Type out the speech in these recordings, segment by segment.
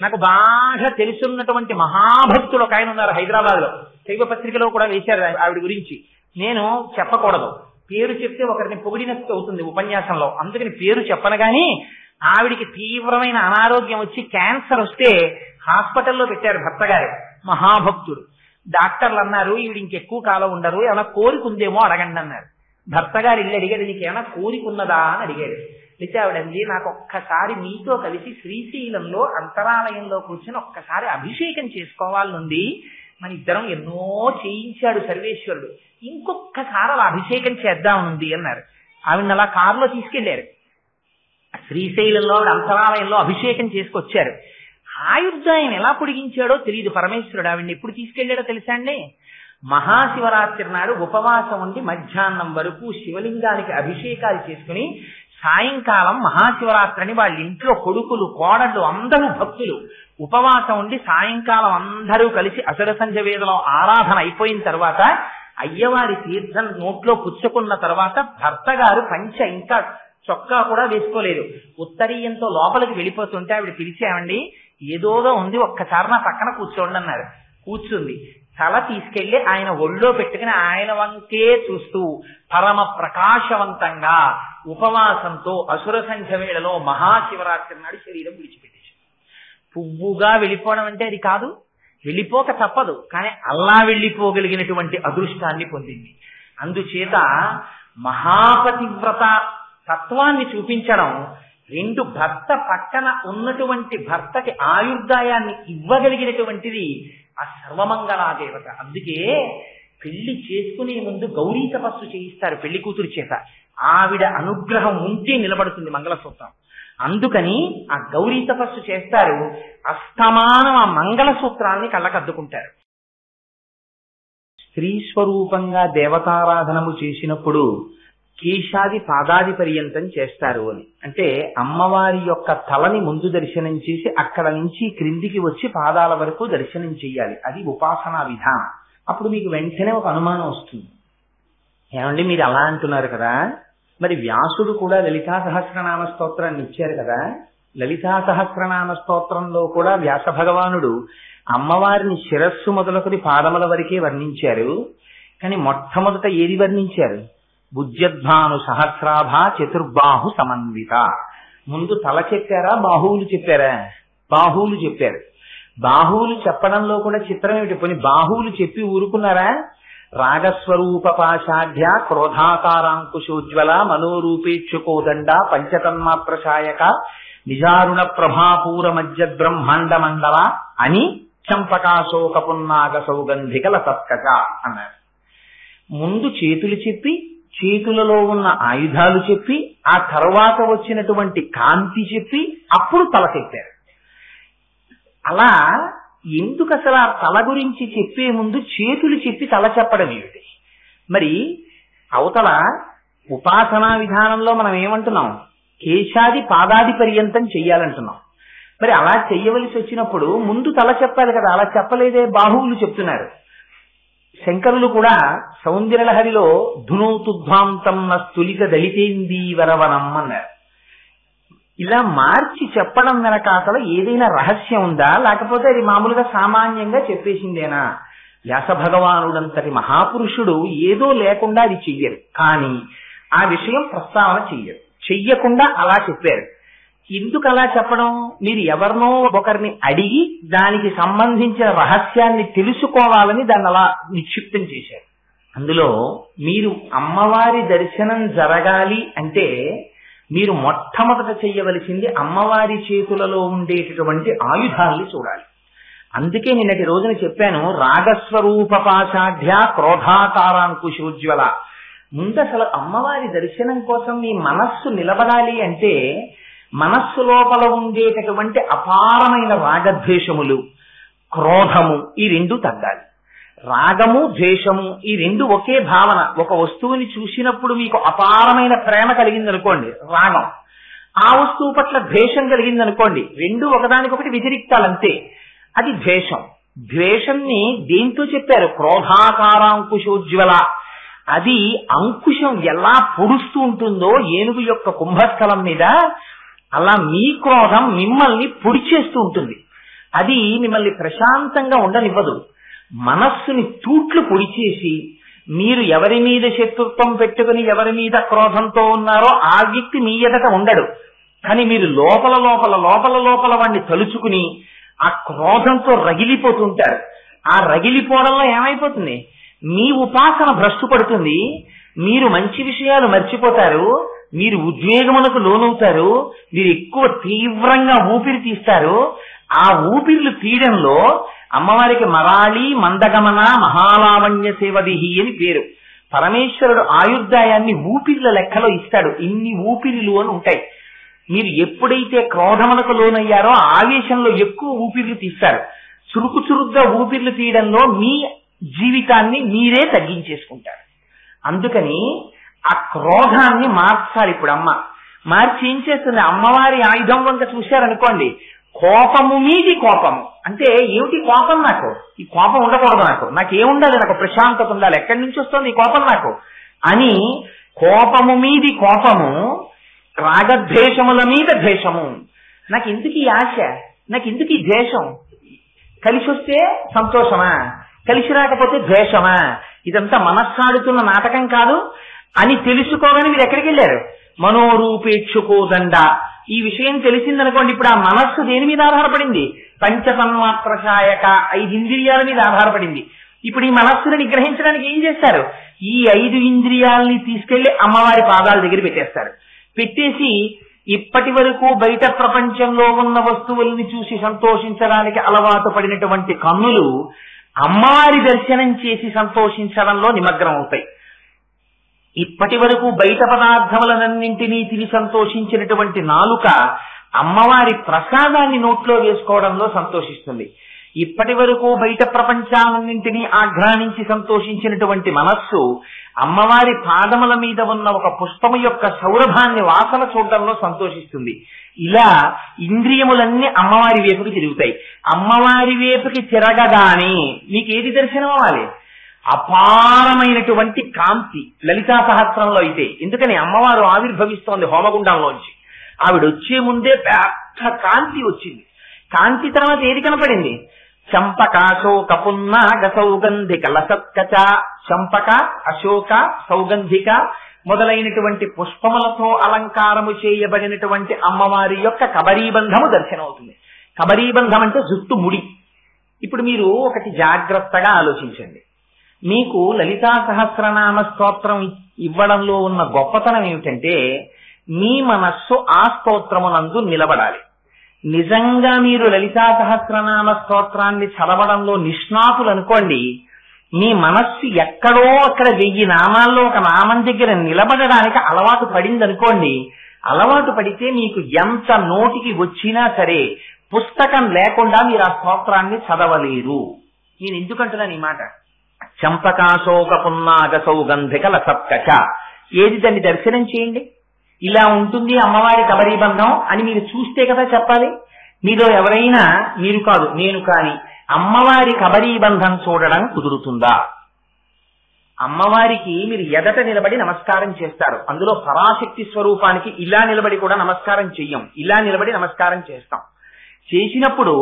నాకు బాగా తెలుసున్నటువంటి మహాభక్తులు ఒక ఆయన ఉన్నారు హైదరాబాద్ లో, శైవ పత్రికలో కూడా వేశారు ఆవిడ గురించి. నేను చెప్పకూడదు, పేరు చెప్తే ఒకరిని పొగిడినట్టు అవుతుంది ఉపన్యాసంలో, అందుకని పేరు చెప్పను. గాని ఆవిడికి తీవ్రమైన అనారోగ్యం వచ్చి క్యాన్సర్ వస్తే హాస్పిటల్లో పెట్టారు భర్త గారు, మహాభక్తుడు. డాక్టర్లు అన్నారు ఈవిడ ఇంకెక్కువ కాలం ఉండరు, ఏమైనా కోరిక ఉందేమో అడగండి అన్నారు. భర్త గారు ఇల్లు అడిగాడు, నీకు ఏమైనా కోరిక ఉన్నదా అని అడిగాడు. అయితే ఆవిడంది, నాకు ఒక్కసారి మీతో కలిసి శ్రీశైలంలో అంతరాలయంలో కూర్చొని ఒక్కసారి అభిషేకం చేసుకోవాలనుంది, మన ఇద్దరం ఎన్నో చేయించాడు సర్వేశ్వరుడు, ఇంకొక్కసారి అలా అభిషేకం చేద్దామనుంది అన్నారు. ఆవిడ అలా కారులో తీసుకెళ్లారు, శ్రీశైలంలో అంతరాలయంలో అభిషేకం చేసుకొచ్చారు. ఆయుర్దాయం ఎలా పొడిగించాడో తెలియదు పరమేశ్వరుడు. ఆవిడ్ని ఎప్పుడు తీసుకెళ్లాడో తెలుసా అండి? మహాశివరాత్రి నాడు ఉపవాసం ఉండి మధ్యాహ్నం వరకు శివలింగానికి అభిషేకాలు చేసుకుని సాయంకాలం మహాశివరాత్రి అని వాళ్ళ ఇంట్లో కొడుకులు కోడళ్ళు అందరూ భక్తులు ఉపవాసం ఉండి సాయంకాలం అందరూ కలిసి అసుర సంధ్య వేదలో ఆరాధన అయిపోయిన తర్వాత అయ్యవారి తీర్థం నోట్లో పుచ్చుకున్న తర్వాత భర్త గారు పంచ ఇంకా చొక్కా కూడా వేసుకోలేదు, ఉత్తరీయంతో లోపలికి వెళ్ళిపోతుంటే ఆవిడ పిలిచామండి, ఏదోదో ఉంది ఒక్కసారి నా పక్కన కూర్చోండి అన్నారు. కూర్చుంది. తల తీసుకెళ్లి ఆయన ఒళ్ళో పెట్టుకుని ఆయన వంకే చూస్తూ పరమ ప్రకాశవంతంగా ఉపవాసంతో అసుర సంఖ్య వేళలో మహాశివరాత్రి నాడు శరీరం విడిచిపెట్టేసి పువ్వుగా వెళ్ళిపోవడం అంటే అది కాదు, వెళ్ళిపోక తప్పదు, కానీ అలా వెళ్ళిపోగలిగినటువంటి అదృష్టాన్ని పొందింది. అందుచేత మహాపతివ్రత తత్వాన్ని చూపించడం, రెండు భర్త పక్కన ఉన్నటువంటి భర్తకి ఆయుర్దాయాన్ని ఇవ్వగలిగినటువంటిది ఆ సర్వమంగళా దేవత. అందుకే పెళ్లి చేసుకునే ముందు గౌరీ తపస్సు చేయిస్తారు పెళ్లి కూతురు చేత, ఆవిడ అనుగ్రహం ఉంటే నిలబడుతుంది మంగళసూత్రం. అందుకని ఆ గౌరీ తపస్సు చేస్తారు, అస్తమానం ఆ మంగళసూత్రాన్ని కళ్ళకద్దుకుంటారు. స్త్రీ స్వరూపంగా దేవతారాధనము చేసినప్పుడు కేశాది పాదాది పర్యంతం చేస్తారు అని అంటే అమ్మవారి యొక్క తలని ముందు దర్శనం చేసి అక్కడ నుంచి క్రిందికి వచ్చి పాదాల వరకు దర్శనం చెయ్యాలి. అది ఉపాసనా విధానం. అప్పుడు మీకు వెంటనే ఒక అనుమానం వస్తుంది, ఏమండి మీరు అలా అంటున్నారు కదా, మరి వ్యాసుడు కూడా లలితా సహస్రనామ స్తోత్రాన్ని ఇచ్చారు కదా, లలితా సహస్రనామ స్తోత్రంలో కూడా వ్యాస భగవానుడు అమ్మవారిని శిరస్సు మొదలుకొని పాదముల వరకే వర్ణించారు. కానీ మొట్టమొదట ఏది వర్ణించారు? బుజ్జద్భాను సహస్రాభ చతుర్బాహు సమన్విత. ముందు తల చెప్పారా బాహువులు చెప్పారా? బాహువులు చెప్పారు. బాహువులు చెప్పడంలో కూడా చిత్రం ఏమిటి, పోనీ బాహువులు చెప్పి ఊరుకున్నారా? రాగస్వరూప పాశాఢ్య క్రోధాకారాంకుశోజ్వల మనోరూపేక్షుకోదండ పంచతన్మాత్రశాయక నిజారుణ ప్రభాపూర మధ్య బ్రహ్మాండ మండల అని చంపకాశోక పున్నాగ సౌగంధిక లతత్కచ అన్నారు. ముందు చేతులు చెప్పి చేతులలో ఉన్న ఆయుధాలు చెప్పి ఆ తర్వాత వచ్చినటువంటి కాంతి చెప్పి అప్పుడు తల చెప్పారు. అలా ఎందుకు అసలు ఆ తల గురించి చెప్పే ముందు చేతులు చెప్పి తల చెప్పడం ఏమిటి? మరి అవతల ఉపాసనా విధానంలో మనం ఏమంటున్నాం? కేశాది పాదాది పర్యంతం చెయ్యాలంటున్నాం. మరి అలా చెయ్యవలసి వచ్చినప్పుడు ముందు తల చెప్పాలి కదా, అలా చెప్పలేదే, బాహువులు చెప్తున్నారు. శంకరులు కూడా సౌందర్యలహరిలో ధునౌతుధ్వాంతం నస్తులిత దళితేందీవరవనం అన్నారు. ఇలా మార్చి చెప్పడం వెనక అసలు ఏదైనా రహస్యం ఉందా, లేకపోతే అది మామూలుగా సామాన్యంగా చెప్పేసిందేనా? వ్యాస భగవానుడంతటి మహాపురుషుడు ఏదో లేకుండా అది చెయ్యరు, కానీ ఆ విషయం ప్రస్తావన చెయ్యకుండా అలా చెప్పారు. ఎందుకు అలా చెప్పడం? మీరు ఎవరినో ఒకరిని అడిగి దానికి సంబంధించిన రహస్యాన్ని తెలుసుకోవాలని దాన్ని అలా నిక్షిప్తం చేశారు. అందులో మీరు అమ్మవారి దర్శనం జరగాలి అంటే మీరు మొట్టమొదట చెయ్యవలసింది అమ్మవారి చేతులలో ఉండేటటువంటి ఆయుధాల్ని చూడాలి. అందుకే నిన్నటి రోజున చెప్పాను, రాగస్వరూప పాశాఢ్య క్రోధాకారాంకుశోజ్వల. ముందు అసలు అమ్మవారి దర్శనం కోసం మీ మనస్సు నిలబడాలి అంటే మనస్సు లోపల ఉండేటటువంటి అపారమైన రాగద్వేషములు, క్రోధము ఈ రెండు తగ్గాలి. రాగము ద్వేషము ఈ రెండు ఒకే భావన. ఒక వస్తువుని చూసినప్పుడు మీకు అపారమైన ప్రేమ కలిగిందనుకోండి రాగం, ఆ వస్తువు పట్ల ద్వేషం కలిగిందనుకోండి, రెండు ఒకదానికొకటి వ్యతిరిక్తాలంతే, అది ద్వేషం. ద్వేషాన్ని దేంతో చెప్పారు? క్రోధాకారాంకుశోజ్వల. అది అంకుశం ఎలా పొడుస్తూ ఉంటుందో ఏనుగు యొక్క కుంభస్థలం మీద, అలా మీ క్రోధం మిమ్మల్ని పొడిచేస్తూ ఉంటుంది. అది మిమ్మల్ని ప్రశాంతంగా ఉండనివ్వదు. మనస్సుని తూట్లు పొడిచేసి మీరు ఎవరి మీద శత్రుత్వం పెట్టుకుని ఎవరి మీద క్రోధంతో ఉన్నారో ఆ వ్యక్తి మీ ఎదట ఉండడు. కానీ మీరు లోపల లోపల లోపల లోపల వాడిని తలుచుకుని ఆ క్రోధంతో రగిలిపోతుంటారు. ఆ రగిలిపోవడంలో ఏమైపోతుంది, మీ ఉపాసన భ్రష్టు పడుతుంది, మీరు మంచి విషయాలు మర్చిపోతారు, మీరు ఉద్వేగమునకు లోనవుతారు, మీరు ఎక్కువ తీవ్రంగా ఊపిరి తీస్తారు. ఆ ఊపిరిలు తీయడంలో అమ్మవారికి మరాళి మందగమన మహాలావణ్య సేవదిహి అని పేరు. పరమేశ్వరుడు ఆయుర్దాయాన్ని ఊపిరిల లెక్కలో ఇస్తాడు. ఇన్ని ఊపిరిలు అని ఉంటాయి. మీరు ఎప్పుడైతే క్రోధమునకు లోనయ్యారో ఆవేశంలో ఎక్కువ ఊపిర్లు తీస్తారు. చురుకు చురుగ్గా ఊపిర్లు తీయడంలో మీ జీవితాన్ని మీరే తగ్గించేసుకుంటారు. అందుకని ఆ క్రోధాన్ని మార్చాలి. ఇప్పుడు అమ్మ మార్చి ఏం చేస్తుంది, అమ్మవారి ఆయుధం వంక చూశారనుకోండి, కోపము మీది కోపము. అంటే ఏమిటి కోపం? నాకు ఈ కోపం ఉండకూడదు, నాకేముండాలి, నాకు ప్రశాంతత ఉండాలి, ఎక్కడి నుంచి వస్తుంది ఈ కోపం నాకు అని కోపము మీది కోపము, రాగద్వేషముల మీద ద్వేషము. నాకు ఎందుకు ఈ ఆశ, నాకు ఎందుకు ఈ ద్వేషం, కలిసి వస్తే సంతోషమా, కలిసి రాకపోతే ద్వేషమా, ఇదంతా మనస్సాడుతున్న నాటకం కాదు అని తెలుసుకోవాలని మీరు ఎక్కడికి వెళ్ళారు? మనోరూపేక్షుకోదండ. ఈ విషయం తెలిసిందనుకోండి, ఇప్పుడు ఆ మనస్సు దేని మీద ఆధారపడింది? పంచతన్మాత్రశాయక 5 ఇంద్రియాల మీద ఆధారపడింది. ఇప్పుడు ఈ మనస్సును నిగ్రహించడానికి ఏం చేస్తారు? ఈ 5 ఇంద్రియాలని తీసుకెళ్లి అమ్మవారి పాదాల దగ్గర పెట్టేస్తారు. పెట్టేసి ఇప్పటి వరకు బయట ప్రపంచంలో ఉన్న వస్తువుల్ని చూసి సంతోషించడానికి అలవాటు పడినటువంటి కన్నులు అమ్మవారి దర్శనం చేసి సంతోషించడంలో నిమగ్నం అవుతాయి. ఇప్పటి వరకు బయట పదార్థములన్నింటినీ తిని సంతోషించినటువంటి నాలుక అమ్మవారి ప్రసాదాన్ని నోట్లో వేసుకోవడంలో సంతోషిస్తుంది. ఇప్పటి వరకు బయట ప్రపంచాలన్నింటినీ ఆఘ్రానించి సంతోషించినటువంటి మనస్సు అమ్మవారి పాదముల మీద ఉన్న ఒక పుష్పము యొక్క సౌరభాన్ని వాసన చూడడంలో సంతోషిస్తుంది. ఇలా ఇంద్రియములన్నీ అమ్మవారి వైపుకి తిరుగుతాయి. అమ్మవారి వైపుకి తిరగగానే మీకు ఏది దర్శనం అవ్వాలి? అపారమైనటువంటి కాంతి. లలితా సహస్రంలో అయితే ఎందుకని అమ్మవారు ఆవిర్భవిస్తోంది హోమగుండంలోంచి, ఆవిడ వచ్చే ముందే పెద్ద కాంతి వచ్చింది. కాంతి తర్వాత ఏది కనపడింది? చంపక అశోక పున్నాగ సౌగంధిక లసత్కచ. చంపక అశోక సౌగంధిక మొదలైనటువంటి పుష్పములతో అలంకారము చేయబడినటువంటి అమ్మవారి యొక్క కబరీబంధము దర్శనమవుతుంది. కబరీబంధం అంటే జుట్టు ముడి. ఇప్పుడు మీరు ఒకటి జాగ్రత్తగా ఆలోచించండి. మీకు లలితా సహస్రనామ స్తోత్రం ఇవ్వడంలో ఉన్న గొప్పతనం ఏమిటంటే మీ మనస్సు ఆ స్తోత్రమునందు నిలబడాలి. నిజంగా మీరు లలితా సహస్రనామ స్తోత్రాన్ని చదవడంలో నిష్ణాతులు అనుకోండి, మీ మనస్సు ఎక్కడో అక్కడ 1000 నామాల్లో ఒక నామం దగ్గర నిలబడడానికి అలవాటు పడింది అనుకోండి. అలవాటు పడితే మీకు ఎంత నోటికి వచ్చినా సరే పుస్తకం లేకుండా మీరు ఆ స్తోత్రాన్ని చదవలేరు. నేను ఎందుకంటున్నాను ఈ మాట? చంపకాశోక పున్నాగ సౌగంధిక లసత్కచ. ఏది దాన్ని దర్శనం చేయండి. ఇలా ఉంటుంది అమ్మవారి కబరీబంధం అని మీరు చూస్తే కదా చెప్పాలి. మీలో ఎవరైనా, మీరు కాదు నేను కానీ, అమ్మవారి కబరీబంధం చూడడం కుదురుతుందా? అమ్మవారికి మీరు ఎదట నిలబడి నమస్కారం చేస్తారు. అందులో పరాశక్తి స్వరూపానికి ఇలా నిలబడి కూడా నమస్కారం చెయ్యం, ఇలా నిలబడి నమస్కారం చేస్తాం. చేసినప్పుడు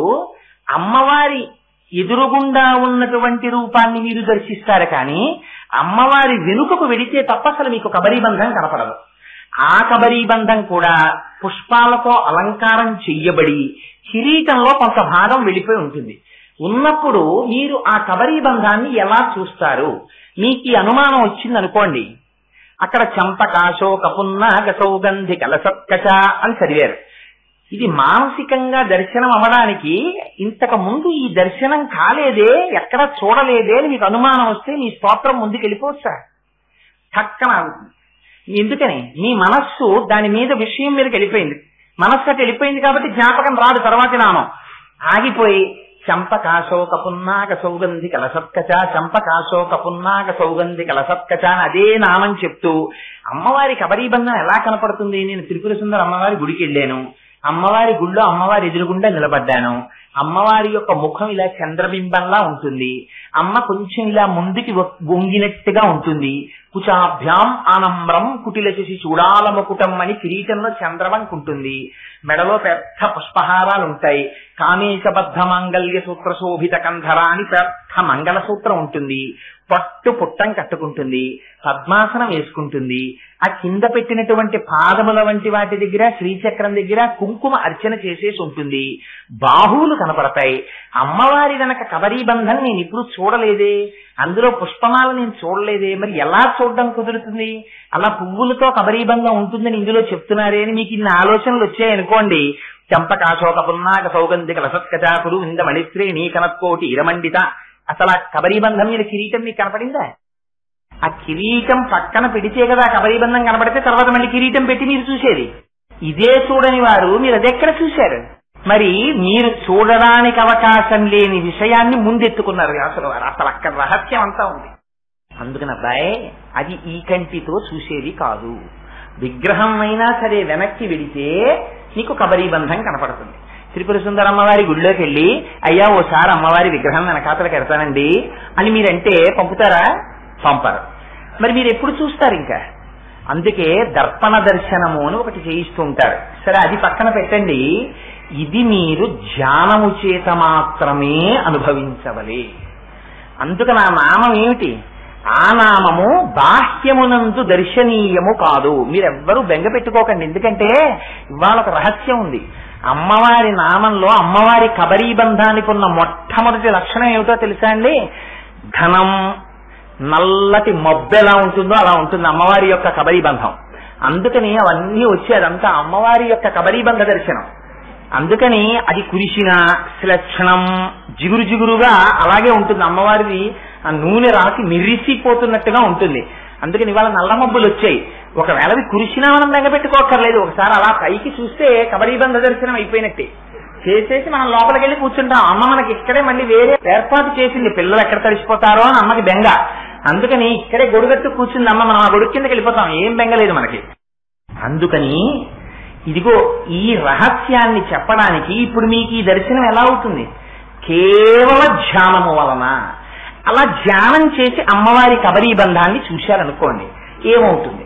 అమ్మవారి ఎదురుగుండా ఉన్నటువంటి రూపాన్ని మీరు దర్శిస్తారు. కానీ అమ్మవారి వెనుకకు వెడితే తప్ప అసలు మీకు కబరీబంధం కనపడదు. ఆ కబరీబంధం కూడా పుష్పాలతో అలంకారం చెయ్యబడి కిరీటంలో కొంత భాగం వెళ్ళిపోయి ఉంటుంది. ఉన్నప్పుడు మీరు ఆ కబరీబంధాన్ని ఎలా చూస్తారు? మీకు ఈ అనుమానం వచ్చిందనుకోండి, అక్కడ చంపకాశోక పున్నాగ సౌగంధిక లసత్కచ అని చదివారు. ఇది మానసికంగా దర్శనం అవ్వడానికి ఇంతకు ముందు ఈ దర్శనం కాలేదే, ఎక్కడ చూడలేదే అని మీకు అనుమానం వస్తే మీ స్తోత్రం ముందుకు వెళ్ళిపోవచ్చా? చక్కన ఆగుతుంది. ఎందుకని? మీ మనస్సు దాని మీద విషయం మీదకి వెళ్ళిపోయింది. మనస్సు అటు వెళ్ళిపోయింది కాబట్టి జ్ఞాపకం రాదు. తర్వాతి నామం ఆగిపోయి చంపకాశోక పున్నాగ సౌగంధిక లసత్కచ, చంపకాశోక పున్నాగ సౌగంధిక లసత్కచ అని అదే నామం చెప్తూ అమ్మవారి కబరీబంధం ఎలా కనపడుతుంది? నేను త్రిపుర సుందర అమ్మవారి గుడికి వెళ్ళాను, అమ్మవారి గుళ్ళో అమ్మవారి ఎదురుగుండా నిలబడ్డాను, అమ్మవారి యొక్క ముఖం ఇలా చంద్రబింబంలా ఉంటుంది, అమ్మ కొంచెం ఇలా ముందుకి వంగినట్టుగా ఉంటుంది, కుచాభ్యాం ఆనమ్రం కుటిలశశి చూడాలముకుటం అని కిరీటంలో చంద్రవంక ఉంటుంది. మెడలో పెద్ద పుష్పహారాలు ఉంటాయి. కామేశబద్ధ మాంగళ్య సూత్ర శోభిత కంధర అని పెద్ద మంగళసూత్రం ఉంటుంది. పట్టు పుట్టం కట్టుకుంటుంది. పద్మాసనం వేసుకుంటుంది. ఆ కింద పెట్టినటువంటి పాదముల వంటి వాటి దగ్గర శ్రీచక్రం దగ్గర కుంకుమ అర్చన చేసేసి ఉంటుంది. బాహువులు కనపడతాయి. అమ్మవారి వెనక కబరీబంధం నేను ఇప్పుడు చూడలేదే, అందులో పుష్పమాల నేను చూడలేదే, మరి ఎలా చూడడం కుదురుతుంది? అలా పువ్వులతో కబరీబంధం ఉంటుందని ఇందులో చెప్తున్నారే అని మీకు ఇన్ని ఆలోచనలు వచ్చాయనుకోండి. చంపకాశోక పున్నాక సౌగంధిక లసత్కచాకులు ఇంద మణిశ్రేణి కనత్కోటి ఇరమండిత, అసలు ఆ కబరీబంధం మీద కిరీటం మీకు కనపడిందా? ఆ కిరీటం పక్కన పెడితే కదా కబరీబంధం కనపడితే తర్వాత మళ్ళీ కిరీటం పెట్టి మీరు చూసేది. ఇదే చూడని వారు మీరు అదెక్కడ చూశారు? మరి మీరు చూడడానికి అవకాశం లేని విషయాన్ని ముందెత్తుకున్నారు వ్యాసుల వారు. అసలు అక్కడ రహస్యం అంతా ఉంది. అందుకని అబ్బాయి, అది ఈ కంటితో చూసేది కాదు. విగ్రహం అయినా సరే వెనక్కి వెడితే నీకు కబరీబంధం కనపడుతుంది. త్రిపుర సుందరమ్మవారి గుళ్ళోకి వెళ్ళి అయ్యా ఓసారి అమ్మవారి విగ్రహం వెనకాతలకు ఎడతానండి అని మీరంటే పంపుతారా? పంపరు. మరి మీరు ఎప్పుడు చూస్తారు? ఇంకా అందుకే దర్పణ దర్శనము అని ఒకటి చేయిస్తూ ఉంటారు. సరే, అది పక్కన పెట్టండి. ఇది మీరు ధ్యానము చేత మాత్రమే అనుభవించవలే. అందుకని ఆ నామం ఏమిటి? ఆ నామము బాహ్యమునందు దర్శనీయము కాదు. మీరెవ్వరూ బెంగ పెట్టుకోకండి. ఎందుకంటే ఇవాళ ఒక రహస్యం ఉంది. అమ్మవారి నామంలో అమ్మవారి కబరీబంధానికి ఉన్న మొట్టమొదటి లక్షణం ఏమిటో తెలుసా అండి? ఘనం, నల్లటి మబ్బు ఎలా ఉంటుందో అలా ఉంటుంది అమ్మవారి యొక్క కబరీబంధం. అందుకని అవన్నీ వచ్చి అదంతా అమ్మవారి యొక్క కబరీబంధ దర్శనం. అందుకని అది కురిసిన శ్లక్షణం జిగురు జిగురుగా అలాగే ఉంటుంది. అమ్మవారిది ఆ నూనె రాసి మిరిసిపోతున్నట్టుగా ఉంటుంది. అందుకని ఇవాళ నల్ల మబ్బులు వచ్చాయి. ఒకవేళ అవి కురిసినా మనం బెంగపెట్టుకోక్కర్లేదు. ఒకసారి అలా పైకి చూస్తే కబరీబంధ దర్శనం అయిపోయినట్టే. చేసేసి మనం లోపలికి వెళ్ళి కూర్చుంటాం. అమ్మ మనకి ఇక్కడే మళ్ళీ వేరే ఏర్పాటు చేసింది. పిల్లలు ఎక్కడ తడిసిపోతారో అని అమ్మకి బెంగ. అందుకని ఇక్కడే గొడుగట్టు కూర్చుంది అమ్మ. మనం ఆ గొడుగు కిందకి వెళ్ళిపోతాం. ఏం బెంగలేదు మనకి. అందుకని ఇదిగో ఈ రహస్యాన్ని చెప్పడానికి ఇప్పుడు మీకు ఈ దర్శనం ఎలా అవుతుంది? కేవల ధ్యానము వలన. అలా ధ్యానం చేసి అమ్మవారి కబరీబంధాన్ని చూశారనుకోండి, ఏమవుతుంది?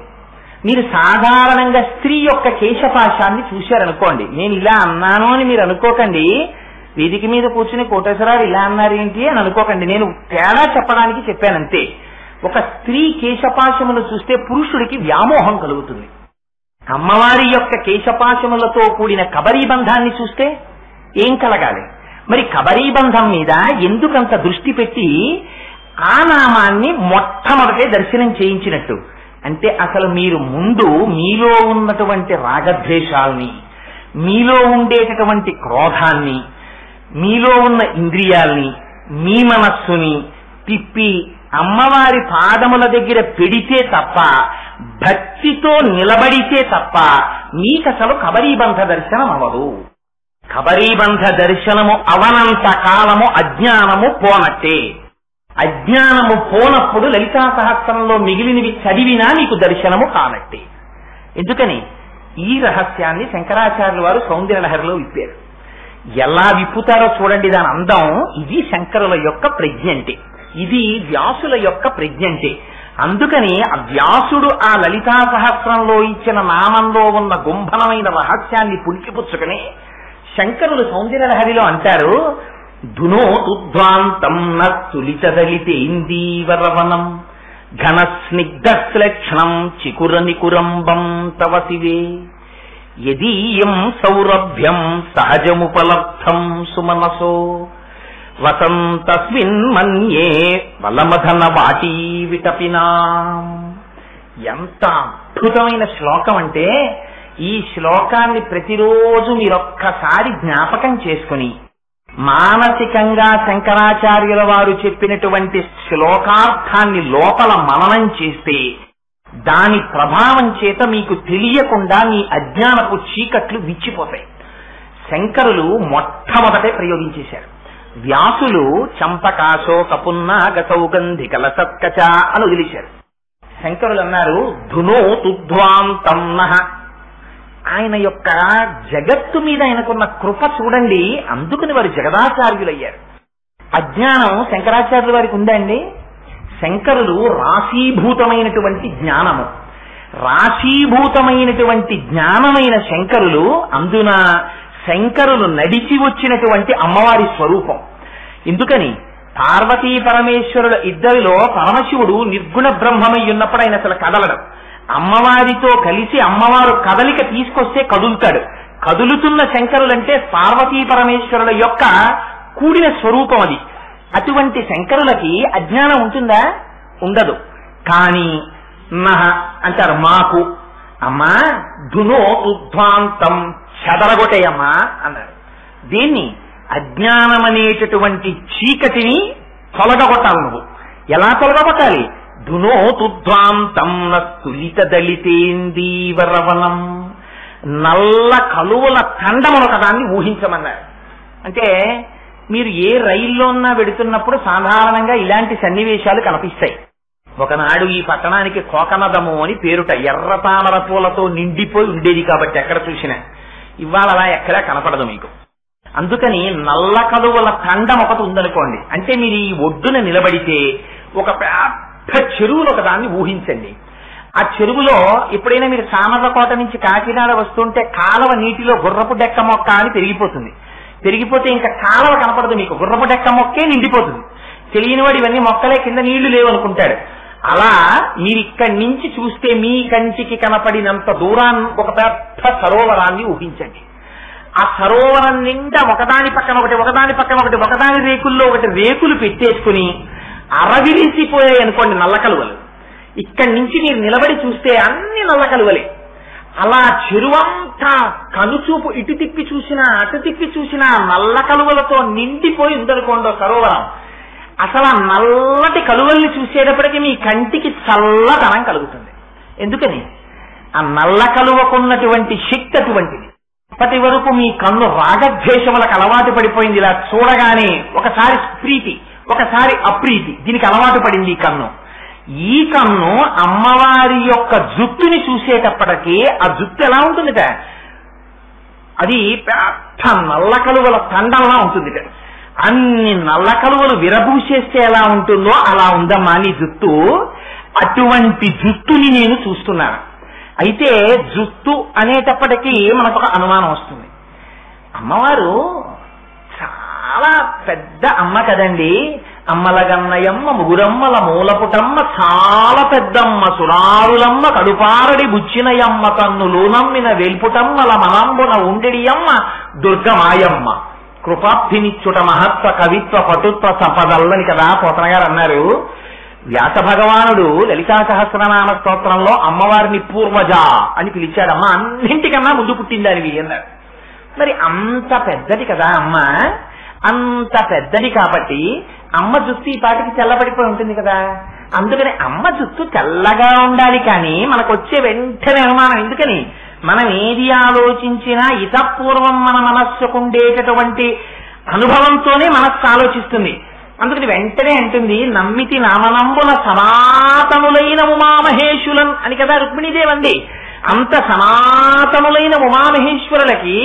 మీరు సాధారణంగా స్త్రీ యొక్క కేశపాశాన్ని చూశారనుకోండి. నేను ఇలా అన్నాను అని మీరు అనుకోకండి. వేదిక మీద కూర్చుని కోటేశ్వరరావు ఇలా అన్నారు ఏంటి అని అనుకోకండి. నేను తేడా చెప్పడానికి చెప్పానంతే. ఒక స్త్రీ కేశపాశమును చూస్తే పురుషుడికి వ్యామోహం కలుగుతుంది. అమ్మవారి యొక్క కేశపాశములతో కూడిన కబరీబంధాన్ని చూస్తే ఏం కలగాలి? మరి కబరీబంధం మీద ఎందుకంత దృష్టి పెట్టి ఆ నామాన్ని మొట్టమొదటే దర్శనం చేయించినట్టు అంటే, అసలు మీరు ముందు మీలో ఉన్నటువంటి రాగద్వేషాల్ని, మీలో ఉండేటటువంటి క్రోధాన్ని, మీలో ఉన్న ఇంద్రియాల్ని, మీ మనస్సుని తిప్పి అమ్మవారి పాదముల దగ్గర పెడితే తప్ప, భక్తితో నిలబడితే తప్ప మీకసలు కబరీబంధ దర్శనం అవ్వదు. కబరీబంధ దర్శనము అవనంత కాలము అజ్ఞానము పోనట్టే. అజ్ఞానము పోనప్పుడు లలితా సహస్రంలో మిగిలినవి చదివినా మీకు దర్శనము కానట్టే. ఎందుకని? ఈ రహస్యాన్ని శంకరాచార్యుల వారు సౌందర్యలహరిలో విప్పారు. ఎలా విప్పుతారో చూడండి దాని అందం. ఇది శంకరుల యొక్క ప్రజ్ఞంటే, ఇది వ్యాసుల యొక్క ప్రజ్ఞంటే. అందుకని ఆ వ్యాసుడు ఆ లలితా సహస్రంలో ఇచ్చిన నామంలో ఉన్న గుంభనమైన రహస్యాన్ని పుణికిపుచ్చుకుని శంకరులు సౌందర్యలహరిలో అంటారు, ధునోతుధ్వాంతం నలితదలితేందీవరవనం ఘన స్నిగ్ధశ్లక్షణం చికుర నికురంబం తవ శివే యదీయం సౌరభ్యం సహజముపలబ్ధం సుమనసో వసంతస్మిన్ మన్యే వలమధన వాటీ విటపినా. ఎంత అద్భుతమైన శ్లోకం అంటే, ఈ శ్లోకాన్ని ప్రతిరోజు మీరొక్కసారి జ్ఞాపకం చేసుకుని మానసికంగా శంకరాచార్యుల వారు చెప్పినటువంటి శ్లోకార్థాన్ని లోపల మననం చేస్తే దాని ప్రభావం చేత మీకు తెలియకుండా మీ అజ్ఞానపు చీకట్లు విచ్చిపోతాయి. శంకరులు మొట్టమొదటే ప్రయోగించేశారు. వ్యాసులు చంపకాశోక పున్నాగ సౌగంధిక లసత్కచ అని వదిలేశారు. శంకరులు అన్నారు ధునోతుధ్వాంతం నః. ఆయన యొక్క జగత్తు మీద ఆయనకున్న కృప చూడండి. అందుకని వారు జగదాచార్యులయ్యారు. అజ్ఞానం శంకరాచార్యుల వారికి ఉందా అండి? శంకరులు రాశీభూతమైనటువంటి జ్ఞానము, రాశీభూతమైనటువంటి జ్ఞానమైన శంకరులు, అందున శంకరులు నడిచి వచ్చినటువంటి అమ్మవారి స్వరూపం. ఎందుకని పార్వతీ పరమేశ్వరుల ఇద్దరిలో పరమశివుడు నిర్గుణ బ్రహ్మమై ఉన్నప్పుడు ఆయన అసలు కదలడం, అమ్మవారితో కలిసి అమ్మవారు కదలిక తీసుకొస్తే కదులుతాడు. కదులుతున్న శంకరులంటే పార్వతీ పరమేశ్వరుల యొక్క కూడిన స్వరూపం అది. అటువంటి శంకరులకి అజ్ఞానం ఉంటుందా? ఉండదు. కానీ నహ అంటారు మాకు, అమ్మా ధునో ఉద్వాంతం చెదరగొట్టేయమ్మా అన్నారు. దీన్ని అజ్ఞానం అనేటటువంటి చీకటిని తొలగొట్టాలి. నువ్వు ఎలా తొలగొట్టాలి? ధునోతుద్వాంతం తులిత దళితేందీవరవనం, నల్ల కలువల తండమును ఒకదాన్ని ఊహించమన్నారు. అంటే మీరు ఏ రైల్లో ఉన్నా వెడుతున్నప్పుడు సాధారణంగా ఇలాంటి సన్నివేశాలు కనిపిస్తాయి. ఒకనాడు ఈ పట్టణానికి కోకనదము అని పేరుట, ఎర్ర తామర పూలతో నిండిపోయి ఉండేది కాబట్టి ఎక్కడ చూసినా. ఇవాళ అలా ఎక్కడా కనపడదు మీకు. అందుకని నల్ల కలువల తండం ఒకటి ఉందనుకోండి, అంటే మీరు ఈ ఒడ్డున నిలబడితే ఒక పెద్ద చెరువును ఒకదాన్ని ఊహించండి. ఆ చెరువులో ఎప్పుడైనా మీరు సామర్లకోట నుంచి కాకినాడ వస్తుంటే కాలవ నీటిలో గుర్రపు డెక్క మొక్క అని పెరిగిపోతుంది. పెరిగిపోతే ఇంకా కాలవ కనపడదు మీకు, గుర్రపు డెక్క మొక్కే నిండిపోతుంది. తెలియని వాడు ఇవన్నీ మొక్కలే, కింద నీళ్లు లేవనుకుంటాడు. అలా మీరు ఇక్కడి నుంచి చూస్తే మీ కంటికి కనపడినంత దూరాన్ని ఒక పెద్ద సరోవరాన్ని ఊహించండి. ఆ సరోవరం నిండా ఒకదాని పక్కన ఒకటి, ఒకదాని పక్కన ఒకటి, ఒకదాని రేకుల్లో ఒకటి రేకులు పెట్టేసుకుని అరవిలిసిపోయాయి అనుకోండి నల్ల కలువలు. ఇక్కడి నుంచి మీరు నిలబడి చూస్తే అన్ని నల్ల కలువలే. అలా చెరువంతా కనుచూపు ఇటు తిప్పి చూసినా అటు తిప్పి చూసినా నల్ల కలువలతో నిండిపోయి ఉందనుకోండి సరోవరం. అసలు ఆ నల్లటి కలువల్ని చూసేటప్పటికీ మీ కంటికి చల్లదనం కలుగుతుంది. ఎందుకని? ఆ నల్ల కలువకున్నటువంటి శక్తి అటువంటిది. ఇప్పటి వరకు మీ కన్ను రాగద్వేషములకు అలవాటు పడిపోయింది. ఇలా చూడగానే ఒకసారి ప్రీతి, ఒకసారి అప్రీతి, దీనికి అలవాటు పడింది ఈ కన్ను. ఈ కన్ను అమ్మవారి యొక్క జుట్టుని చూసేటప్పటికీ ఆ జుట్టు ఎలా ఉంటుందిట, అది పెద్ద నల్ల కలువల తండంలా ఉంటుందిట. అన్ని నల్ల కలువలు విరబూసేస్తే ఎలా ఉంటుందో అలా ఉందమ్మా నీ జుట్టు. అటువంటి జుట్టుని నేను చూస్తున్నాను. అయితే జుట్టు అనేటప్పటికీ మనకు ఒక అనుమానం వస్తుంది. అమ్మవారు చాలా పెద్ద అమ్మ కదండి. అమ్మల గన్నయమ్మ, ముగురమ్మల మూలపుటమ్మ, చాలా పెద్దమ్మ, సురారులమ్మ, కడుపారడి బుచ్చినయమ్మ, తన్నులు నమ్మిన వేల్పుటమ్మల మనంబున ఉండెడియమ్మ, దుర్గమాయమ్మ, కృపాబ్ధినిచ్చుట మహత్వ కవిత్వ పటుత్వ సంపదల్లని కదా పోతన గారు అన్నారు. వ్యాస భగవానుడు లలితా సహస్రనామ స్తోత్రంలో అమ్మవారిని పూర్వజ అని పిలిచాడమ్మ, అన్నింటికన్నా ముందు పుట్టిందానివి అన్నాడు. మరి అంత పెద్దది కదా అమ్మ, అంత పెద్దది కాబట్టి అమ్మ జుట్టు ఈ పాటికి తెల్లబడిపోయి ఉంటుంది కదా. అందుకని అమ్మ జుట్టు తెల్లగా ఉండాలి. కానీ మనకు వచ్చే వెంటనే అనుమానం ఎందుకని? మనం ఏది ఆలోచించినా ఇతపూర్వం మన మనస్సుకు ఉండేటటువంటి అనుభవంతోనే మనస్సు ఆలోచిస్తుంది. అందుకని వెంటనే అంటుంది నమ్మితి నామనంబుల సనాతనులైన ఉమామహేశ్వరులన్ అని కదా రుక్మిణీదేవి అంది. అంత సనాతనులైన ఉమామహేశ్వరులకి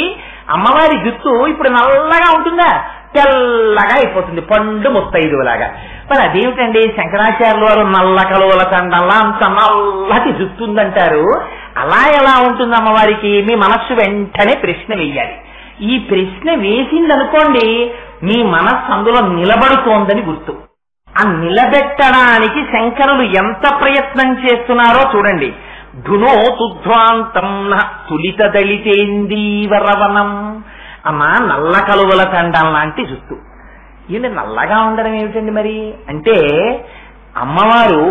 అమ్మవారి జుట్టు ఇప్పుడు నల్లగా ఉంటుందా? తెల్లగా అయిపోతుంది, పండు ముత్తైదులాగా. మరి అదేమిటండి శంకరాచార్యుల వారు నల్ల కలువల తండల్లా అంత నల్లటి జుట్టు ఉందంటారు. అలా ఎలా ఉంటుంది అమ్మవారికి? మీ మనస్సు వెంటనే ప్రశ్న వెయ్యాలి. ఈ ప్రశ్న వేసిందనుకోండి మీ మనస్సు అందులో నిలబడుతోందని గుర్తు. ఆ నిలబెట్టడానికి శంకరులు ఎంత ప్రయత్నం చేస్తున్నారో చూడండి. ధునోతుధ్వాంతం తులిత దళితేందీవరవనం. అమ్మా నల్ల కలువల తండం లాంటి జుట్టు. ఈయన నల్లగా ఉండడం ఏమిటండి మరి అంటే, అమ్మవారు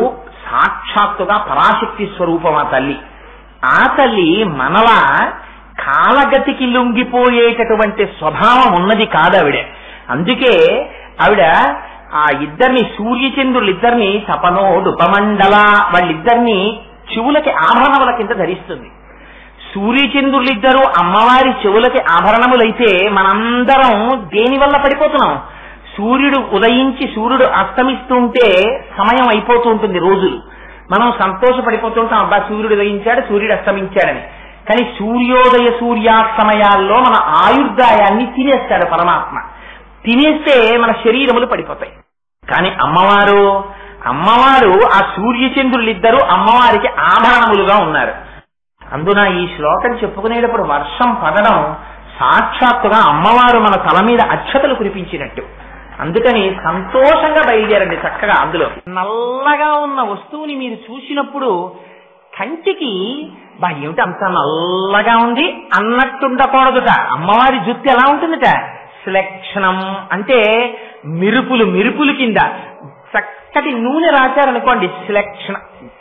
సాక్షాత్తుగా పరాశక్తి స్వరూపం ఆ తల్లి. ఆ తల్లి మనలా కాలగతికి లొంగిపోయేటటువంటి స్వభావం ఉన్నది కాదు ఆవిడ. అందుకే ఆవిడ ఆ ఇద్దరిని సూర్యచంద్రులిద్దరిని తపనోడుపమండల వాళ్ళిద్దరిని చెవులకి ఆభరణముల కింద ధరిస్తుంది. సూర్యచంద్రులిద్దరూ అమ్మవారి చెవులకి ఆభరణములైతే మనందరం దేని వల్ల పడిపోతున్నాం? సూర్యుడు ఉదయించి సూర్యుడు అస్తమిస్తుంటే సమయం అయిపోతూ ఉంటుంది, రోజులు. మనం సంతోషపడిపోతుంటాం, అబ్బా సూర్యుడు ఉదయించాడు సూర్యుడు అస్తమించాడని. కానీ సూర్యోదయ సూర్యాస్తమయాల్లో మన ఆయుర్దాయాన్ని తినేస్తాడు పరమాత్మ. తినేస్తే మన శరీరములు పడిపోతాయి. కానీ అమ్మవారు అమ్మవారు ఆ సూర్యచంద్రులిద్దరూ అమ్మవారికి ఆభరణములుగా ఉన్నారు. అందున ఈ శ్లోకం చెప్పుకునేటప్పుడు వర్షం పడడం సాక్షాత్తుగా అమ్మవారు మన తల మీద అక్షతలు కురిపించినట్టు. అందుకని సంతోషంగా బయలుదేరండి చక్కగా. అందులో నల్లగా ఉన్న వస్తువుని మీరు చూసినప్పుడు కంటికి ఏమిటి అంత నల్లగా ఉంది అన్నట్టుండకూడదుట. అమ్మవారి జుత్తు ఎలా ఉంటుందిట? శ్లక్షణం అంటే మెరుపులు కింద చక్కటి నూనె రాశారనుకోండి, శ్లక్షణ.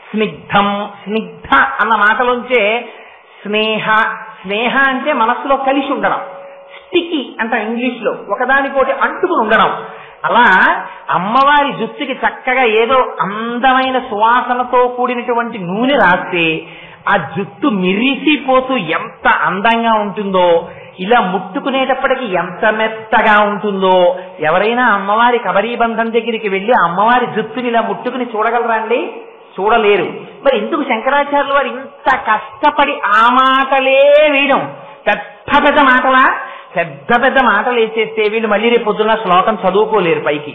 స్నిగ్ధం, స్నిగ్ధ అన్న మాటలోంచే స్నేహ అంటే మనస్సులో కలిసి ఉండడం. స్టికి అంట ఇంగ్లీష్ లో, ఒకదానికోటి అంటుకుని ఉండడం. అలా అమ్మవారి జుత్తుకి చక్కగా ఏదో అందమైన సువాసనతో కూడినటువంటి నూనె రాస్తే ఆ జుట్టు మిరిసిపోతూ ఎంత అందంగా ఉంటుందో, ఇలా ముట్టుకునేటప్పటికి ఎంత మెత్తగా ఉంటుందో. ఎవరైనా అమ్మవారి కబరీబంధం దగ్గరికి వెళ్లి అమ్మవారి జుట్టుని ఇలా ముట్టుకుని చూడగలరా అండి? చూడలేరు. మరి ఎందుకు శంకరాచార్యులు వారు ఇంత కష్టపడి ఆ మాటలే వేయడం? పెద్ద మాటలా? పెద్ద మాటలు వేసేస్తే వీళ్ళు మళ్ళీ రేపు పొద్దున్న శ్లోకం చదువుకోలేరు, పైకి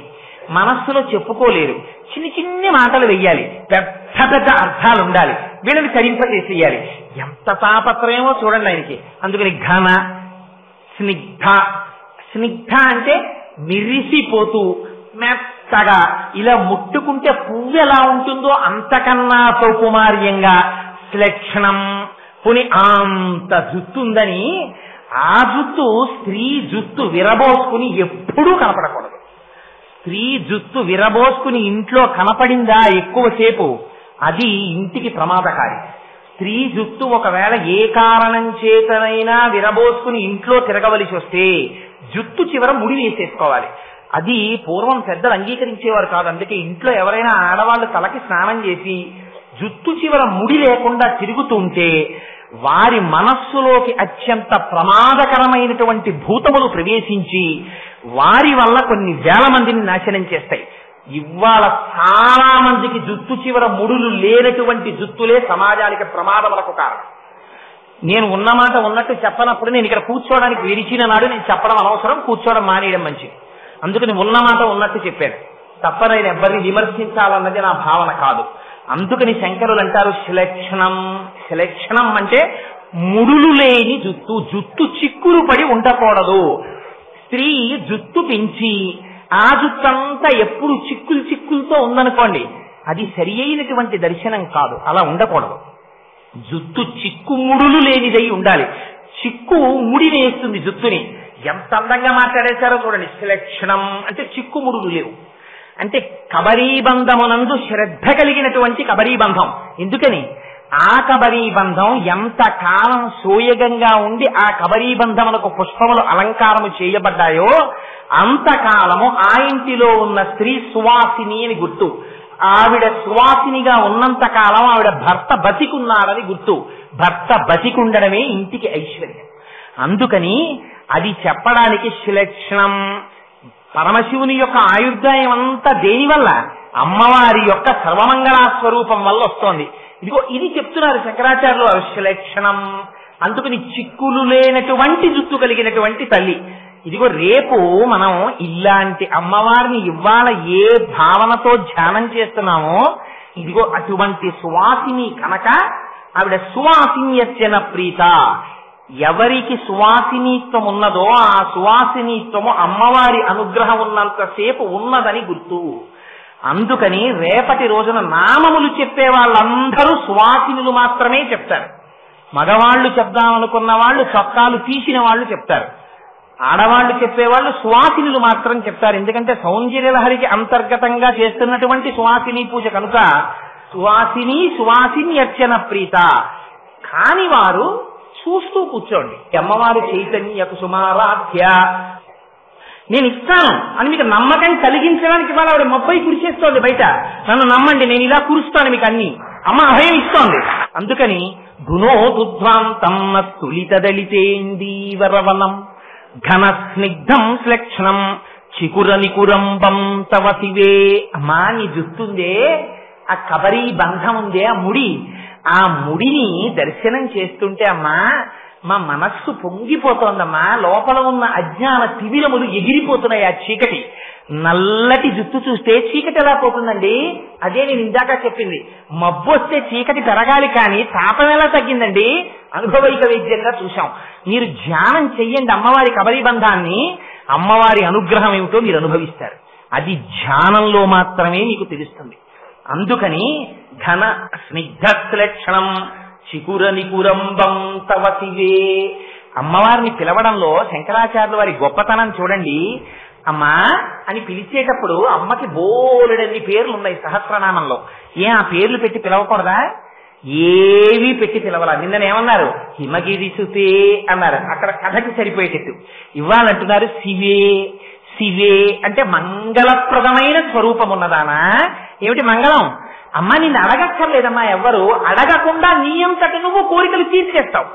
మనస్సులో చెప్పుకోలేరు. చిన్ని మాటలు వెయ్యాలి, పెద్ద అర్థాలు ఉండాలి, వీళ్ళని కరింపజేసేయాలి. ఎంత తాపత్రయమో చూడండి ఆయనకి. అందుకని ఘన, స్నిగ్ధ అంటే మిరిసిపోతూ మెత్తగా, ఇలా ముట్టుకుంటే పువ్వు ఎలా ఉంటుందో అంతకన్నా సౌకుమార్యంగా శ్లక్షణం. పుని అంత జుట్టుందని ఆ జుట్టు స్త్రీ జుట్టు విరబోసుకుని ఎప్పుడూ కనపడకూడదు. స్త్రీ జుట్టు విరబోసుకుని ఇంట్లో కనపడిందా ఎక్కువసేపు, అది ఇంటికి ప్రమాదకారి. స్త్రీ జుట్టు ఒకవేళ ఏ కారణం చేతనైనా విరబోసుకుని ఇంట్లో తిరగవలసి వస్తే జుట్టు చివర ముడి వేసేసుకోవాలి. అది పూర్వం పెద్దలు అంగీకరించేవారు కాదు. అందుకే ఇంట్లో ఎవరైనా ఆడవాళ్ళు తలకి స్నానం చేసి జుట్టు చివర ముడి లేకుండా తిరుగుతుంటే వారి మనస్సులోకి అత్యంత ప్రమాదకరమైనటువంటి భూతములు ప్రవేశించి వారి వల్ల కొన్ని వేల మందిని నాశనం చేస్తాయి. ఇవాళ చాలా మందికి జుట్టు చివర ముడులు లేనటువంటి జుత్తులే సమాజానికి ప్రమాదములకు కారణం. నేను ఉన్నమాట ఉన్నట్టు చెప్పనప్పుడు నేను ఇక్కడ కూర్చోవడానికి విరిచిన నాడు నేను చెప్పడం అనవసరం, కూర్చోవడం మానేయడం మంచిది. అందుకని ఉన్నమాట ఉన్నట్టు చెప్పాను తప్ప నేను ఎవరిని విమర్శించాలన్నది నా భావన కాదు. అందుకని శంకరులు అంటారు శ్లక్షణం అంటే ముడులు లేని జుట్టు, జుట్టు చిక్కులు పడి ఉండకూడదు. స్త్రీ జుట్టు పెంచి ఆ జుట్టంతా ఎప్పుడు చిక్కులతో ఉందనుకోండి, అది సరి అయినటువంటి దర్శనం కాదు. అలా ఉండకూడదు. జుట్టు చిక్కు ముడులు లేనిదై ఉండాలి. చిక్కు ముడి వేస్తుంది జుట్టుని. ఎంత అందంగా మాట్లాడేశారో చూడండి. శ్లక్షణం అంటే చిక్కుముడులు లేవు. అంటే కబరీబంధమునందు శ్రద్ధ కలిగినటువంటి కబరీబంధం. ఎందుకని ఆ కబరీబంధం ఎంత కాలం సోయగంగా ఉండి ఆ కబరీబంధమునకు పుష్పములు అలంకారము చేయబడ్డాయో అంతకాలము ఆ ఇంటిలో ఉన్న స్త్రీ సువాసిని అని గుర్తు. ఆవిడ సువాసినిగా ఉన్నంత కాలం ఆవిడ భర్త బతికున్నాడని గుర్తు. భర్త బతికుండడమే ఇంటికి ఐశ్వర్యం. అందుకని అది చెప్పడానికి శ్లక్షణం. పరమశివుని యొక్క ఆయుర్దాయం అంతా దేనివల్ల? అమ్మవారి యొక్క సర్వమంగళా స్వరూపం వల్ల వస్తోంది. ఇదిగో ఇది చెప్తున్నారు శంకరాచార్యులు, శ్లక్షణం. అందుకని చిక్కులు లేనటువంటి జుట్టు కలిగినటువంటి తల్లి. ఇదిగో రేపు మనం ఇలాంటి అమ్మవారిని ఇవాళ ఏ భావనతో ధ్యానం చేస్తున్నామో, ఇదిగో అటువంటి సువాసిని కనుక ఆవిడ సువాసిన్యస్యన ప్రీత. ఎవరికి సువాసినీత్వం ఉన్నదో ఆ సువాసినీత్వము అమ్మవారి అనుగ్రహం ఉన్నంతసేపు ఉన్నదని గుర్తు. అందుకని రేపటి రోజున నామములు చెప్పే వాళ్ళందరూ సువాసినులు మాత్రమే చెప్తారు. మగవాళ్లు చెప్దామనుకున్న వాళ్ళు చొక్కాలు తీసిన వాళ్ళు చెప్తారు. ఆడవాళ్లు చెప్పేవాళ్ళు సువాసినులు మాత్రం చెప్తారు. ఎందుకంటే సౌందర్యలహరికి అంతర్గతంగా చేస్తున్నటువంటి సువాసిని పూజ కనుక సువాసిన్యర్చన ప్రీత. కాని వారు చూస్తూ కూర్చోండి. అమ్మవారి చైతన్య కుసుమారాధ్య నేను ఇస్తాను అని మీకు నమ్మకం కలిగించడానికి వాళ్ళ ఆవిడ మొబ్బై కురిచేస్తోంది బయట. నన్ను నమ్మండి, నేను ఇలా కురుస్తాను మీకు అన్ని. అమ్మ అభయం ఇస్తోంది. అందుకని గుణోదుధ్వాంతం తులిత దళితేందీవరవనం ఘన స్నిగ్ధం శ్లక్షణం చికుర నికురంబం తవ శివే. అమ్మా నీ జుట్టుందే, ఆ కబరీ బంధం ఉందే, ఆ ముడి, ఆ ముడిని దర్శనం చేస్తుంటే అమ్మా మా మనస్సు పొంగిపోతోందమ్మా. లోపల ఉన్న అజ్ఞాన తిమిరములు ఎగిరిపోతున్నాయి. ఆ చీకటి నల్లటి జుట్టు చూస్తే చీకటి ఎలా పోతుందండి? అదే నేను ఇందాక చెప్పింది. మబ్బు వస్తే చీకటి పెరగాలి కానీ తాపం ఎలా తగ్గిందండి? అనుభవైక వైద్యంగా చూశాం. మీరు ధ్యానం చెయ్యండి అమ్మవారి కబరీబంధాన్ని, అమ్మవారి అనుగ్రహం ఏమిటో మీరు అనుభవిస్తారు. అది ధ్యానంలో మాత్రమే మీకు తెలుస్తుంది. అందుకని ఘన స్నిగ్ధశ్లక్షణం చికుర నికురంబం తవ శివే. అమ్మవారిని పిలవడంలో శంకరాచార్యుల వారి గొప్పతనం చూడండి. అమ్మా అని పిలిచేటప్పుడు అమ్మకి బోలెడన్ని పేర్లు ఉన్నాయి సహస్రనామంలో. ఆ పేర్లు పెట్టి పిలవకూడదా? ఏవి పెట్టి పిలవాల. నిన్ననేమన్నారు? హిమగిరి సుతే అన్నారు, అక్కడ కథకి సరిపోయేటట్టు. ఇవ్వాలంటున్నారు శివే. శివే అంటే మంగళప్రదమైన స్వరూపం ఉన్నదానా? ఏమిటి మంగళం? అమ్మ నిన్ను అడగక్కర్లేదమ్మా, ఎవ్వరు అడగకుండా నీ అంతట నువ్వు కోరికలు తీర్చేస్తావు.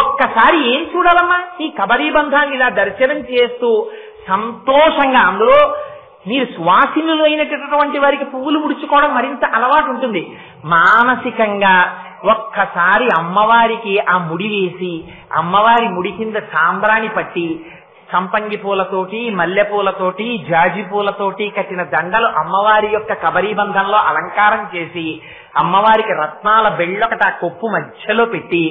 ఒక్కసారి ఏం చూడాలమ్మా? ఈ కబరీబంధాన్ని ఇలా దర్శనం చేస్తూ సంతోషంగా, అందులో మీరు సువాసినులు అయినటువంటి వారికి పువ్వులు ముడుచుకోవడం మరింత అలవాటు ఉంటుంది. మానసికంగా ఒక్కసారి అమ్మవారికి ఆ ముడి వేసి, అమ్మవారి ముడి కింద సాంబ్రాణి పట్టి, సంపంగి పూలతోటి, మల్లె పూలతోటి, జాజి పూలతోటి కట్టిన దండలు అమ్మవారి యొక్క కబరీబంధంలో అలంకారం చేసి, అమ్మవారికి రత్నాల బెళ్ళొకట ఆ కొప్పు మధ్యలో పెట్టి,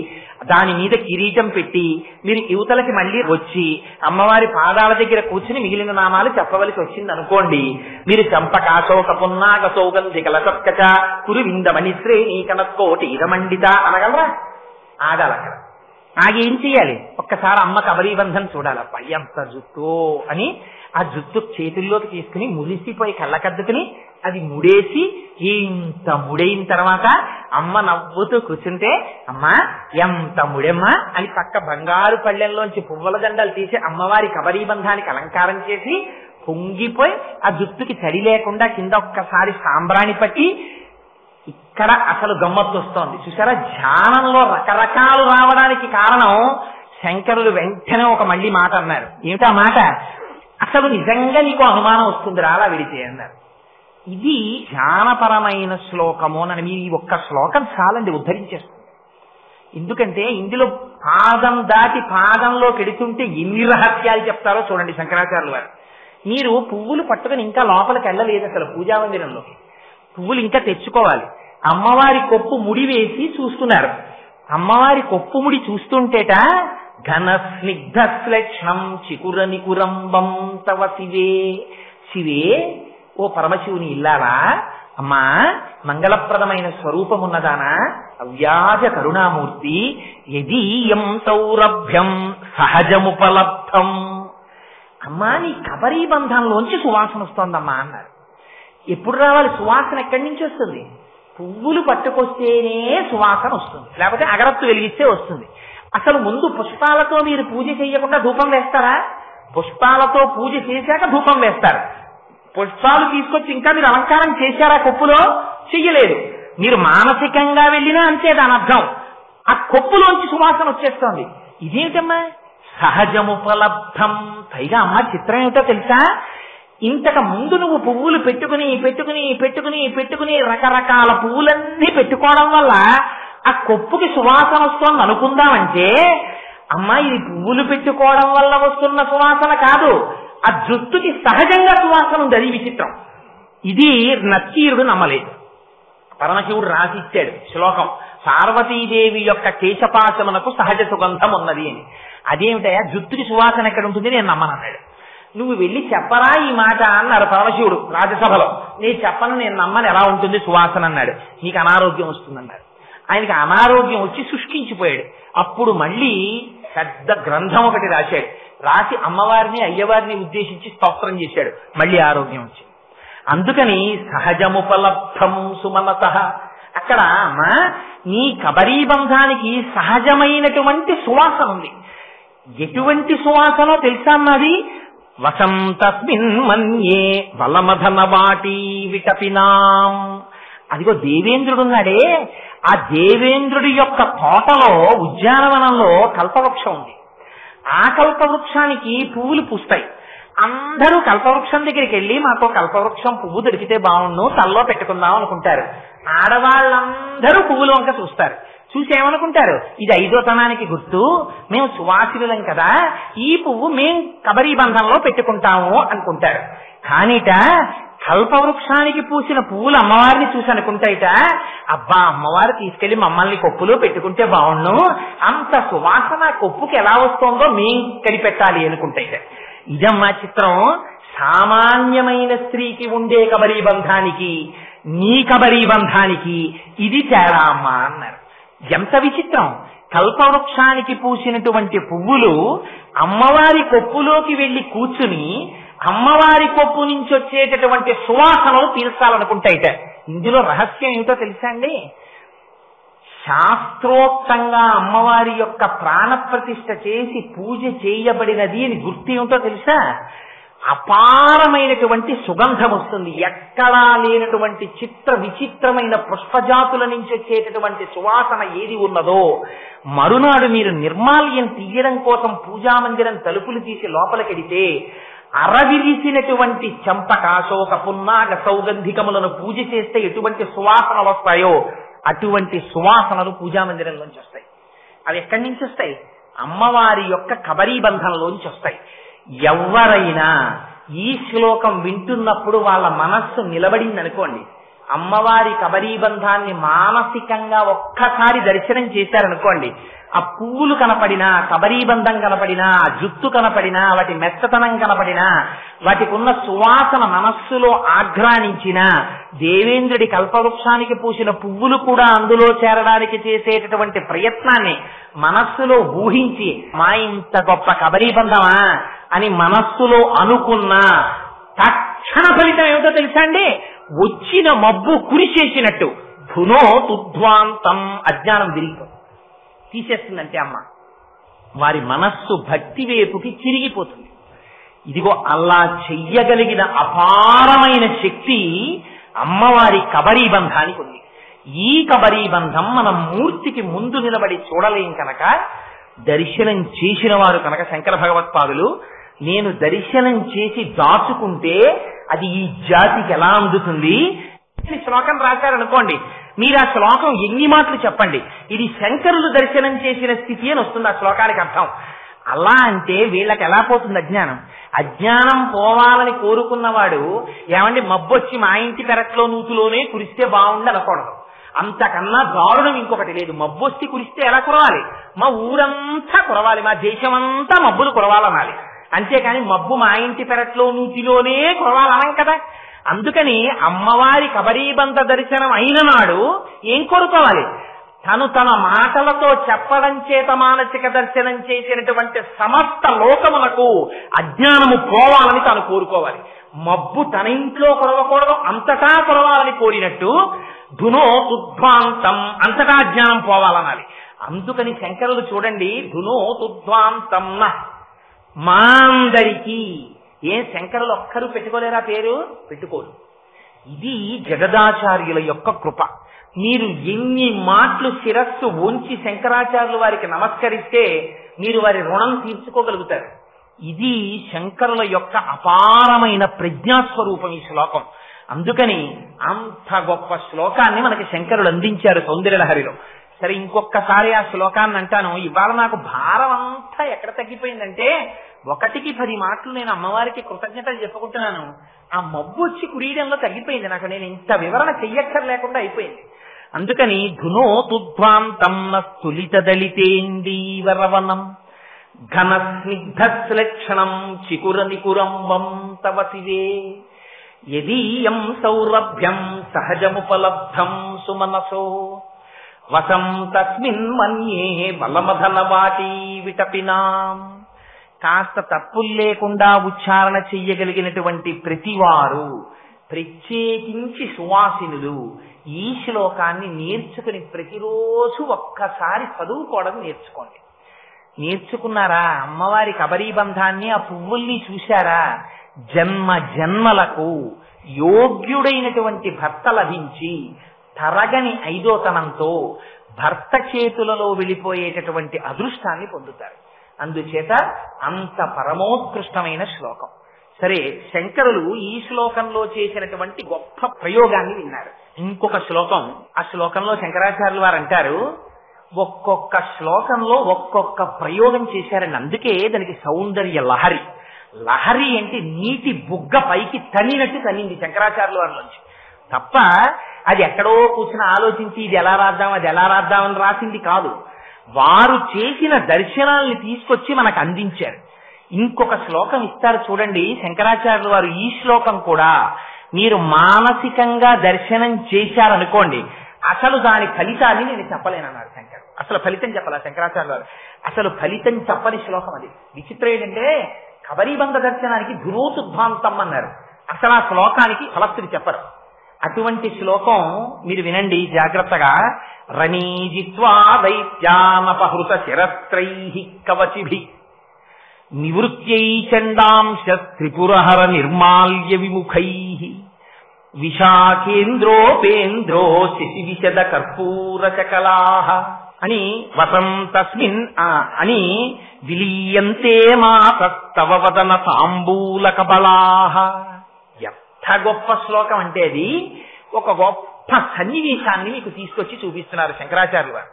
దాని మీద కిరీటం పెట్టి, మీరు యువతలకి మళ్ళీ వచ్చి అమ్మవారి పాదాల దగ్గర కూర్చుని మిగిలిన నామాలు చెప్పవలసి వచ్చింది అనుకోండి. మీరు చంపకాశోక పున్నాగ సౌగంధి కలసత్కచ కురువిందమణి శ్రేణి కనత్కోటి ఇదమండిత అనగలరా? ఆగాలక్కడ. ఆగేం చెయ్యాలి? ఒక్కసారి అమ్మ కబరీబంధం చూడాలప్ప. ఎంత జుట్టో అని ఆ జుట్టు చేతుల్లోకి తీసుకుని మురిసిపోయి కళ్ళకద్దుకుని అది ముడేసి, ఇంత ముడైన తర్వాత అమ్మ నవ్వుతూ కూర్చుంటే, అమ్మా ఎంత ముడెమ్మా అని పక్క బంగారు పళ్ళెంలోంచి పువ్వుల దండలు తీసి అమ్మవారి కబరీబంధానికి అలంకారం చేసి పొంగిపోయి ఆ జుట్టుకి తడి లేకుండా కింద ఒక్కసారి సాంబ్రాణి పట్టి, ఇక్కడ అసలు గమ్మత్తు వస్తోంది చూసారా? ధ్యానంలో రకరకాలు రావడానికి కారణం శంకరులు వెంటనే ఒక మళ్ళీ మాట అన్నారు. ఏమిటా మాట? అసలు నిజంగా నీకు అనుమానం వస్తుంది రాలా విడితే అన్నారు. ఇది ధ్యానపరమైన శ్లోకము అని. మీరు ఈ ఒక్క శ్లోకం చాలండి, ఉద్ధరించేస్తుంది. ఎందుకంటే ఇందులో పాదం దాటి పాదంలో కెడుతుంటే ఎన్ని రహస్యాలు చెప్తారో చూడండి శంకరాచార్యులు వారు. మీరు పువ్వులు పట్టుకుని ఇంకా లోపలికి వెళ్ళలేదు అసలు పూజా మందిరంలోకి. పువ్వులు ఇంకా తెచ్చుకోవాలి. అమ్మవారి కొప్పు ముడి వేసి చూస్తున్నారు. అమ్మవారి కొప్పు ముడి చూస్తుంటేట ఘన స్నిగ్ధ శ్లక్షణం చికుర నికురంబం తవ శివే. శివే ఓ పరమశివుని ఇల్లాలా, అమ్మా మంగళప్రదమైన స్వరూపమున్నదానా, అవ్యాజ కరుణామూర్తి, యదీయం సౌరభ్యం సహజముపలబ్ధం. అమ్మా నీ కబరీబంధంలోంచి సువాసన వస్తోందమ్మా అన్నారు. ఎప్పుడు రావాలి సువాసన? ఎక్కడి నుంచి వస్తుంది? పువ్వులు పట్టుకొస్తేనే సువాసన వస్తుంది, లేకపోతే అగరత్తు వెలిగిస్తే వస్తుంది. అసలు ముందు పుష్పాలతో మీరు పూజ చేయకుండా ధూపం వేస్తారా? పుష్పాలతో పూజ చేశాక ధూపం వేస్తారు. పుష్పాలు తీసుకొచ్చి ఇంకా మీరు అలంకారం చేశారా కొప్పులో? చెయ్యలేదు. మీరు మానసికంగా వెళ్ళినా అంతే దాని అర్థం. ఆ కొప్పులోంచి సువాసన వచ్చేస్తోంది. ఇదేమిటమ్మా? సహజముపలబ్ధం. పైగా అమ్మ చిత్రం ఏమిటో తెలుసా? ఇంతకు ముందు నువ్వు పువ్వులు పెట్టుకుని పెట్టుకుని పెట్టుకుని పెట్టుకుని రకరకాల పువ్వులన్నీ పెట్టుకోవడం వల్ల ఆ కొప్పుకి సువాసన వస్తోంది అనుకుందామంటే, అమ్మా ఇది పువ్వులు పెట్టుకోవడం వల్ల వస్తున్న సువాసన కాదు, ఆ జుట్టుకి సహజంగా సువాసన ఉంది. అది విచిత్రం. ఇది నక్కీరుడు నమ్మలేదు. పరమశివుడు రాసిచ్చాడు శ్లోకం, పార్వతీదేవి యొక్క కేశపాశమునకు సహజ సుగంధం ఉన్నది అని. అదేమిటయా జుట్టుకి సువాసన ఎక్కడ ఉంటుంది? నేను నమ్మనన్నాడు. నువ్వు వెళ్ళి చెప్పరా ఈ మాట అన్నారు పరమశివుడు రాజ్యసభలో. నేను చెప్పను, నేను నమ్మని, ఎలా ఉంటుంది సువాసన అన్నాడు. నీకు అనారోగ్యం వస్తుందన్నాడు. ఆయనకి అనారోగ్యం వచ్చి శుష్కించిపోయాడు. అప్పుడు మళ్ళీ పెద్ద గ్రంథం ఒకటి రాశాడు. రాసి అమ్మవారిని అయ్యవారిని ఉద్దేశించి స్తోత్రం చేశాడు. మళ్ళీ ఆరోగ్యం వచ్చింది. అందుకని సహజముపలబ్ధం సుమనత. అక్కడ అమ్మా నీ కబరీబంధానికి సహజమైనటువంటి సువాసన ఉంది. ఎటువంటి సువాసనో తెలుసా అన్నది? వసంతస్మిన్ మన్యే వలమధన వాటి విటపినాం. అదిగో దేవేంద్రుడున్నాడే, ఆ దేవేంద్రుడి యొక్క తోటలో ఉద్యానవనంలో కల్పవృక్షం ఉంది. ఆ కల్పవృక్షానికి పువ్వులు పూస్తాయి. అందరూ కల్పవృక్షం దగ్గరికి వెళ్ళి మాకు కల్పవృక్షం పువ్వు దొరికితే బాగుండు, తల్లో పెట్టుకుందాం అనుకుంటారు. ఆడవాళ్ళందరూ పువ్వులు వంక చూస్తారు. చూసి ఏమనుకుంటారు? ఇది 5వ తనానికి గుర్తు, మేము సువాసినులం కదా, ఈ పువ్వు మేం కబరీబంధంలో పెట్టుకుంటాము అనుకుంటారు. కానిట కల్పవృక్షానికి పూసిన పువ్వులు అమ్మవారిని చూసి అనుకుంటాయిట, అబ్బా అమ్మవారు తీసుకెళ్లి మమ్మల్ని కొప్పులో పెట్టుకుంటే బాగుండు, అంత సువాసన కొప్పుకి ఎలా వస్తోందో మేం కనిపెట్టాలి అనుకుంటాయిట. ఇదమ్మా చిత్రం. సామాన్యమైన స్త్రీకి ఉండే కబరీబంధానికి నీ కబరీబంధానికి ఇది తేడా అమ్మా అన్నారు. ఎంత విచిత్రం! కల్పవృక్షానికి పూసినటువంటి పువ్వులు అమ్మవారి కొప్పులోకి వెళ్లి కూర్చుని అమ్మవారి కొప్పు నుంచి వచ్చేటటువంటి సువాసనలు తీర్చాలనుకుంటాయిట. ఇందులో రహస్యం ఏమిటో తెలుసా అండి? శాస్త్రోక్తంగా అమ్మవారి యొక్క ప్రాణప్రతిష్ఠ చేసి పూజ చేయబడినది అని గుర్తు ఏమిటో తెలుసా? అపారమైనటువంటి సుగంధం వస్తుంది. ఎక్కడా లేనటువంటి చిత్ర విచిత్రమైన పుష్పజాతుల నుంచి వచ్చేటటువంటి సువాసన ఏది ఉన్నదో, మరునాడు మీరు నిర్మాల్యం తీయడం కోసం పూజామందిరం తలుపులు తీసి లోపలికెడితే అరవిరిసినటువంటి చంపక, అశోక, పున్నాగ, సౌగంధికములను పూజ చేస్తే ఎటువంటి సువాసనలు వస్తాయో అటువంటి సువాసనలు పూజామందిరంలోంచి వస్తాయి. అవి ఎక్కడి నుంచి వస్తాయి? అమ్మవారి యొక్క కబరీబంధంలోంచి వస్తాయి. ఎవరైనా ఈ శ్లోకం వింటున్నప్పుడు వాళ్ళ మనస్సు నిలబడింది అనుకోండి, అమ్మవారి కబరీబంధాన్ని మానసికంగా ఒక్కసారి దర్శనం చేశారనుకోండి, ఆ పువ్వులు కనపడినా, కబరీబంధం కనపడినా, ఆ జుట్టు కనపడినా, వాటి మెత్తతనం కనపడినా, వాటికి ఉన్న సువాసన మనస్సులో ఆఘ్రానించినా, దేవేంద్రుడి కల్పవృక్షానికి పూసిన పువ్వులు కూడా అందులో చేరడానికి చేసేటటువంటి ప్రయత్నాన్ని మనస్సులో ఊహించి, మా ఇంత గొప్ప కబరీబంధమా అని మనస్సులో అనుకున్నా తక్షణ ఫలితం ఏమిటో తెలుసా అండి? వచ్చిన మబ్బు కురిచేసినట్టు ధునో తుధ్వాంతం, అజ్ఞానం విరిగిపోతుంది, తీసేస్తుందంటే అమ్మ వారి మనస్సు భక్తి వైపుకి తిరిగిపోతుంది. ఇదిగో అలా చెయ్యగలిగిన అపారమైన శక్తి అమ్మవారి కబరీబంధానికి ఉంది. ఈ కబరీబంధం మనం మూర్తికి ముందు నిలబడి చూడలేం కనుక, దర్శనం చేసిన వారు కనుక శంకర భగవత్పాదులు, నేను దర్శనం చేసి దాచుకుంటే అది ఈ జాతికి ఎలా అందుతుంది శ్లోకం రాశారనుకోండి, మీరు ఆ శ్లోకం ఎన్ని మాటలు చెప్పండి, ఇది శంకరులు దర్శనం చేసిన స్థితి అని వస్తుంది ఆ శ్లోకానికి అర్థం. అలా అంటే వీళ్ళకి ఎలా పోతుంది అజ్ఞానం? అజ్ఞానం పోవాలని కోరుకున్నవాడు ఏమండి మబ్బొచ్చి మా ఇంటి పెరట్లో నూతులోనే కురిస్తే బాగుండి అనకూడదు. అంతకన్నా దారుణం ఇంకొకటి లేదు. మబ్బొచ్చి కురిస్తే ఎలా కురవాలి? మా ఊరంతా కురవాలి, మా దేశమంతా మబ్బులు కురవాలనాలి. అంతేకాని మబ్బు మా ఇంటి పెరట్లో నూతిలోనే కురవాలనం కదా. అందుకని అమ్మవారి కబరీబంధ దర్శనం అయిన నాడు ఏం కోరుకోవాలి? తను తన మాటలతో చెప్పడం చేత మానసిక దర్శనం చేసినటువంటి సమస్త లోకములకు అజ్ఞానము పోవాలని తాను కోరుకోవాలి. మబ్బు తన ఇంట్లో కురవకూడదు, అంతటా కురవాలని కోరినట్టు ధునో తుధ్వాంతం, అంతటా అజ్ఞానం పోవాలనాలి. అందుకని శంకరులు చూడండి, ధునో తుధ్వాంతం మా అందరికీ. ఏం శంకరులు ఒక్కరూ పెట్టుకోలేరా పేరు? పెట్టుకోరు. ఇది జగదాచార్యుల యొక్క కృప. మీరు ఎన్ని మాటలు శిరస్సు ఉంచి శంకరాచార్యులు వారికి నమస్కరిస్తే మీరు వారి రుణం తీర్చుకోగలుగుతారు. ఇది శంకరుల యొక్క అపారమైన ప్రజ్ఞాస్వరూపం ఈ శ్లోకం. అందుకని అంత గొప్ప శ్లోకాన్ని మనకి శంకరులు అందించారు సౌందర్యలహరిలో. సరే, ఇంకొకసారి ఆ శ్లోకాన్ని అంటాను. ఇవాళ నాకు భారం అంతా ఎక్కడ తగ్గిపోయిందంటే, 1-10 మాటలు నేను అమ్మవారికి కృతజ్ఞతలు చెప్పుకుంటున్నాను. ఆ మబ్బు వచ్చి కురియడంలో తగ్గిపోయింది నాకు. నేను ఇంత వివరణ చెయ్యక్కర్లేకుండా అయిపోయింది. అందుకని ధునో తుధ్వాంతం స్తులిత దళితేందీవరవనం ఘన స్నిగ్ధశ్లక్షణం చికుర నికురంబం తవ శివే యదీయం సౌరభ్యం సహజముపలబ్ధం సుమనసో వసం తస్మిన్ మన్యే బలమధన వాటి విటపినాం. కాస్త తప్పులు లేకుండా ఉచ్చారణ చెయ్యగలిగినటువంటి ప్రతివారు, ప్రత్యేకించి సువాసినులు, ఈ శ్లోకాన్ని నేర్చుకుని ప్రతిరోజు ఒక్కసారి చదువుకోవడం నేర్చుకోండి. నేర్చుకున్నారా? అమ్మవారి కబరీబంధాన్ని, ఆ పువ్వుల్ని చూశారా? జన్మ జన్మలకు యోగ్యుడైనటువంటి భర్త లభించి తరగని ఐదోతనంతో భర్త చేతులలో వెళ్ళిపోయేటటువంటి అదృష్టాన్ని పొందుతారు. అందుచేత అంత పరమోత్కృష్టమైన శ్లోకం. సరే, శంకరులు ఈ శ్లోకంలో చేసినటువంటి గొప్ప ప్రయోగాన్ని విన్నారు. ఇంకొక శ్లోకం, ఆ శ్లోకంలో శంకరాచార్యులు వారు అంటారు, ఒక్కొక్క శ్లోకంలో ఒక్కొక్క ప్రయోగం చేశారని. అందుకే దానికి సౌందర్య లహరి. లహరి అంటే నీటి బుగ్గ పైకి తన్నినట్టు తన్నింది శంకరాచార్యుల వారిలోంచి. తప్ప అది ఎక్కడో కూర్చుని ఆలోచించి ఇది ఎలా రాద్దాం అది ఎలా రాద్దామని రాసింది కాదు. వారు చేసిన దర్శనాల్ని తీసుకొచ్చి మనకు అందించారు. ఇంకొక శ్లోకం ఇస్తారు చూడండి శంకరాచార్యుల వారు. ఈ శ్లోకం కూడా మీరు మానసికంగా దర్శనం చేశారనుకోండి, అసలు దాని ఫలితాన్ని నేను చెప్పలేనన్నారు శంకర్. అసలు ఫలితం చెప్పాల శంకరాచార్యుల వారు. అసలు ఫలితం చెప్పని శ్లోకం అది. విచిత్రం ఏంటంటే కబరీబంధ దర్శనానికి ధృవోతుద్ధాంతం అన్నారు, అసలు ఆ శ్లోకానికి ఫలస్తులు చెప్పరు. అటువంటి శ్లోకం మీరు వినండి జాగ్రత్తగా. రణీజిత్వా దైత్యానపహృత శిరస్త్రైః కవచిభి నివృత్యై చండాంశ త్రిపురహర నిర్మాల్య విముఖైః విశాఖేంద్రోపేంద్రో శశివిశద కర్పూర చకలాః అని వసంతస్మిన్ అని విలీయంతే మాతస్తవ వదన తాంబూల కబలాః. ఎంత గొప్ప శ్లోకం అంటే అది ఒక గొప్ప సన్నివేశాన్ని మీకు తీసుకొచ్చి చూపిస్తున్నారు శంకరాచార్యులు వారు.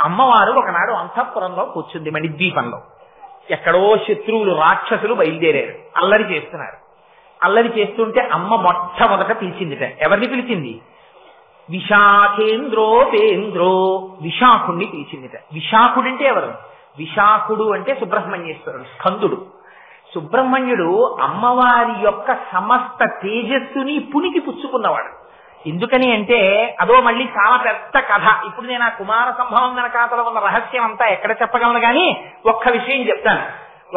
అమ్మవారు ఒకనాడు అంతఃపురంలో కూర్చుంది మణిద్వీపంలో. ఎక్కడో శత్రువులు రాక్షసులు బయలుదేరారు, అల్లరి చేస్తున్నారు. అల్లరి చేస్తుంటే అమ్మ మొట్టమొదట పిలిచిందిట. ఎవరిని పిలిచింది? విశాఖేంద్రోపేంద్రో విశాఖుడిని పిలిచిందిట. విశాఖుడు అంటే ఎవరు? విశాఖుడు అంటే సుబ్రహ్మణ్యేశ్వరుడు, స్కందుడు. సుబ్రహ్మణ్యుడు అమ్మవారి యొక్క సమస్త తేజస్సుని పునికి పుచ్చుకున్నవాడు. ఎందుకని అంటే అదో మళ్ళీ చాలా పెద్ద కథ. ఇప్పుడు నేను ఆ కుమార సంభవం వెనకాతల ఉన్న రహస్యం అంతా ఎక్కడ చెప్పగలను కానీ ఒక్క విషయం చెప్తాను.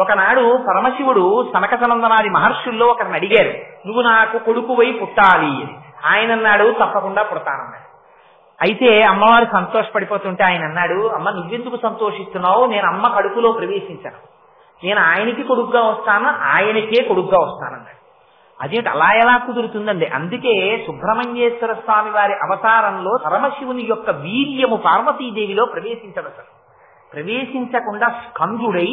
ఒకనాడు పరమశివుడు సనక సనందనాది మహర్షుల్లో ఒకరిని అడిగారు, నువ్వు నాకు కొడుకువై పుట్టాలి అని. ఆయన అన్నాడు, తప్పకుండా పుడతానన్నాడు. అయితే అమ్మవారు సంతోషపడిపోతుంటే ఆయన అన్నాడు, అమ్మ నువ్వెందుకు సంతోషిస్తున్నావు? నేను అమ్మ కడుపులో ప్రవేశించాను, నేను ఆయనకి కొడుకుగా వస్తాను, ఆయనకే కొడుకుగా వస్తానన్నాడు. అదేంటి అలా ఎలా కుదురుతుందండి? అందుకే సుబ్రహ్మణ్యేశ్వర స్వామి వారి అవతారంలో పరమశివుని యొక్క వీర్యము పార్వతీదేవిలో ప్రవేశించదు. అసలు ప్రవేశించకుండా స్కందుడై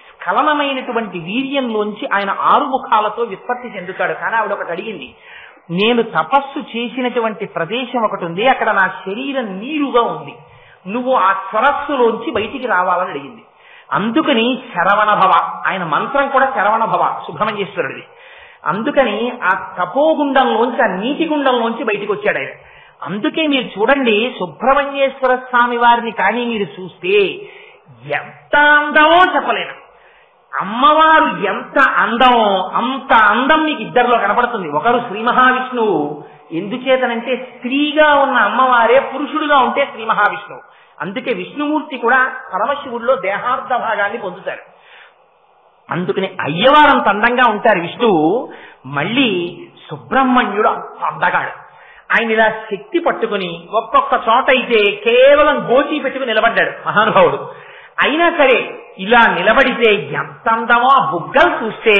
స్ఖలనమైనటువంటి వీర్యంలోంచి ఆయన 6 ముఖాలతో విత్పత్తి చెందుతాడు. కానీ ఆవిడ ఒకటి అడిగింది, నేను తపస్సు చేసినటువంటి ప్రదేశం ఒకటి ఉంది, అక్కడ నా శరీరం నీరుగా ఉంది, నువ్వు ఆ సరస్సులోంచి బయటికి రావాలని అడిగింది. అందుకని శరవణ భవ, ఆయన మంత్రం కూడా శరవణ భవ సుబ్రహ్మణ్యేశ్వరుడిది. అందుకని ఆ తపోగుండంలోంచి, ఆ నీటి గుండంలోంచి బయటికి వచ్చాడు ఆయన. అందుకే మీరు చూడండి సుబ్రహ్మణ్యేశ్వర స్వామి వారిని కానీ మీరు చూస్తే ఎంత అందమో చెప్పలేను. అమ్మవారు ఎంత అందమో అంత అందం మీకు ఇద్దరిలో కనపడుతుంది. ఒకరు శ్రీ మహావిష్ణువు, ఎందుచేతనంటే స్త్రీగా ఉన్న అమ్మవారే పురుషుడుగా ఉంటే శ్రీ మహావిష్ణువు. అందుకే విష్ణుమూర్తి కూడా పరమశివుడిలో దేహార్థ భాగాన్ని పొందుతారు. అందుకని అయ్యవారంత అందంగా ఉంటారు విష్ణువు. మళ్ళీ సుబ్రహ్మణ్యుడు అంత అందగాడు. ఆయన ఇలా శక్తి పట్టుకుని ఒక్కొక్క చోట అయితే కేవలం గోచి పెట్టుకుని నిలబడ్డాడు మహానుభావుడు. అయినా సరే ఇలా నిలబడితే ఎంత అందమో, ఆ బుగ్గలు చూస్తే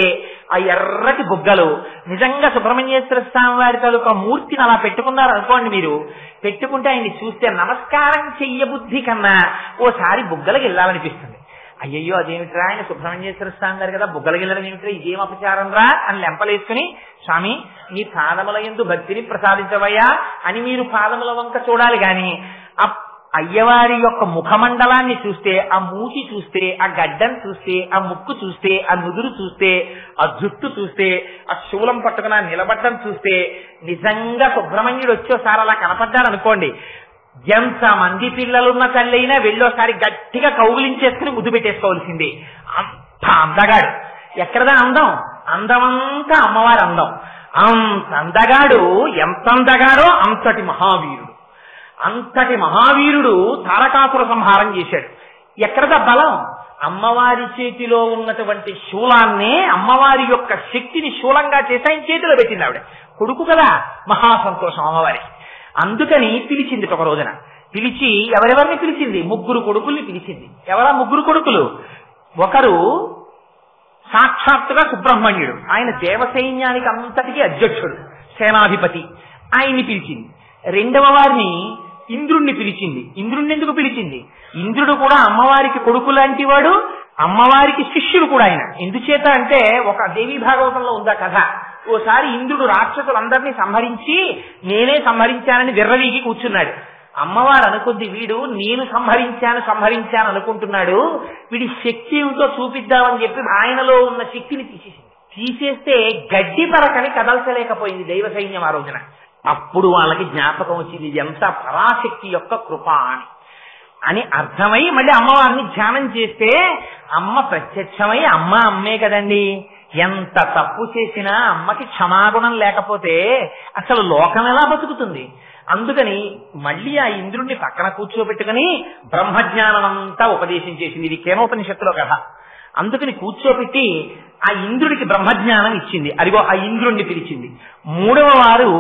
ఆ ఎర్రటి బుగ్గలు. నిజంగా సుబ్రహ్మణ్యేశ్వర స్వామి వారి తాలూకా మూర్తిని అలా పెట్టుకున్నారు అనుకోండి, మీరు పెట్టుకుంటే ఆయన్ని చూస్తే నమస్కారం చెయ్యబుద్ధి కన్నా ఓసారి బుగ్గలకి వెళ్ళాలనిపిస్తుంది. అయ్యయ్యో అదేమిట్రా, ఆయన సుబ్రహ్మణ్యేశ్వర స్వామి గారు కదా, బుగ్గలకి వెళ్ళడం ఏమిట్రా, ఇదేం అపచారం రా అని లెంపలేసుకుని, స్వామి నీ పాదముల యందు భక్తిని ప్రసాదించవయ్యా అని మీరు పాదముల వంక చూడాలి. గాని ఆ అయ్యవారి యొక్క ముఖమండలాన్ని చూస్తే, ఆ మూతి చూస్తే, ఆ గడ్డం చూస్తే, ఆ ముక్కు చూస్తే, ఆ నుదురు చూస్తే, ఆ జుట్టు చూస్తే, ఆ శూలం పట్టుకుని నిలబడ్డం చూస్తే, నిజంగా సుబ్రహ్మణ్యుడు వచ్చేసారి అలా కనపడ్డారు అనుకోండి, ఎంత మంది పిల్లలున్న తల్లైనా వెళ్ళోసారి గట్టిగా కౌగులించేసుకుని ముద్దు పెట్టేసుకోవాల్సిందే. అంత అందగాడు. ఎక్కడదా అందం? అందమంతా అమ్మవారి అందం. అంత అందగాడు. ఎంత అందగాడో అంతటి మహావీరుడు. అంతటి మహావీరుడు తారకాసుర సంహారం చేశాడు. ఎక్కడదా బలం? అమ్మవారి చేతిలో ఉన్నటువంటి శూలాన్నే, అమ్మవారి యొక్క శక్తిని శూలంగా చేసి ఆయన చేతిలో పెట్టింది ఆవిడ. కొడుకు కదా, మహా సంతోషం అమ్మవారి. అందుకని పిలిచింది ఒక రోజున. పిలిచి ఎవరెవరిని పిలిచింది? 3 కొడుకుల్ని పిలిచింది. ఎవరా 3 కొడుకులు? ఒకరు సాక్షాత్తుగా సుబ్రహ్మణ్యుడు, ఆయన దేవసైన్యానికి అంతటికీ అధ్యక్షుడు, సేనాధిపతి, ఆయన్ని పిలిచింది. రెండవ వారిని ఇంద్రుణ్ణి పిలిచింది. ఇంద్రుణ్ణి ఎందుకు పిలిచింది? ఇంద్రుడు కూడా అమ్మవారికి కొడుకు లాంటి వాడు, అమ్మవారికి శిష్యుడు కూడా ఆయన. ఎందుచేత అంటే ఒక దేవీ భాగవతంలో ఉందా కథ. ఓసారి ఇంద్రుడు రాక్షసులందరినీ సంహరించి నేనే సంహరించానని విర్రవీగి కూర్చున్నాడు. అమ్మవారు అనుకుంది, వీడు నేను సంహరించాను అనుకుంటున్నాడు, వీడి శక్తి ఏమిటో చూపిద్దామని చెప్పి ఆయనలో ఉన్న శక్తిని తీసేసింది. తీసేస్తే గడ్డి పరకని కదల్చలేకపోయింది దైవ సైన్యం ఆ రోజున. అప్పుడు వాళ్ళకి జ్ఞాపకం వచ్చింది ఇది ఎంత పరాశక్తి యొక్క కృప అని అర్థమై మళ్ళీ అమ్మవారిని ధ్యానం చేస్తే అమ్మ ప్రత్యక్షమై అమ్మే కదండి. ఎంత తప్పు చేసినా అమ్మకి క్షమాగుణం లేకపోతే అసలు లోకం ఎలా బతుకుతుంది? అందుకని మళ్ళీ ఆ ఇంద్రుడిని పక్కన కూర్చోబెట్టుకుని బ్రహ్మజ్ఞానం అంతా ఉపదేశం చేసింది. ఇది కేనోపనిషత్తులో కథ. అందుకని కూర్చోబెట్టి ఆ ఇంద్రుడికి బ్రహ్మజ్ఞానం ఇచ్చింది. అదిగో ఆ ఇంద్రుణ్ణి పిలిచింది. మూడవ వారు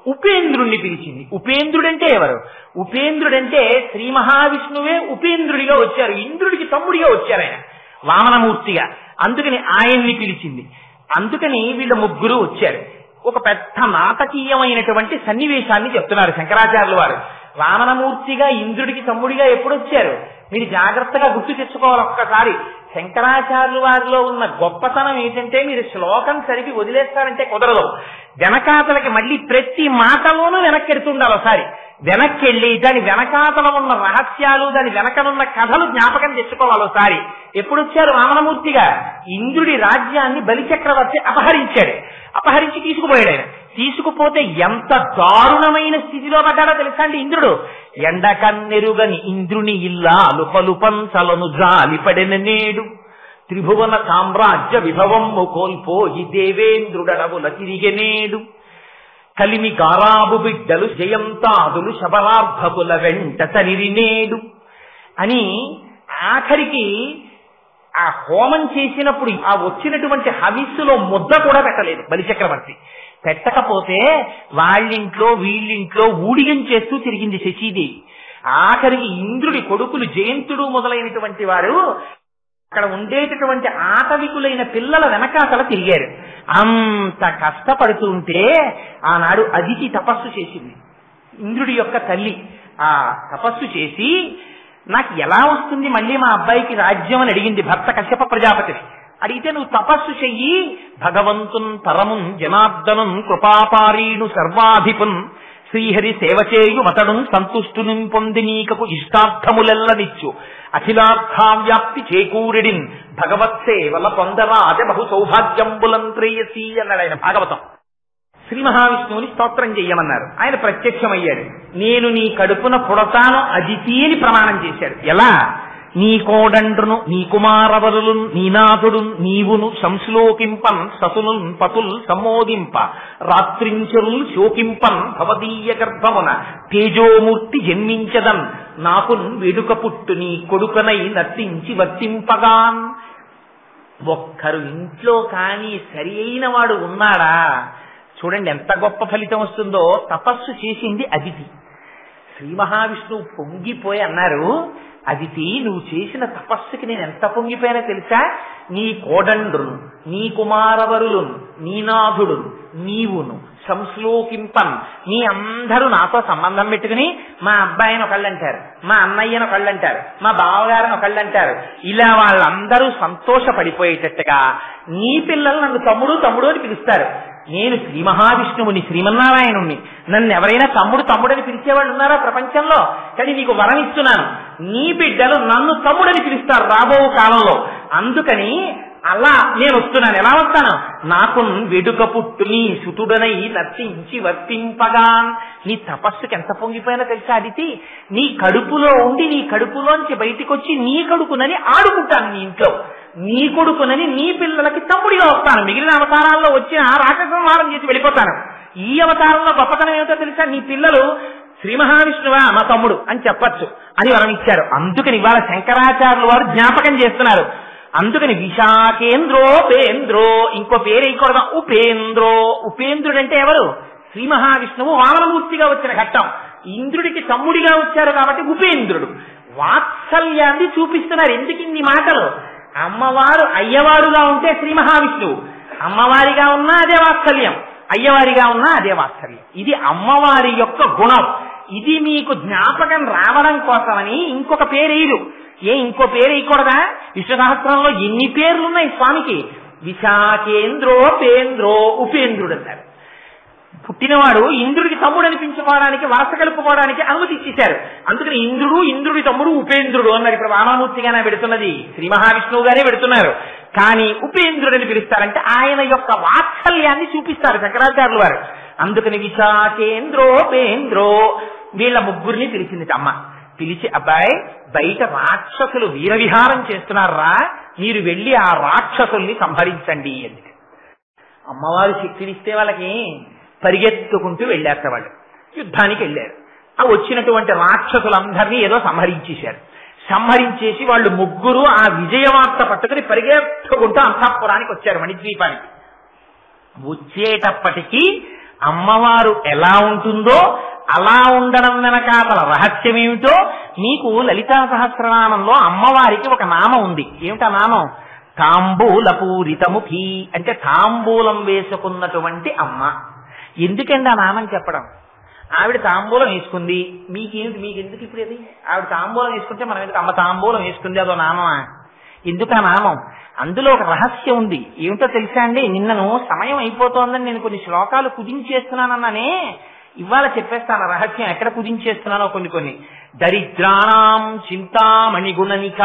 ఉపేంద్రుణ్ణి పిలిచింది. ఉపేంద్రుడంటే ఎవరు? ఉపేంద్రుడంటే శ్రీ మహావిష్ణువే ఉపేంద్రుడిగా వచ్చారు, ఇంద్రుడికి తమ్ముడిగా వచ్చారు ఆయన వామనమూర్తిగా. అందుకని ఆయన్ని పిలిచింది. అందుకని వీళ్ళ ముగ్గురు వచ్చారు. ఒక పెద్ద నాటకీయమైనటువంటి సన్నివేశాన్ని చెప్తున్నారు శంకరాచార్యుల వారు. వామనమూర్తిగా ఇంద్రుడికి తమ్ముడిగా ఎప్పుడు వచ్చారు మీరు జాగ్రత్తగా గుర్తు తెచ్చుకోవాలి ఒక్కసారి. శంకరాచార్యుల వారిలో ఉన్న గొప్పతనం ఏంటంటే మీరు శ్లోకం సరిపి వదిలేస్తారంటే కుదరదు. వెనకాతలకి మళ్ళీ ప్రతి మాటలోనూ వెనక్కెడుతుండాలి. ఒకసారి వెనక్కెళ్ళి దాని వెనకాతల ఉన్న రహస్యాలు, దాని వెనకనున్న కథలు జ్ఞాపకం తెచ్చుకోవాలి ఒకసారి. ఎప్పుడు వచ్చారు వామనమూర్తిగా? ఇంద్రుడి రాజ్యాన్ని బలిచక్రవర్తి అపహరించి తీసుకుపోయాడు. ఆయన తీసుకుపోతే ఎంత దారుణమైన స్థితిలో పడ్డాడో తెలుసా అండి ఇంద్రుడు? ఎండకన్నెరుగని ఇంద్రుని ఇల్లాలు పలుపంచలను జాలిపడిన నేడు త్రిభువన సామ్రాజ్య విభవము కోల్పోయి దేవేంద్రుడడవుల తిరిగెనేడు కలిమి గారాబు బిడ్డలు జయంతాదులు శబరార్భకుల వెంట తరిరినేడు అని ఆఖరికి ఆ హోమం చేసినప్పుడు ఆ వచ్చినటువంటి హవిస్సులో ముద్ద కూడా పెట్టలేదు బలిచక్రవర్తి. పెట్టకపోతే వాళ్ళింట్లో వీళ్ళింట్లో ఊడిగం చేస్తూ తిరిగింది శచీదేవి. ఆఖరికి ఇంద్రుడి కొడుకులు జయంతుడు మొదలైనటువంటి వారు అక్కడ ఉండేటటువంటి ఆటవికులైన పిల్లల వెనకాతల తిరిగారు. అంత కష్టపడుతుంటే ఆనాడు అదితి తపస్సు చేసింది. ఇంద్రుడి యొక్క తల్లి ఆ తపస్సు చేసి నాకు ఎలా వస్తుంది మళ్ళీ మా అబ్బాయికి రాజ్యం అని అడిగింది భర్త కశ్యప ప్రజాపతిని. అడిగితే నువ్వు తపస్సు చెయ్యి, భగవంతున్ పరమున్ జనార్దనున్ కృపాపారీణు సర్వాధిపున్ శ్రీహరి సేవచేయు మతడు సంతుష్టుని పొంది నీకకు ఇష్టార్థములెల్లనిచ్చు అఖిలార్థావ్యాప్తి చేకూరిడిన్ భగవత్ సేవల పొందరాజ బహు సౌభాగ్యంబులంత్రేయసి అన్నాడు ఆయన భాగవతం. శ్రీ మహావిష్ణువుని స్తోత్రం చెయ్యమన్నారు. ఆయన ప్రత్యక్షమయ్యాడు. నేను నీ కడుపున పుడతాను అదితి అని ప్రమాణం చేశాడు. ఎలా? నీ కోడండ్రును నీ కుమారవరులు నీనాథుడు నీవును సంశ్లోకింపన్ సతునుల్ పతుల్ సమ్మోదింప రాత్రించరుల్ శోకింపన్ భవదీయ గర్భమున తేజోమూర్తి జన్మించదన్ నాకున్ వెడుక పుట్టు నీ కొడుకనై నర్తించి వర్తింపగాన్. ఒక్కరు ఇంట్లో కానీ సరి అయిన వాడు ఉన్నాడా? చూడండి ఎంత గొప్ప ఫలితం వస్తుందో. తపస్సు చేసింది అదితి. శ్రీ మహావిష్ణువు పొంగిపోయి అన్నారు, అదితి నువ్వు చేసిన తపస్సుకి నేను ఎంత పొంగిపోయినా తెలుసా? నీ కోడండ్రును నీ కుమారవరులు నీనాథుడు నీవును సంశ్లోకింపన్ మీ అందరూ నాతో సంబంధం పెట్టుకుని మా అబ్బాయిని ఒకళ్ళంటారు, మా అన్నయ్యను ఒకళ్ళంటారు, మా బావగారిని ఒకళ్ళంటారు. ఇలా వాళ్ళందరూ సంతోషపడిపోయేటట్టుగా నీ పిల్లలు నన్ను తమ్ముడు తమ్ముడు అని పిలుస్తారు. నేను శ్రీ మహావిష్ణువుని శ్రీమన్నారాయణుణ్ణి. నన్ను ఎవరైనా తమ్ముడు తమ్ముడని పిలిచేవాళ్ళు ఉన్నారా ప్రపంచంలో? కానీ నీకు వరం ఇస్తున్నాను, నీ బిడ్డలు నన్ను తమ్ముడని పిలుస్తారు రాబో కాలంలో. అందుకని అలా నేను వస్తున్నాను. ఎలా వస్తాను? నాకు వెడుక పుట్టు నీ సుతుడనై నర్తించి వర్తింపగాన్. నీ తపస్సుకి ఎంత పొంగిపోయినా తెలుసా అదితి? నీ కడుపులో ఉండి నీ కడుపులోంచి బయటికి వచ్చి నీ కడుపునని ఆడుకుంటాను నీ ఇంట్లో. నీ కొడుకునని నీ పిల్లలకి తమ్ముడిగా వస్తాను. మిగిలిన అవతారాల్లో వచ్చిన రాక్షస సంహారం చేసి వెళ్ళిపోతాను. ఈ అవతారంలో గొప్పతనం ఏమిటో తెలుసా? నీ పిల్లలు శ్రీ మహావిష్ణువా మా తమ్ముడు అని చెప్పచ్చు అని వరం ఇచ్చారు. అందుకని ఇవాళ శంకరాచార్యులు వారు జ్ఞాపకం చేస్తున్నారు. అందుకని విశాఖేంద్రోపేంద్రో ఇంకో పేరు వేయకూడదు, ఉపేంద్రో. ఉపేంద్రుడు అంటే ఎవరు? శ్రీ మహావిష్ణువు వామనమూర్తిగా వచ్చిన ఘట్టం. ఇంద్రుడికి తమ్ముడిగా వచ్చారు కాబట్టి ఉపేంద్రుడు. వాత్సల్యాన్ని చూపిస్తున్నారు. ఎందుకు ఇన్ని మాటలు? అమ్మవారు అయ్యవారుగా ఉంటే శ్రీ మహావిష్ణువు, అమ్మవారిగా ఉన్నా అదే వాత్సల్యం, అయ్యవారిగా ఉన్నా అదే వాత్సల్యం. ఇది అమ్మవారి యొక్క గుణం. ఇది మీకు జ్ఞాపకం రావడం కోసమని ఇంకొక పేరు ఇంకో పేరు వేయకూడదా? విష్ణు సహస్రంలో ఎన్ని పేర్లున్నాయి స్వామికి? విశాఖేంద్రోపేంద్రో ఉపేంద్రుడు అన్నారు. పుట్టినవాడు ఇంద్రుడికి తమ్ముడు అనిపించుకోవడానికి వరస కలుపుకోవడానికి అనుమతి ఇచ్చేశారు. అందుకని ఇంద్రుడి తమ్ముడు ఉపేంద్రుడు అన్నారు. ఇప్పుడు వామామూర్తిగానే పెడుతున్నది, శ్రీ మహావిష్ణువుగానే పెడుతున్నారు. కానీ ఉపేంద్రుడిని పిలుస్తారంటే ఆయన యొక్క వాత్సల్యాన్ని చూపిస్తారు శంకరాచార్యులు వారు. అందుకని విశాఖేంద్రోపేంద్రో వీళ్ళ ముగ్గురిని పిలిచింది అమ్మ. పిలిచి, అబ్బాయి బయట రాక్షసులు వీరవిహారం చేస్తున్నారా, మీరు వెళ్ళి ఆ రాక్షసుల్ని సంహరించండి అని. అమ్మవారు శక్తినిస్తే వాళ్ళకి పరిగెత్తుకుంటూ వెళ్ళారు. వాళ్ళు యుద్ధానికి వెళ్ళారు. ఆ వచ్చినటువంటి రాక్షసులందరినీ ఏదో సంహరించేశారు. సంహరించేసి వాళ్ళు ముగ్గురు ఆ విజయవార్త పట్టుకుని పరిగెత్తుకుంటూ అంతఃపురానికి వచ్చారు, మణిద్వీపానికి. వచ్చేటప్పటికీ అమ్మవారు ఎలా ఉంటుందో అలా ఉండడం వెనకాతల రహస్యం ఏమిటో మీకు లలితా సహస్రనామంలో అమ్మవారికి ఒక నామం ఉంది. ఏమిటా నామం? తాంబూలపూరితముఖి, అంటే తాంబూలం వేసుకున్నటువంటి అమ్మ. ఎందుకండి ఆ నామం చెప్పడం? ఆవిడ తాంబూలం వేసుకుంది, మీకెందుకు ఇప్పుడు అది? ఆవిడ తాంబూలం వేసుకుంటే మనం ఎందుకు? అమ్మ తాంబూలం వేసుకుంది, అదో నామమా? ఎందుకు ఆ నామం? అందులో ఒక రహస్యం ఉంది. ఏమిటో తెలుసా అండి? నిన్నను సమయం అయిపోతోందని నేను కొన్ని శ్లోకాలు కుదించేస్తున్నానన్నానే, ఇవాళ చెప్పేస్తాను రహస్యం ఎక్కడ కుదించేస్తున్నానో. కొన్ని దరిద్రాణం చింతామణి గుణనిక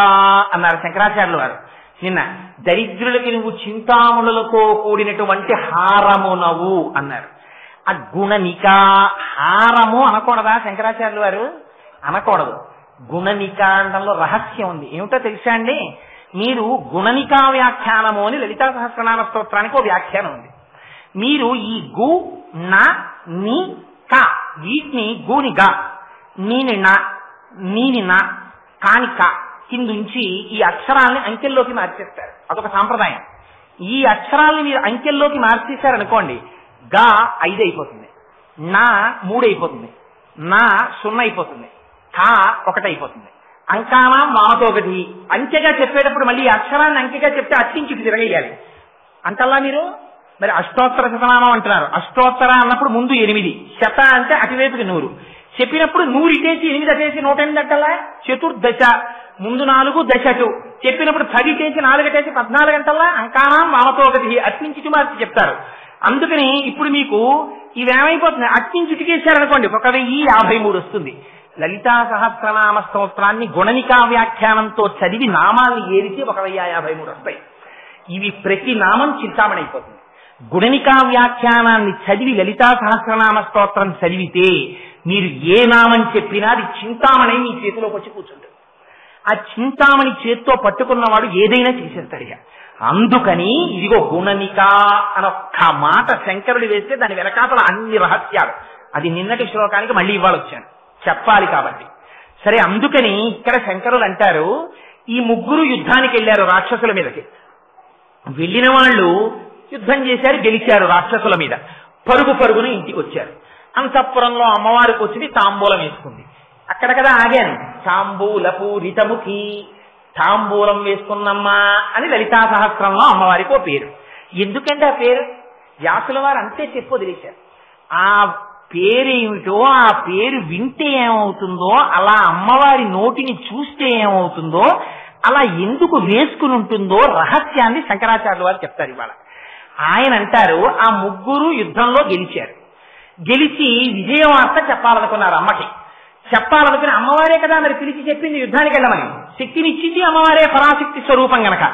అన్నారు శంకరాచార్యులు వారు. నిన్న దరిద్రులకి నువ్వు చింతామణులతో కూడినటువంటి హారమునవు అన్నారు. ఆ గుణనిక, హారము అనకూడదా శంకరాచార్యులు వారు? అనకూడదు. గుణనిక అనడంలో రహస్యం ఉంది. ఏమిటో తెలుసా అండి? మీరు గుణనికా వ్యాఖ్యానము అని లలితా సహస్రనామ స్తోత్రానికి ఒక వ్యాఖ్యానం ఉంది. మీరు ఈ గు నా ని క వీటిని గూని గా, నీని నా, నీని నా, కాని క కిందుంచి ఈ అక్షరాలని అంకెల్లోకి మార్చేస్తారు. అదొక సాంప్రదాయం. ఈ అక్షరాలని మీరు అంకెల్లోకి మార్చేశారనుకోండి, గా 5 అయిపోతుంది, నా 3 అయిపోతుంది, నా 0 అయిపోతుంది, కా 1 అయిపోతుంది. అంకానం వామతో గతి. అంకెగా చెప్పేటప్పుడు మళ్ళీ అక్షరాన్ని అంకెగా చెప్తే అచ్చించుకు తిరగేయాలి అంటల్లా మీరు. మరి అష్టోత్తర శతనామం అంటున్నారు. అష్టోత్తర అన్నప్పుడు ముందు 8, శత అంటే అటువైపుకి 100 చెప్పినప్పుడు 100 ఇటేసి 8 అటేసి 108 అంటల్లా. చతుర్దశ ముందు 4, దశ 2 చెప్పినప్పుడు 10 ఇటేసి 4 అటేసి 14 అంటల్లా. అంకానం వామతో గతి అట్నుంచి మార్చి చెప్తారు. అందుకని ఇప్పుడు మీకు ఇవేమైపోతుంది, అట్నుంచి ఇటుకేశారనుకోండి 1053 వస్తుంది. లలితా సహస్రనామ స్తోత్రాన్ని గుణనికా వ్యాఖ్యానంతో చదివి నామాన్ని ఏరిచి 1053 వస్తాయి. ఇవి ప్రతి నామం చింతామణి అయిపోతుంది. గుణనికా వ్యాఖ్యానాన్ని చదివి లలితా సహస్రనామ స్తోత్రం చదివితే మీరు ఏ నామం చెప్పినా అది చింతామణి మీ చేతిలోకి వచ్చి కూర్చుంటుంది. ఆ చింతామణి చేత్తో పట్టుకున్నవాడు ఏదైనా చేసేస్తాడు. అందుకని ఇదిగో గుణనిక అనొక్క మాట శంకరుడు వేస్తే దాని వెనకాతల అన్ని రహస్యాలు. అది నిన్నటి శ్లోకానికి మళ్ళీ ఇవాళ వచ్చాను, చెప్పాలి కాబట్టి. సరే, అందుకని ఇక్కడ శంకరులు అంటారు, ఈ ముగ్గురు యుద్ధానికి వెళ్ళారు రాక్షసుల మీదకి. వెళ్ళిన వాళ్ళు యుద్ధం చేశారు, గెలిచారు రాక్షసుల మీద. పరుగున ఇంటికి వచ్చారు. అంతఃపురంలో అమ్మవారికి వచ్చింది, తాంబూలం వేసుకుంది. అక్కడ కదా ఆగాను. తాంబూలపూరితముఖి, తాంబూలం వేసుకున్నమ్మా అని లలితా సహస్రంలో అమ్మవారికి ఓ పేరు. ఎందుకంటే ఆ పేరు వ్యాసుల వారు అంతే చెప్పు వదిలేశారు. ఆ పేరేమిటో, ఆ పేరు వింటే ఏమవుతుందో, అలా అమ్మవారి నోటిని చూస్తే ఏమవుతుందో, అలా ఎందుకు వేసుకుని ఉంటుందో రహస్యాన్ని శంకరాచార్యుల వారు చెప్తారు ఇవాళ. ఆయన అంటారు, ఆ ముగ్గురు యుద్ధంలో గెలిచారు. గెలిచి విజయవార్త చెప్పాలనుకున్నారు అమ్మకి. చెప్పాలనుకుని అమ్మవారే కదా మరి పిలిచి చెప్పింది యుద్ధానికి వెళ్ళమని. శక్తినిచ్చింది అమ్మవారే, పరాశక్తి స్వరూపం గనక.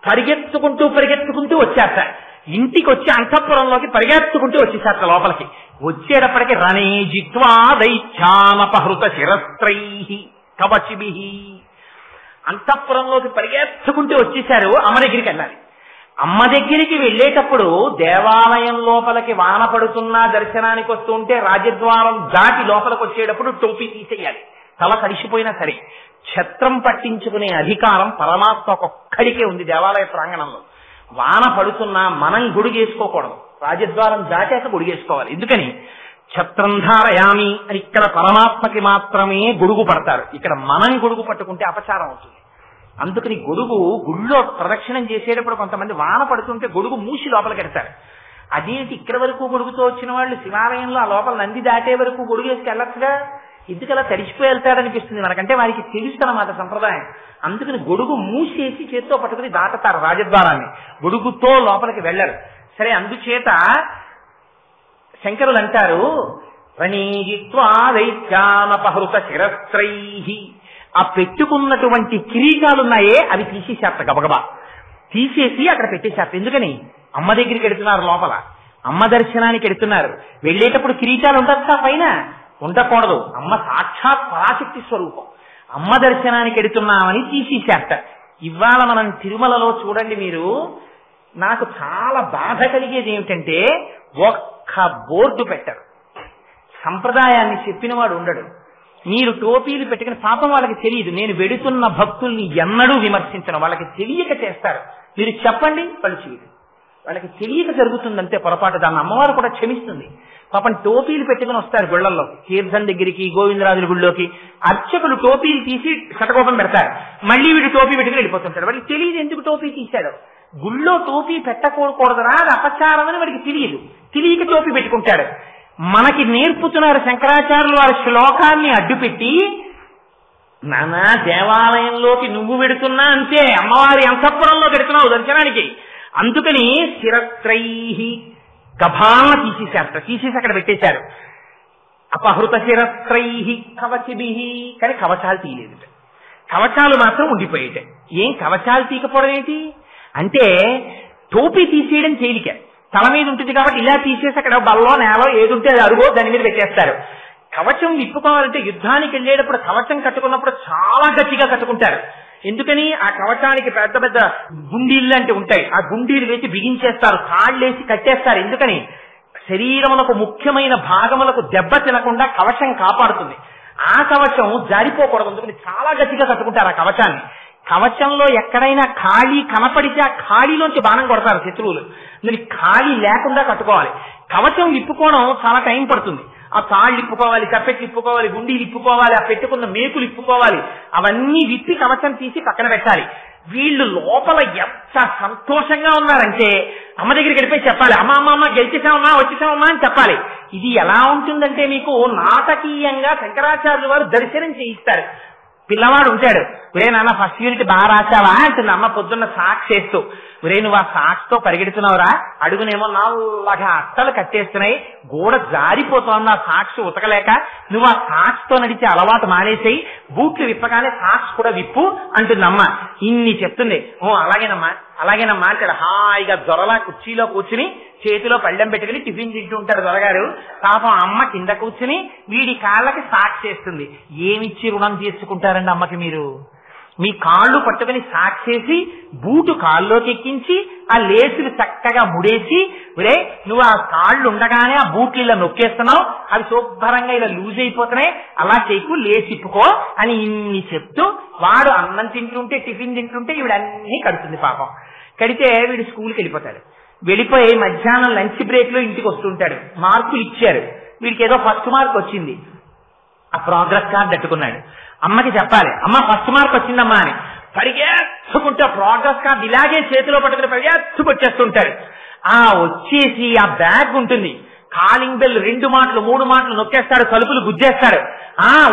పరిగెత్తుకుంటూ వచ్చారట. ఇంటికి వచ్చి అంతఃపురంలోకి పరిగెత్తుకుంటూ వచ్చేసారట లోపలికి. వచ్చేటప్పటికి రణే జిత్వా దైత్యానపహృత శిరస్త్రై కవచిభి, అంతఃపురంలోకి పరిగెత్తుకుంటూ వచ్చేశారు. అమ్మ దగ్గరికి వెళ్ళాలి. అమ్మ దగ్గరికి వెళ్ళేటప్పుడు దేవాలయం లోపలికి వాన పడుతున్నా దర్శనానికి వస్తుంటే రాజద్వారం దాటి లోపలికి వచ్చేటప్పుడు టోపీ తీసేయాలి. తల తడిసిపోయినా సరే. ఛత్రం పట్టించుకునే అధికారం పరమాత్మకొక్కడికే ఉంది దేవాలయ ప్రాంగణంలో. వాన పడుతున్నా మనం గుడిగేసుకోకూడదు, రాజద్వారం దాటాక గుడిగేసుకోవాలి. ఎందుకని? ఛత్రం ధారయామి అని ఇక్కడ పరమాత్మకి మాత్రమే గొడుగు పడతారు, ఇక్కడ మనం గొడుగు పట్టుకుంటే అపచారం అవుతుంది. అందుకని గొడుగు గుళ్ళో ప్రదక్షిణం చేసేటప్పుడు కొంతమంది వాన పడుతుంటే గొడుగు మూసి లోపలికి పెడతారు. అదేంటి ఇక్కడ వరకు గొడుగుతో వచ్చిన వాళ్ళు శివాలయంలో ఆ లోపల నంది దాటే వరకు గొడుగు వేసుకు వెళ్ళొచ్చుగా, ఎందుకలా తడిసిపోయి వెళ్తాడనిపిస్తుంది మనకంటే. వారికి తెలుస్తన్నమాట సంప్రదాయం. అందుకని గొడుగు మూసేసి చేత్తో పట్టుకుని దాటతారు రాజద్వారాన్ని, గొడుగుతో లోపలికి వెళ్ళరు. సరే, అందుచేత శంకరులు అంటారు, ప్రణీజిత్వాదైత్యానపహృత శిరస్త్రై, ఆ పెట్టుకున్నటువంటి కిరీటాలున్నాయే అవి తీసేశారట, గబగబా తీసేసి అక్కడ పెట్టేశారట. ఎందుకని? అమ్మ దగ్గరికి వెడుతున్నారు, లోపల అమ్మ దర్శనానికి వెడుతున్నారు. వెళ్ళేటప్పుడు కిరీటాలు ఉండొచ్చా? పైన ఉండకూడదు. అమ్మ సాక్షాత్ పరాశక్తి స్వరూపం. అమ్మ దర్శనానికి వెడుతున్నామని తీసేశారట. ఇవాళ మనం తిరుమలలో చూడండి మీరు, నాకు చాలా బాధ కలిగేది ఏమిటంటే ఒక్క బోర్డు పెట్టరు, సంప్రదాయాన్ని చెప్పిన వాడు ఉండడు. మీరు టోపీలు పెట్టుకుని, పాపం వాళ్ళకి తెలియదు. నేను వెడుతున్న భక్తుల్ని ఎన్నడూ విమర్శించను, వాళ్ళకి తెలియక చేస్తారు. మీరు చెప్పండి, వాళ్ళు చేయరు. వాళ్ళకి తెలియక జరుగుతుందంటే పొరపాటు. దాన్ని అమ్మవారు కూడా క్షమిస్తుంది. పాపం టోపీలు పెట్టుకుని వస్తారు గుళ్లల్లో, తీర్థం దగ్గరికి, గోవిందరాజుల గుళ్ళోకి. అర్చకులు టోపీలు తీసి శటకోపం పెడతారు, మళ్ళీ వీడు టోపీ పెట్టుకుని వెళ్ళిపోతుంటాడు. వాడికి తెలియదు ఎందుకు టోపీ తీశాడు. గుళ్ళో టోపీ పెట్టకూడదురా, అది అపచారం అని వాడికి తెలియదు. తెలియక టోపీ పెట్టుకుంటాడు. మనకి నేర్పుతున్నారు శంకరాచార్యులు వారి శ్లోకాన్ని అడ్డుపెట్టి, నానా దేవాలయంలోకి నువ్వు వెడుతున్నా అంతే, అమ్మవారి అంతఃపురంలో పెడుతున్నావు దర్శనానికి. అందుకని శిరస్త్రై గభాలను తీసేశారట, తీసేసి అక్కడ పెట్టేశారు. అపహృత శిరస్త్రై కవచిభి, కానీ కవచాలు తీయలేదు. కవచాలు మాత్రం ఉండిపోయేట. ఏం కవచాలు తీయకపోవడం ఏంటి అంటే, టోపీ తీసేయడం తేలిక, తల మీద ఉంటుంది కాబట్టి ఇలా తీసేసి అక్కడ బల్లో నేలో ఏది ఉంటే అది అరుగో దాని మీద పెట్టేస్తారు. కవచం విప్పుకోవాలంటే యుద్ధానికి వెళ్ళేటప్పుడు కవచం కట్టుకున్నప్పుడు చాలా గట్టిగా కట్టుకుంటారు. ఎందుకని? ఆ కవచానికి పెద్ద పెద్ద గుండీళ్ళు అంటే ఉంటాయి, ఆ గుండీలు వేసి బిగించేస్తారు, కాళ్ళేసి కట్టేస్తారు. ఎందుకని? శరీరములకు ముఖ్యమైన భాగములకు దెబ్బ తినకుండా కవచం కాపాడుతుంది. ఆ కవచం జారిపోకూడదు, అందుకని చాలా గట్టిగా కట్టుకుంటారు ఆ కవచాన్ని. కవచంలో ఎక్కడైనా ఖాళీ కనపడితే ఆ ఖాళీలోంచి బాణం కొడతారు శత్రువులు. అందుకని ఖాళీ లేకుండా కట్టుకోవాలి. కవచం విప్పుకోవడం చాలా టైం పడుతుంది. ఆ తాళ్ళు ఇప్పుకోవాలి, కప్పెట్లు ఇప్పుకోవాలి, గుండీలు ఇప్పుకోవాలి, ఆ పెట్టుకున్న మేకులు ఇప్పుకోవాలి. అవన్నీ విప్పి కవచం తీసి పక్కన పెట్టాలి. వీళ్ళు లోపల ఎంత సంతోషంగా ఉన్నారంటే అమ్మ దగ్గరికి వెళ్ళిపోయి చెప్పాలి, అమ్మ అమ్మ అమ్మ గెలిచేసామమ్మా, వచ్చేసామమ్మా అని చెప్పాలి. ఇది ఎలా ఉంటుందంటే మీకు నాటకీయంగా శంకరాచార్యులు వారు దర్శనం చేయిస్తారు. పిల్లవాడు ఉంటాడు, ఒరే నాన్న ఫస్ట్ యూనిట్ బాగా రాశావా అంటుంది అమ్మ పొద్దున్న సాక్స్ వేస్తూ. ఒరే నువ్వు ఆ సాక్స్ తో పరిగెడుతున్నావురా, అడుగునేమో నల్లగా అట్టలు కట్టేస్తున్నాయి, గోడ జారిపోతోంది ఆ సాక్స్ ఉతకలేక, నువ్వు ఆ సాక్స్ తో నడిచే అలవాటు మానేసేయి, బూట్లు విప్పగానే సాక్స్ కూడా విప్పు అంటుంది అమ్మ. ఇన్ని చెప్తుంది. ఓ అలాగేనమ్మా అలాగేనమ్మా అంటాడు. హాయిగా దొరలా కుర్చీలో కూర్చుని చేతిలో పళ్ళెం పెట్టుకుని టిఫిన్ తింటూ ఉంటాడు దొరగారు. పాపం అమ్మ కింద కూర్చుని వీడి కాళ్ళకి సాక్స్ చేస్తుంది. ఏమిచ్చి రుణం తీసుకుంటారండి అమ్మకి మీరు? మీ కాళ్ళు పట్టుకుని సాక్సేసి బూటు కాళ్ళలోకి ఎక్కించి ఆ లేసులు చక్కగా ముడేసి, ఒరే నువ్వు ఆ కాళ్ళు ఉండగానే ఆ బూట్లు ఇలా నొక్కేస్తున్నావు, అవి శుభ్రంగా ఇలా లూజ్ అయిపోతున్నాయి, అలా చేయకు, లేచిప్పుకో అని ఇన్ని చెప్తూ వాడు అన్నం తింటుంటే టిఫిన్ తింటుంటే వీడన్నీ కడుతుంది. పాపం కడితే వీడు స్కూల్కి వెళ్ళిపోతాడు. వెళ్ళిపోయి మధ్యాహ్నం లంచ్ బ్రేక్ లో ఇంటికి వస్తుంటాడు. మార్కులు ఇచ్చారు, వీడికి ఏదో ఫస్ట్ మార్క్ వచ్చింది. ఆ ప్రోగ్రెస్ కార్డు అట్టుకున్నాడు. అమ్మకి చెప్పాలి, అమ్మ ఫస్ట్ మార్క్ వచ్చిందమ్మా అని. పరిగెత్తుకుంటే ప్రోగ్రెస్ కార్డు ఇలాగే చేతిలో పట్టుకుని పరిగెత్తుకొచ్చేస్తుంటాడు. ఆ వచ్చేసి ఆ బ్యాగ్ ఉంటుంది, కాలింగ్ బెల్ 2 మాటలు 3 మాటలు నొక్కేస్తాడు, తలుపులు గుద్దేస్తాడు.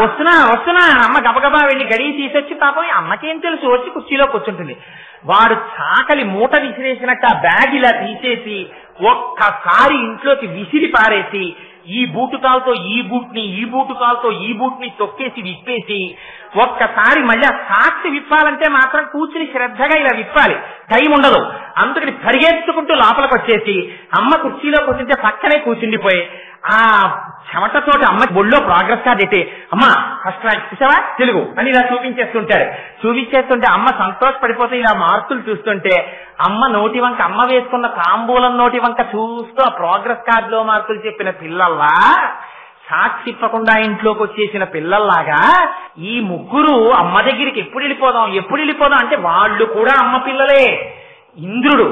వస్తున్నా వస్తున్నా అమ్మ గబగబా వెళ్ళి గడియ తీసొచ్చి, పాపం అమ్మకేం తెలుసు, వచ్చి కుర్చీలో కూర్చుంటుంది. వాడు చాకలి మూట విసిరేసినట్టు ఆ బ్యాగ్ ఇలా తీసేసి ఒక్కసారి ఇంట్లోకి విసిరి పారేసి, ఈ బూటు కాలుతో ఈ బూట్ని, ఈ బూటు కాలుతో ఈ బూట్ని తొక్కేసి విప్పేసి, ఒక్కసారి మళ్ళీ ఆ సాక్షి విప్పాలంటే మాత్రం కూర్చుని శ్రద్ధగా ఇలా విప్పాలి, టైం ఉండదు. అందుకని పరిగెత్తుకుంటూ లోపలికి వచ్చేసి అమ్మ కుర్చీలో కూర్చుంటే పక్కనే కూర్చుండిపోయి ఆ చెమటతోటి అమ్మ ఒళ్ళో ప్రోగ్రెస్ కార్డు అయితే, అమ్మ ఫస్ట్ ర్యాంక్ చూసావా తెలుగు అని ఇలా చూపించేస్తుంటే అమ్మ సంతోషపడిపోతే ఇలా మార్కులు చూస్తుంటే అమ్మ నోటి వంక, అమ్మ వేసుకున్న తాంబూలం నోటి వంక చూస్తూ ఆ ప్రోగ్రెస్ కార్డులో మార్కులు చెప్పిన పిల్లల్లా, సాక్షి ఇప్పకుండా ఇంట్లోకి వచ్చేసిన పిల్లల్లాగా ఈ ముగ్గురు అమ్మ దగ్గరికి ఎప్పుడు వెళ్ళిపోదాం అంటే వాళ్ళు కూడా అమ్మ పిల్లలే. ఇంద్రుడు,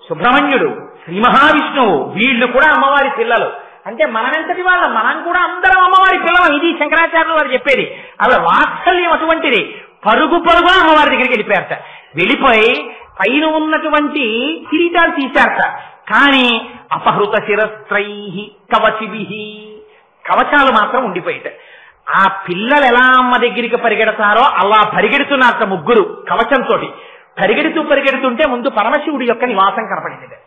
సుబ్రహ్మణ్యుడు, శ్రీ మహావిష్ణువు వీళ్ళు కూడా అమ్మవారి పిల్లలు. అంటే మనమెంతటి వాళ్ళం, మనం కూడా అందరం అమ్మవారి పిల్లలం. ఇది శంకరాచార్యులు వారు చెప్పేది. అలా వాత్సల్యం అటువంటిది. పరుగు అమ్మవారి దగ్గరికి వెళ్ళిపోయారట. వెళ్ళిపోయి పైన ఉన్నటువంటి కిరీటాలు తీశారట. కానీ అపహృత శిరస్త్రై కవచిభి, కవచాలు మాత్రం ఉండిపోయాట. ఆ పిల్లలు ఎలా అమ్మ దగ్గరికి పరిగెడతారో అలా పరిగెడుతున్నారట ముగ్గురు కవచంతో. పరిగెడుతుంటే ముందు పరమశివుడి యొక్క నివాసం కనపడింది.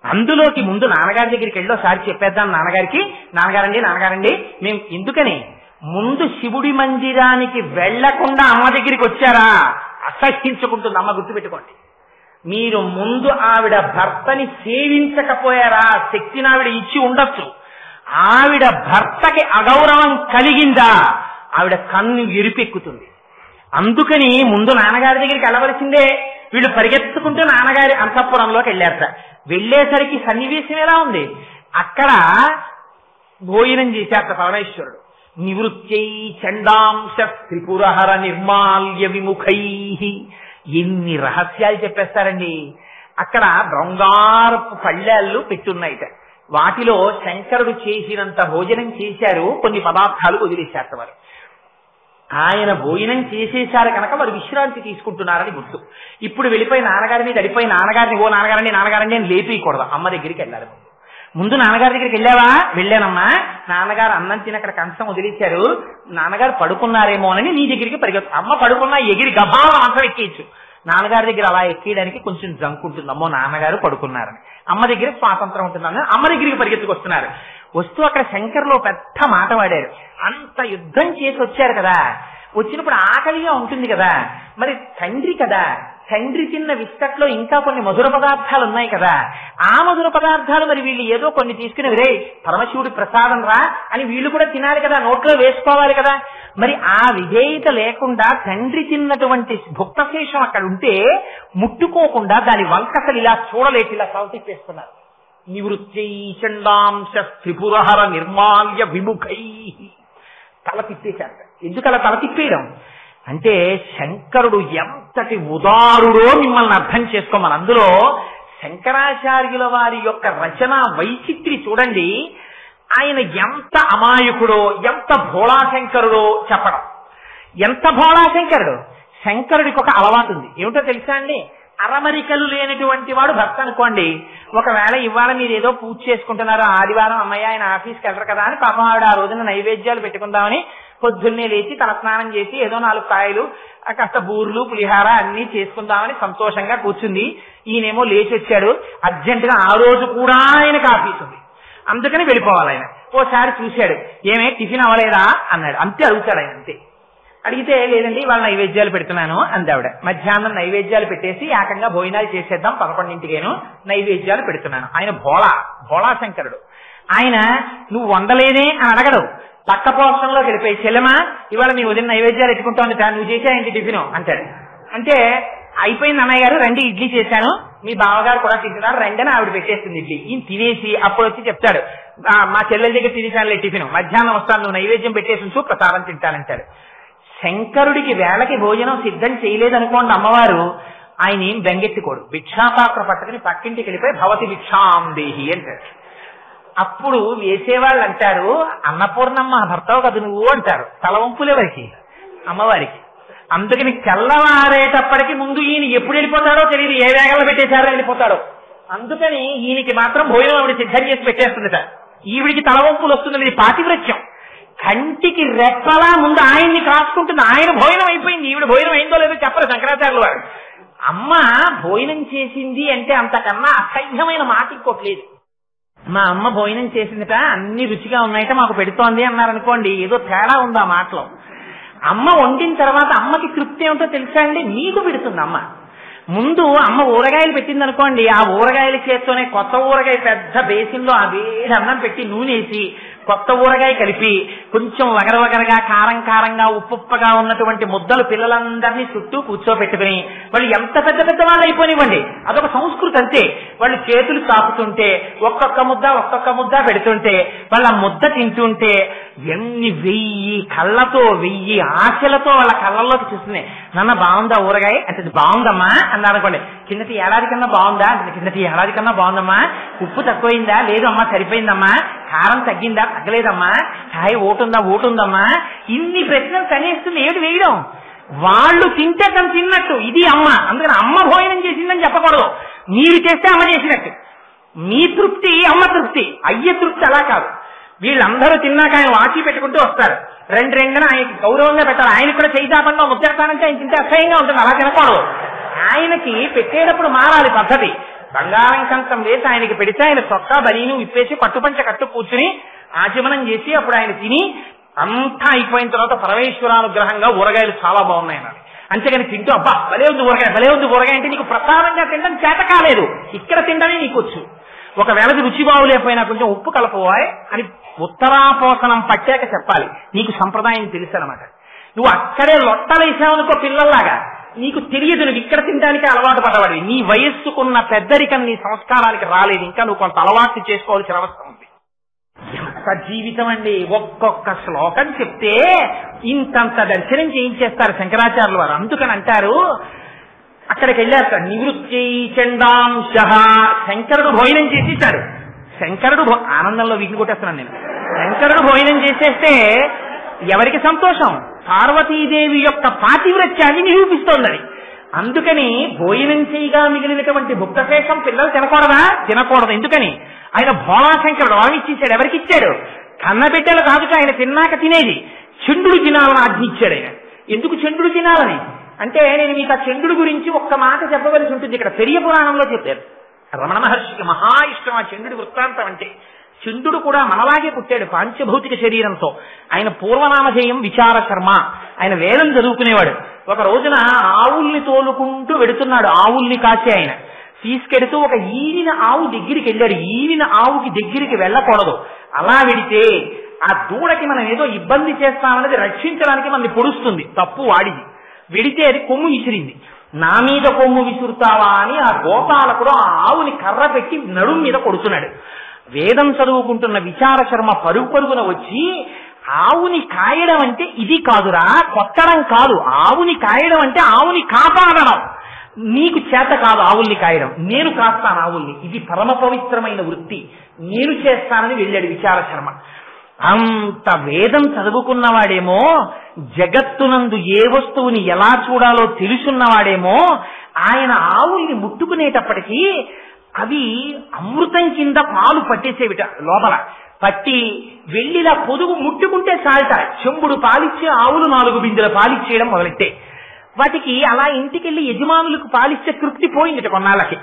అందులోకి ముందు నాన్నగారి దగ్గరికి వెళ్ళి ఒకసారి చెప్పేద్దాం నాన్నగారికి, నాన్నగారండి మేము ఎందుకని ముందు శివుడి మందిరానికి వెళ్లకుండా అమ్మ దగ్గరికి వచ్చారా? అసహించుకుంటుంది అమ్మ, గుర్తుపెట్టుకోండి. మీరు ముందు ఆవిడ భర్తని సేవించకపోయారా? శక్తిని ఆవిడ ఇచ్చి ఉండొచ్చు. ఆవిడ భర్తకి అగౌరవం కలిగిందా? ఆవిడ కన్ను ఎరిపెక్కుతుంది. అందుకని ముందు నాన్నగారి దగ్గరికి వెళ్ళవలసిందే. వీళ్ళు పరిగెత్తుకుంటూ నాన్నగారి అంతఃపురంలోకి వెళ్ళారట. వెళ్లేసరికి సన్నివేశం ఎలా ఉంది? అక్కడ భోజనం చేశారట పరమేశ్వరుడు. నివృత్యై చండాంశ త్రిపురహర నిర్మాల్య విముఖై. ఎన్ని రహస్యాలు చెప్పేస్తారండి. అక్కడ బంగారపు పళ్ళాళ్ళు పెట్టున్నాయిట. వాటిలో శంకరుడు చేసినంత భోజనం చేశారు, కొన్ని పదార్థాలు వదిలేశారట వారు. ఆయన భోజనం చేసేశారు కనుక వారు విశ్రాంతి తీసుకుంటున్నారని గుర్తు. ఇప్పుడు వెళ్ళిపోయి నాన్నగారి మీద అడిపోయి నాన్నగారిని ఓ నాన్నగారండి అని లేపేయకూడదు. అమ్మ దగ్గరికి వెళ్ళాలి. ముందు నాన్నగారి దగ్గరికి వెళ్ళావా? వెళ్ళానమ్మా. నాన్నగారు అన్నం తిని అక్కడ కంచం వదిలేశారు, నాన్నగారు పడుకున్నారేమో అని నీ దగ్గరికి పరిగెత్తు. అమ్మ పడుకున్నా ఎగిరి గభాల మంచం ఎక్కేయచ్చు. నాన్నగారి దగ్గర అలా ఎక్కేయడానికి కొంచెం జంకుంటుంది. అమ్మో నాన్నగారు పడుకున్నారని. అమ్మ దగ్గర స్వాతంత్రం ఉంటుందని అమ్మ దగ్గరికి పరిగెత్తుకొస్తున్నారు. వస్తూ అక్కడ శంకర్లో పెద్ద మాట వాడారు. అంత యుద్ధం చేసి వచ్చారు కదా, వచ్చినప్పుడు ఆకలిగా ఉంటుంది కదా, మరి తండ్రి కదా, తండ్రి తిన్న విస్తట్లో ఇంకా కొన్ని మధుర పదార్థాలు ఉన్నాయి కదా, ఆ మధుర పదార్థాలు మరి వీళ్ళు ఏదో కొన్ని తీసుకుని రే పరమశివుడి ప్రసాదం రా అని వీళ్ళు కూడా తినాలి కదా, నోట్లో వేసుకోవాలి కదా. మరి ఆ విధేయత లేకుండా తండ్రి తిన్నటువంటి భుక్తశేషం అక్కడ ఉంటే ముట్టుకోకుండా దాని వంకసలు ఇలా చూడలేక ఇలా సవతిప్పేస్తున్నారు. నివృత్యై చండాంశ త్రిపురహర నిర్మాల్య విముఖై. తల తిప్పేశారు. ఎందుకు అలా తల తిప్పేయడం అంటే శంకరుడు ఎంతటి ఉదారుడో మిమ్మల్ని అర్థం చేసుకోమని. అందులో శంకరాచార్యుల వారి యొక్క రచన వైచిత్రి చూడండి. ఆయన ఎంత అమాయకుడో, ఎంత భోళాశంకరుడో చెప్పడం. ఎంత భోళాశంకరుడు! శంకరుడికి ఒక అలవాటు ఉంది. ఏమిటో తెలుసా అండి? అరమరికలు లేనటువంటి వాడు భర్త అనుకోండి. ఒకవేళ ఇవాళ మీరు ఏదో పూజ చేసుకుంటున్నారు, ఆదివారం అమ్మయ్య ఆయన ఆఫీస్కి వెళ్ళరు కదా అని పాపం ఆవిడ ఆ రోజున నైవేద్యాలు పెట్టుకుందామని పొద్దున్నే లేచి తలస్నానం చేసి ఏదో 4 కాయలు కాస్త బూర్లు పులిహార అన్ని చేసుకుందామని సంతోషంగా కూర్చుంది. ఈయనేమో లేచి వచ్చాడు. అర్జెంటుగా ఆ రోజు కూడా ఆయనకు ఆఫీస్ ఉంది, అందుకని వెళ్ళిపోవాలి ఆయన. ఓసారి చూశాడు, ఏమే టిఫిన్ అవ్వలేదా అన్నాడు. అంతే అడుగుతాడు ఆయన. అంతే అడిగితే లేదండి వాళ్ళ నైవేద్యాలు పెడుతున్నాను అంది ఆవిడ. మధ్యాహ్నం నైవేద్యాలు పెట్టేసి ఏకంగా భోజనాలు చేసేద్దాం 11ంటికేను నైవేద్యాలు పెడుతున్నాను. ఆయన భోళాశంకరుడు. ఆయన నువ్వు వండలేదే అని అడగడు. పక్క పోషణలోకి వెళ్ళిపోయి చెల్లెమా ఇవాళ మీ ఉదయం నైవేద్యాలు ఎట్టుకుంటాను నువ్వు చేసాయండి టిఫిన్ అంటాడు. అంటే అయిపోయింది అన్నయ్య గారు, రండి ఇడ్లీ చేశాను, మీ బావగారు కూడా తింటున్నారు రండి అని ఆవిడ పెట్టేస్తుంది ఇడ్లీ. ఈయన తినేసి అప్పుడు వచ్చి చెప్తాడు, మా చెల్లెల దగ్గర తినేసానులే టిఫిన్, మధ్యాహ్నం వస్తాను నువ్వు నైవేద్యం పెట్టేసి ఉంచు ప్రసాదం తింటానంటాడు. శంకరుడికి వేళకి భోజనం సిద్ధం చేయలేదనుకోండి అమ్మవారు, ఆయన ఏం బెంగెత్తుకోడు. భిక్షాపాత్ర పట్టుకుని పక్కింటికి వెళ్ళిపోయి భవతి భిక్షాం దేహి అంటాడు. అప్పుడు వేసేవాళ్ళు అంటారు, అన్నపూర్ణమ్మ భర్తవు కదా నువ్వు అంటారు. తలవంపులెవరికి? అమ్మవారికి. అందుకని తెల్లవారేటప్పటికి ముందు ఈయన ఎప్పుడు వెళ్ళిపోతాడో తెలియదు, ఏ వేగంలో పెట్టేశారో వెళ్ళిపోతాడో. అందుకని ఈయనకి మాత్రం భోజనం ఆవిడ సిద్ధం చేసి పెట్టేస్తుందట. ఈవిడికి తలవంపులు వస్తుంది. ఇది పాతివ్రత్యం. కంటికి రెప్పలా ముందు ఆయన్ని కాసుకుంటుంది. ఆయన భోజనం అయిపోయింది, ఈవిడ భోజనం అయిందో లేదో చెప్పరు శంకరాచార్యుల వారు. అమ్మ భోజనం చేసింది అంటే అంతకన్నా అసహ్యమైన మాట ఇంకోట్లేదు. మా అమ్మ భోజనం చేసిందిట, అన్ని రుచిగా ఉన్నాయట, మాకు పెడుతోంది అన్నారనుకోండి, ఏదో తేడా ఉంది ఆ మాటలో. అమ్మ వండిన తర్వాత అమ్మకి తృప్తి ఏమిటో తెలుసా అండి? మీకు పెడుతుంది అమ్మ. ముందు అమ్మ ఊరగాయలు పెట్టింది అనుకోండి, ఆ ఊరగాయల చేత్తోనే కొత్త ఊరగాయ పెద్ద బేసిన్లో ఆ వేడి అన్నం పెట్టి నూనెసి కొత్త ఊరగాయ కలిపి కొంచెం వగరవగరగా కారం కారంగా ఉప్పుగా ఉన్నటువంటి ముద్దలు పిల్లలందరినీ చుట్టూ కూర్చోబెట్టుకుని వాళ్ళు ఎంత పెద్ద పెద్ద వాళ్ళు అయిపోనివ్వండి, అదొక సంస్కృతి అంతే. వాళ్ళు చేతులు తాపుతుంటే ఒక్కొక్క ముద్ద పెడుతుంటే వాళ్ళ ముద్ద తింటుంటే ఎన్ని 1000 కళ్ళతో 1000 ఆశలతో వాళ్ళ కళ్ళల్లోకి చూస్తున్నాయి. నాన్న బాగుందా ఊరగాయ అంటే బాగుందమ్మా అన్నారనుకోండి. కిందటి ఏడాది కన్నా బాగుందా అంటే కిందటి ఏడాది కన్నా బాగుందమ్మా. ఉప్పు తక్కువైందా? లేదు అమ్మా సరిపోయిందమ్మా. కారం తగ్గిందా? తగ్గలేదమ్మా. ఛాయ్ ఓటుందమ్మా. ఇన్ని ప్రశ్నలు కనేస్తుంది. ఏమిటి వేయడం? వాళ్ళు తింటే తను తిన్నట్టు ఇది అమ్మ. అందుకని అమ్మ భోజనం చేసిందని చెప్పకూడదు, మీరు చేస్తే అమ్మ చేసినట్టు. మీ తృప్తి అమ్మ తృప్తి, అయ్య తృప్తి అలా కాదు. వీళ్ళందరూ తిన్నాక ఆయన వాచి పెట్టుకుంటూ వస్తారు. రెండున ఆయనకి గౌరవంగా పెట్టాలి. ఆయనకు కూడా చైతాపంగా ముద్దెడతానంటే ఆయన తింటే అసహ్యంగా ఉంటుంది, అలా తినకూడదు. ఆయనకి పెట్టేటప్పుడు మారాలి పద్ధతి. బంగారం కంచం వేసి ఆయనకి పెడితే ఆయన చొక్కా బనీను విప్పేసి పట్టుపంచ కట్టు కూర్చుని ఆచమనం చేసి అప్పుడు ఆయన తిని అంతా అయిపోయిన తర్వాత పరమేశ్వరానుగ్రహంగా ఊరగాయలు చాలా బాగున్నాయి అనాలి. అంతేగాని తింటూ అబ్బా భలే ఉంది ఊరగాయ అంటే నీకు ప్రసాదంగా తినడం చేత కాలేదు, ఇక్కడ తినడమే నీకు వచ్చు. ఒకవేళ రుచి బాగులేకపోయినా కొంచెం ఉప్పు కలపవాయ్ అని ఉత్తరాపోసనం పట్టాక చెప్పాలి. నీకు సంప్రదాయం తెలుసు అనమాట. నువ్వు అక్కడే లొట్టలేసావనుకో పిల్లల్లాగా, నీకు తెలియదు, నువ్వు ఇక్కడ తినడానికి అలవాటు పడవాడి. నీ వయస్సుకున్న పెద్దరికం నీ సంస్కారానికి రాలేదు, ఇంకా నువ్వు కొంత అలవాటు చేసుకోవాల్సిన అవసరం ఉంది. ఎంత జీవితం అండి! ఒక్కొక్క శ్లోకం చెప్తే ఇంతంత దర్శనం చేయించేస్తారు శంకరాచార్యుల వారు. అందుకని అంటారు, అక్కడికి వెళ్ళాక నివృత్తి చండాంశ, శంకరుడు భోజనం చేసేసాడు. శంకరుడు ఆనందంలో వీటిని కొట్టేస్తున్నాను నేను. శంకరుడు భోజనం చేసేస్తే ఎవరికి సంతోషం? పార్వతీదేవి యొక్క పాతివ్రత్యాన్ని నిరూపిస్తోందని. అందుకని భోజనం చేయగా మిగిలినటువంటి భుక్తశేషం పిల్లలు తినకూడదా? తినకూడదు. ఎందుకని? ఆయన భోళాశంకరుడు వరమిచ్చేసాడు. ఎవరికి ఇచ్చాడు? కన్నబిడ్డలు కాదుట ఆయన తిన్నాక తినేది. చంద్రుడు తినాలని ఆజ్ఞించాడు ఆయన. ఎందుకు చంద్రుడు తినాలని అంటే, నేను మీకు ఆ చంద్రుడి గురించి ఒక్క మాట చెప్పవలసి ఉంటుంది. ఇక్కడ పెరియ పురాణంలో చెప్పారు. రమణ మహర్షికి మహా ఇష్టం ఆ చంద్రుడి వృత్తాంతం అంటే. చంద్రుడు కూడా మనలాగే పుట్టాడు పాంచభౌతిక శరీరంతో. ఆయన పూర్వనామధేయం విచార శర్మ. ఆయన వేదం చదువుకునేవాడు. ఒక రోజున ఆవుల్ని తోలుకుంటూ వెడుతున్నాడు. ఆవుల్ని కాసే ఆయన తీసుకెడుతూ ఒక ఈనిన ఆవు దగ్గరికి వెళ్ళాడు. ఈనిన ఆవుకి దగ్గరికి వెళ్ళకూడదు. అలా వెడితే ఆ దూడకి మనం ఏదో ఇబ్బంది చేస్తామన్నది రక్షించడానికి మనల్ని పొడుస్తుంది. తప్పు వాడిది. వెడితే అది కొమ్ము విసిరింది. నా మీద కొమ్ము విసురుతావా అని ఆ గోపాలకుడు ఆ ఆవుని కర్ర పెట్టి నడుం మీద కొడుతున్నాడు. వేదం చదువుకుంటున్న విచార శర్మ పరుగు పరుగున వచ్చి, ఆవుని కాయడం అంటే ఇది కాదురా, కొట్టడం కాదు. ఆవుని కాయడం అంటే ఆవుని కాపాడడం. నీకు చేత కాదు ఆవుల్ని కాయడం, నేను కాస్తాను ఆవుల్ని. ఇది పరమ పవిత్రమైన వృత్తి, నేను చేస్తానని వెళ్ళాడు విచార శర్మ. అంత వేదం చదువుకున్నవాడేమో, జగత్తునందు ఏ వస్తువుని ఎలా చూడాలో తెలుసున్నవాడేమో, ఆయన ఆవుల్ని ముట్టుకునేటప్పటికీ అవి అమృతం కింద పాలు పట్టేసేవిట. లోపల పట్టి వెళ్ళిలా పొదుగు ముట్టుకుంటే చాలట చెంబుడు పాలిచ్చే ఆవులు 4 బిందెల పాలిచ్చేయడం మొదలెట్టే. వాటికి అలా ఇంటికెళ్ళి యజమానులకు పాలిచ్చే తృప్తి పోయిందిట కొన్నాళ్ళకి.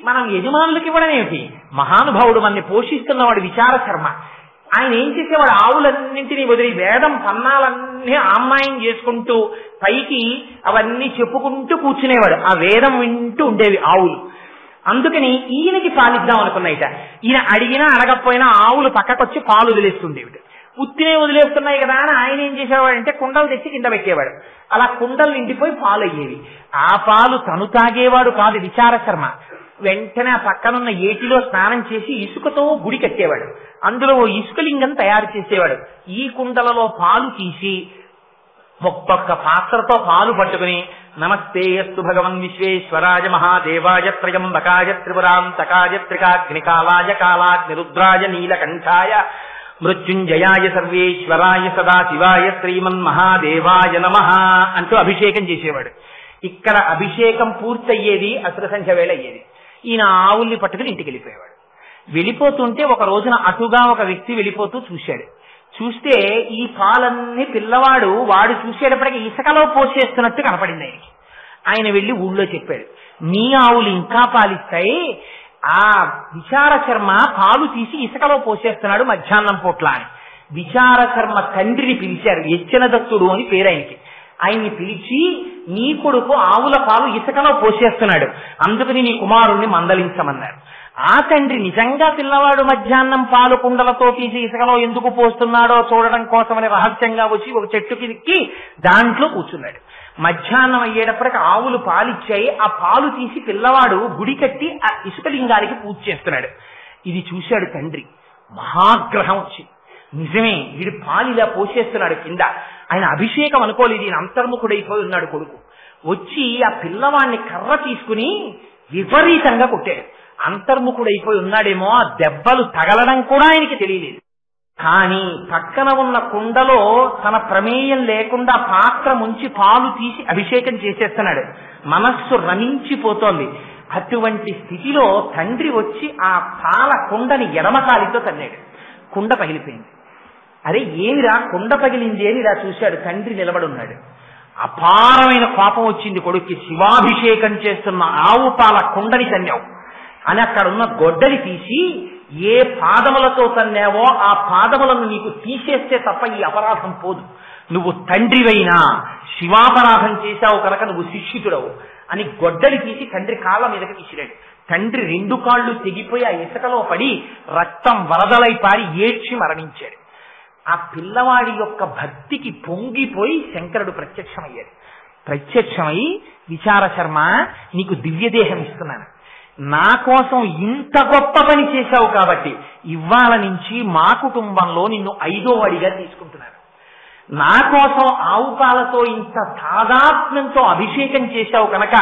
మనం యజమానులకు ఇవ్వడం ఏమిటి? మహానుభావుడు మనని పోషిస్తున్నవాడు విచార శర్మ. ఆయన ఏం చేసేవాడు? ఆవులన్నింటినీ వదిలి వేదం పన్నాలన్నీ ఆమ్మాయం చేసుకుంటూ పైకి అవన్నీ చెప్పుకుంటూ కూర్చునేవాడు. ఆ వేదం వింటూ ఉండేవి ఆవులు. అందుకని ఈయనకి పాలిద్దాం అనుకున్నాయిట. ఈయన అడిగినా అడగకపోయినా ఆవులు పక్కకొచ్చి పాలు వదిలేస్తుండేవిట. ఉత్తినే వదిలేస్తున్నాయి కదా అని ఆయన ఏం చేసేవాడంటే కుండలు తెచ్చి కింద పెట్టేవాడు. అలా కుండలు నిండిపోయి పాలు అయ్యేవి. ఆ పాలు తను తాగేవాడు కాదు విచార శర్మ. వెంటనే ఆ పక్కనున్న ఏటిలో స్నానం చేసి ఇసుకతో గుడి కట్టేవాడు. అందులో ఓ ఇసుకలింగం తయారు చేసేవాడు. ఈ కుండలలో పాలు తీసి ఒక్కొక్క పాత్రతో పాలు పట్టుకుని, నమస్తే అస్తు భగవన్ విశ్వేశ్వరాయ మహాదేవాయ త్రయంబకాయ త్రిపురాంతకాయ త్రికాగ్నికాలాయ కాలాగ్నిరుద్రాయ నీలకంఠాయ మృత్యుంజయాయ సర్వేశ్వరాయ సదాశివాయ శ్రీమన్మహాదేవాయ నమః అంటూ అభిషేకం చేసేవాడు. ఇక్కడ అభిషేకం పూర్తయ్యేది అసుర సంఖ్య వేళ అయ్యేది. ఈయన ఆవుల్ని పట్టుకుని ఇంటికి వెళ్ళిపోయేవాడు. వెళ్ళిపోతుంటే ఒక రోజున అటుగా ఒక వ్యక్తి వెళ్ళిపోతూ చూశాడు. చూస్తే ఈ పాలన్నీ పిల్లవాడు వాడు చూసేటప్పటికి ఇసుకలో పోసేస్తున్నట్టు కనపడింది ఆయనకి. ఆయన వెళ్లి ఊళ్ళో చెప్పాడు, మీ ఆవులు ఇంకా పాలిస్తాయి, ఆ విచార శర్మ పాలు తీసి ఇసుకలో పోసేస్తున్నాడు మధ్యాహ్నం పూట్ల అని. విచార శర్మ తండ్రిని పిలిచారు. యచ్చన దత్తుడు అని పేరు ఆయనకి. ఆయన్ని పిలిచి, నీ కొడుకు ఆవుల పాలు ఇసుకలో పోసేస్తున్నాడు, అందుకని నీ కుమారుణ్ణి మందలించమన్నారు. ఆ తండ్రి నిజంగా పిల్లవాడు మధ్యాహ్నం పాలు కుండలతో తీసి ఇసుకలో ఎందుకు పోస్తున్నాడో చూడడం కోసమని రహస్యంగా వచ్చి ఒక చెట్టుకి దాంట్లో కూర్చున్నాడు. మధ్యాహ్నం అయ్యేటప్పటికి ఆవులు పాలిచ్చాయి. ఆ పాలు తీసి పిల్లవాడు గుడి కట్టి ఆ ఇసుకలింగానికి పూజ చేస్తున్నాడు. ఇది చూశాడు తండ్రి. మహాగ్రహం వచ్చి, నిజమే వీడు పాలు ఇలా పోసేస్తున్నాడు కింద. ఆయన అభిషేకం అనుకోలేదు, ఈయన అంతర్ముఖుడైపోయి ఉన్నాడు కొడుకు. వచ్చి ఆ పిల్లవాడిని కర్ర తీసుకుని విపరీతంగా కొట్టాడు. అంతర్ముఖుడైపోయి ఉన్నాడేమో, ఆ దెబ్బలు తగలడం కూడా ఆయనకి తెలియలేదు. కానీ పక్కన ఉన్న కుండలో తన ప్రమేయం లేకుండా పాత్ర ముంచి పాలు తీసి అభిషేకం చేసేస్తున్నాడు. మనస్సు రమించిపోతోంది. అటువంటి స్థితిలో తండ్రి వచ్చి ఆ పాల కుండని ఎడమకాలితో తన్నాడు. కుండ పగిలిపోయింది. అరే ఏమిరా కుండ పగిలింది అని ఇలా చూశాడు. తండ్రి నిలబడున్నాడు. అపారమైన కోపం వచ్చింది కొడుక్కి. శివాభిషేకం చేస్తున్న ఆవు పాల కుండని తన్నావు, అని అక్కడున్న గొడ్డలి తీసి ఏ పాదములతో తన్నావో ఆ పాదములను నీకు తీసేస్తే తప్ప ఈ అపరాధం పోదు. నువ్వు తండ్రివైనా శివాపరాధం చేశావు కనుక నువ్వు శిక్షితుడవు అని గొడ్డలి తీసి తండ్రి కాళ్ళ మీదకి విసిరాడు. తండ్రి 2 కాళ్ళు తెగిపోయి ఆ ఇసుకలో పడి రక్తం వరదలై పారి ఏడ్చి మరణించాడు. ఆ పిల్లవాడి యొక్క భక్తికి పొంగిపోయి శంకరుడు ప్రత్యక్షమయ్యాడు. ప్రత్యక్షమై, విచార శర్మ, నీకు దివ్యదేహం ఇస్తున్నాను, నా కోసం ఇంత గొప్ప పని చేశావు కాబట్టి ఇవాళ నుంచి మా కుటుంబంలో నిన్ను 5వ వాడిగా తీసుకుంటున్నాను. నా కోసం ఆవు పాలతో ఇంత తాదాత్మ్యంతో అభిషేకం చేశావు కనుక